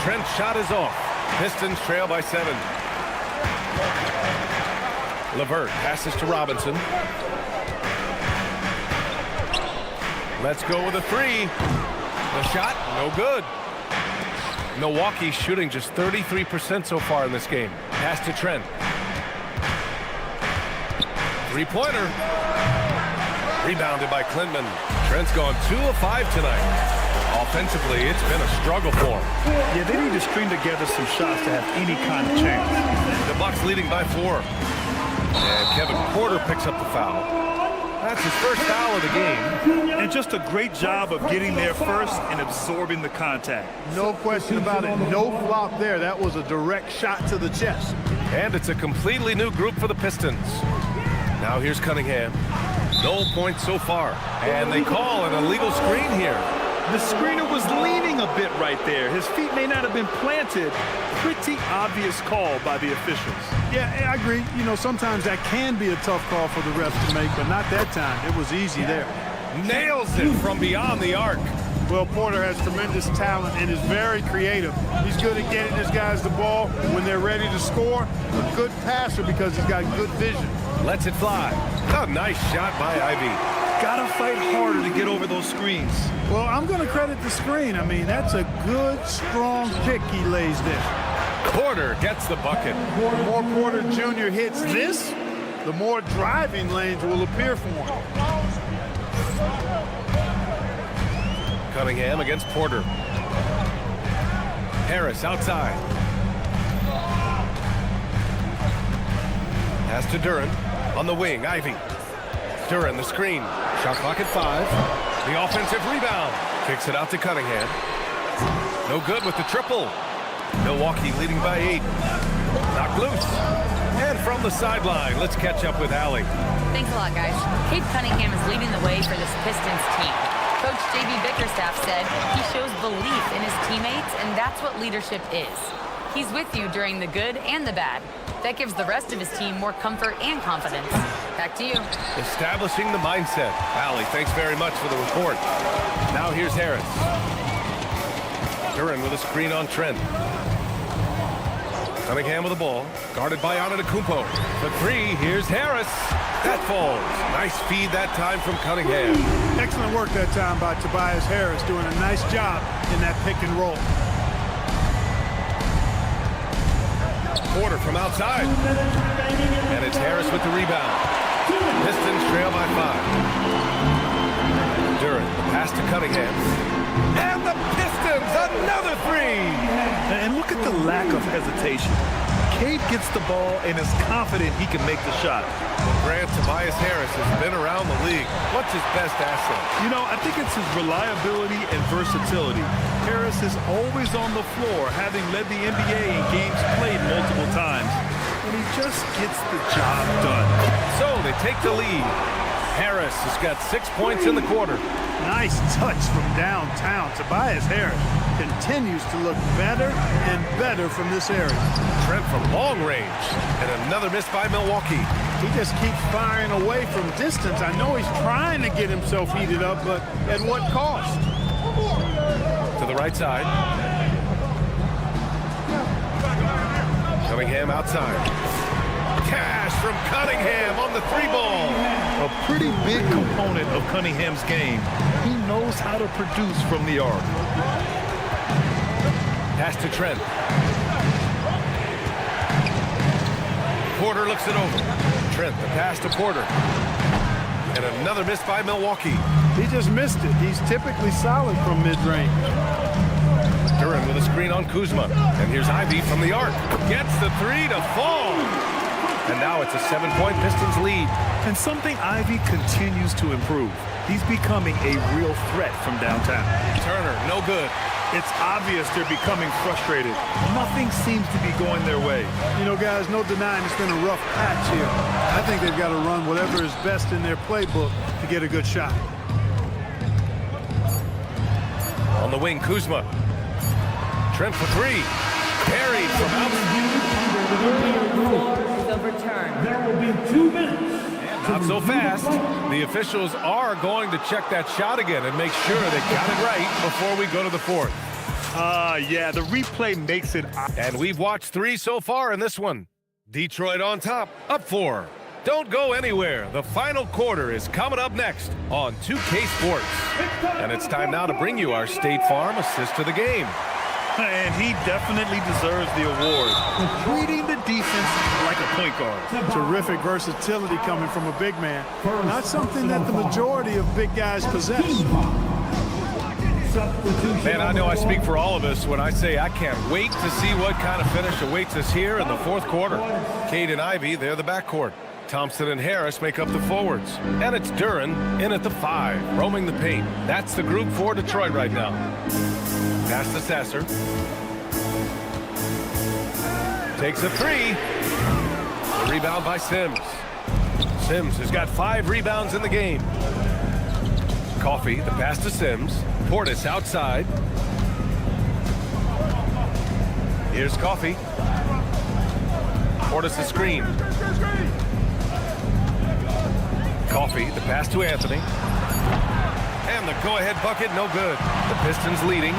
Trent's shot is off. Pistons trail by 7. LeVert passes to Robinson. Let's go with a 3. The shot, no good. Milwaukee shooting just 33% so far in this game. Pass to Trent. 3-pointer. Rebounded by Klintman. Trent's gone 2 of 5 tonight. Offensively, it's been a struggle for him. Yeah, they need to string together some shots to have any kind of chance. The Bucks leading by 4. And Kevin Porter picks up the foul. That's his first foul of the game. And just a great job of getting there first and absorbing the contact. No question about it. No flop there. That was a direct shot to the chest. And it's a completely new group for the Pistons. Now here's Cunningham. No points so far. And they call an illegal screen here. The screener was leaning a bit right there. His feet may not have been planted. Pretty obvious call by the officials. Yeah, I agree. You know, sometimes that can be a tough call for the refs to make, but not that time. It was easy there. Nails it from beyond the arc. Well, Porter has tremendous talent and is very creative. He's good at getting his guys the ball when they're ready to score. A good passer because he's got good vision. Lets it fly. A nice shot by Ivy. Gotta fight harder to get over those screens. Well, I'm going to credit the screen. I mean, that's a good, strong pick he lays there. Porter gets the bucket. The more Porter Jr. hits this, the more driving lanes will appear for him. Cunningham against Porter. Harris outside. Pass to Duren on the wing. Ivy. Duren the screen. Shot clock at 5. The offensive rebound. Kicks it out to Cunningham. No good with the triple. Milwaukee leading by 8. Knocked loose. And from the sideline, let's catch up with Allie. Thanks a lot, guys. Cade Cunningham is leading the way for this Pistons team. Coach J.B. Bickerstaff said he shows belief in his teammates, and that's what leadership is. He's with you during the good and the bad. That gives the rest of his team more comfort and confidence. Back to you. Establishing the mindset. Allie, thanks very much for the report. Now here's Harris. Duren with a screen on Trent. Cunningham with the ball. Guarded by Antetokounmpo. The 3, here's Harris. That falls. Nice feed that time from Cunningham. Excellent work that time by Tobias Harris, doing a nice job in that pick and roll. Porter from outside. And it's Harris with the rebound. Pistons trail by 5. Duren, the pass to Cunningham. And the Pistons, another 3! And look at the lack of hesitation. Cade gets the ball and is confident he can make the shot. Well, Grant, Tobias Harris has been around the league. What's his best asset? You know, I think it's his reliability and versatility. Harris is always on the floor, having led the NBA in games played multiple times. And he just gets the job done. So they take the lead. Harris has got 6 points in the quarter. Nice touch from downtown. Tobias Harris continues to look better and better from this area. Trent from long range. And another miss by Milwaukee. He just keeps firing away from distance. I know he's trying to get himself heated up, but at what cost? To the right side. Cunningham outside. Cash from Cunningham on the 3-ball. A pretty big component of Cunningham's game. He knows how to produce from the arc. Pass to Trent. Porter looks it over. Trent, the pass to Porter. And another miss by Milwaukee. He just missed it. He's typically solid from mid-range. Duren with a screen on Kuzma. And here's Ivy from the arc. Gets the three to fall. And now it's a 7-point Pistons lead. And something Ivy continues to improve. He's becoming a real threat from downtown. Turner, no good. It's obvious they're becoming frustrated. Nothing seems to be going their way. You know, guys, no denying it's been a rough patch here. I think they've got to run whatever is best in their playbook to get a good shot. On the wing, Kuzma. Trent for three. Carried from out. There will be 2 minutes. Not so fast. The officials are going to check that shot again and make sure they got it right before we go to the fourth. Yeah, the replay makes it. And we've watched 3 so far in this one. Detroit on top, up 4. Don't go anywhere. The final quarter is coming up next on 2K Sports. And it's time now to bring you our State Farm assist to the game. And he definitely deserves the award. Reading the defense like a point guard. Terrific versatility coming from a big man. Not something that the majority of big guys possess. Man, I know I speak for all of us when I say I can't wait to see what kind of finish awaits us here in the fourth quarter. Cade and Ivy, they're the backcourt. Thompson and Harris make up the forwards. And it's Duren in at the 5, roaming the paint. That's the group for Detroit right now. Pass to Sasser. Takes a 3. Rebound by Sims. Sims has got 5 rebounds in the game. Coffey, the pass to Sims. Portis outside. Here's Coffey. Portis the screen. Coffey, the pass to Anthony. And the go-ahead bucket, no good. The Pistons leading.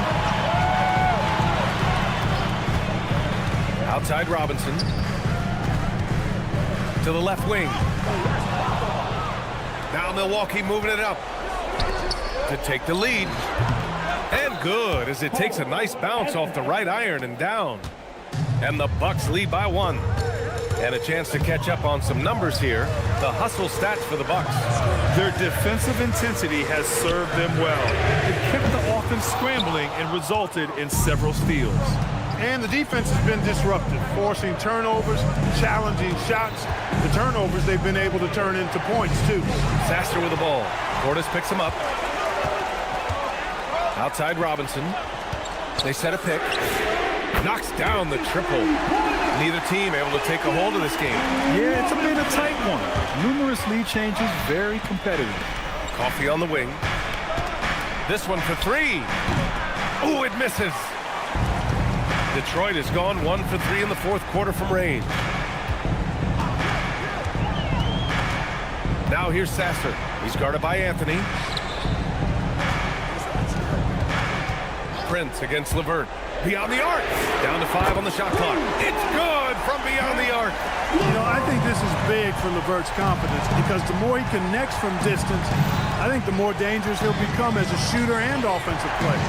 Outside Robinson. To the left wing. Now Milwaukee moving it up to take the lead. And good, as it takes a nice bounce off the right iron and down. And the Bucks lead by 1. And a chance to catch up on some numbers here. The hustle stats for the Bucks. Their defensive intensity has served them well. It kept the offense scrambling and resulted in several steals. And the defense has been disruptive, forcing turnovers, challenging shots. The turnovers they've been able to turn into points, too. Sasser with the ball. Portis picks him up. Outside Robinson. They set a pick. Knocks down the triple. Neither team able to take a hold of this game. Yeah, it's been a tight one. Numerous lead changes, very competitive. Coffey on the wing. This one for 3. Oh, it misses. Detroit has gone 1 for 3 in the fourth quarter from range. Now here's Sasser. He's guarded by Anthony. Prince against LeVert. Beyond the arc. Down to 5 on the shot clock. It's good from beyond the arc. You know, I think this is big for LeVert's confidence because the more he connects from distance, I think the more dangerous he'll become as a shooter and offensive player.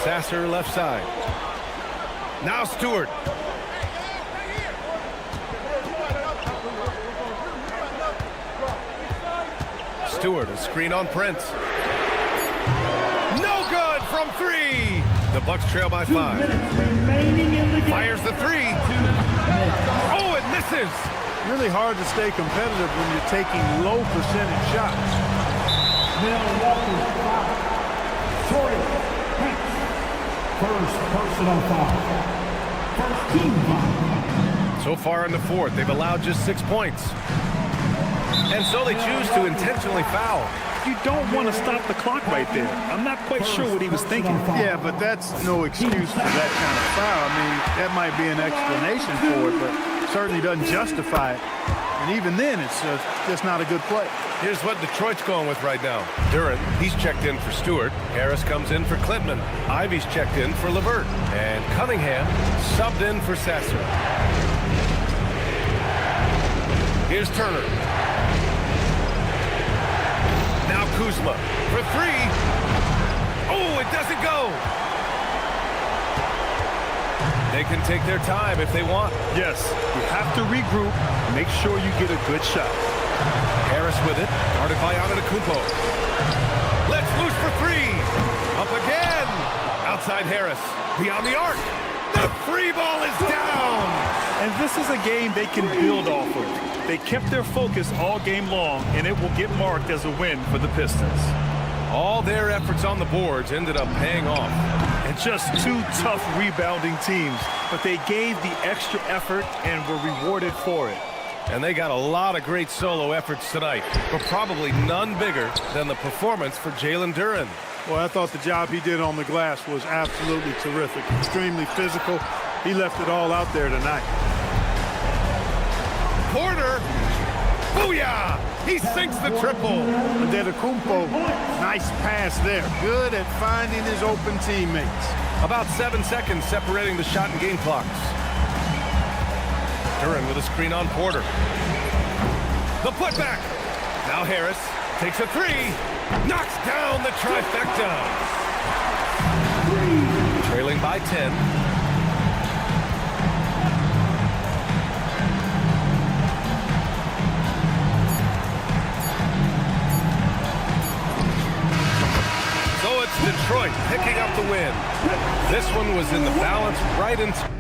Sasser left side. Now Stewart. Stewart, a screen on Prince. No good from 3. The Bucks trail by 5. Fires the 3. Oh, it misses. Really hard to stay competitive when you're taking low percentage shots. Milwaukee foul. First personal foul. First team foul. So far in the fourth, they've allowed just 6 points. And so they choose to intentionally foul. You don't want to stop the clock right there. I'm not quite sure what he was thinking. Yeah, but that's no excuse for that kind of foul. I mean, that might be an explanation for it, but certainly doesn't justify it. And even then, it's just not a good play. Here's what Detroit's going with right now. Duren, he's checked in for Stewart. Harris comes in for Klintman. Ivy's checked in for LeVert. And Cunningham subbed in for Sasser. Here's Turner. Now Kuzma for 3. Oh, it doesn't go. They can take their time if they want. Yes, you have to regroup. Make sure you get a good shot. Harris with it, guarded by Antetokounmpo. Let's loose for three. Up again. Outside Harris, beyond the arc. The free ball is down. And this is a game they can build off of. They kept their focus all game long, and it will get marked as a win for the Pistons. All their efforts on the boards ended up paying off. And just two tough rebounding teams, but they gave the extra effort and were rewarded for it. And they got a lot of great solo efforts tonight, but probably none bigger than the performance for Jalen Duren. Well, I thought the job he did on the glass was absolutely terrific. Extremely physical. He left it all out there tonight. Porter. Booyah! He sinks the triple. Antetokounmpo, nice pass there. Good at finding his open teammates. About 7 seconds separating the shot and game clocks. Duren with a screen on Porter. The putback. Now Harris takes a three. Knocks down the trifecta. Trailing by 10. Detroit picking up the win. This one was in the balance right into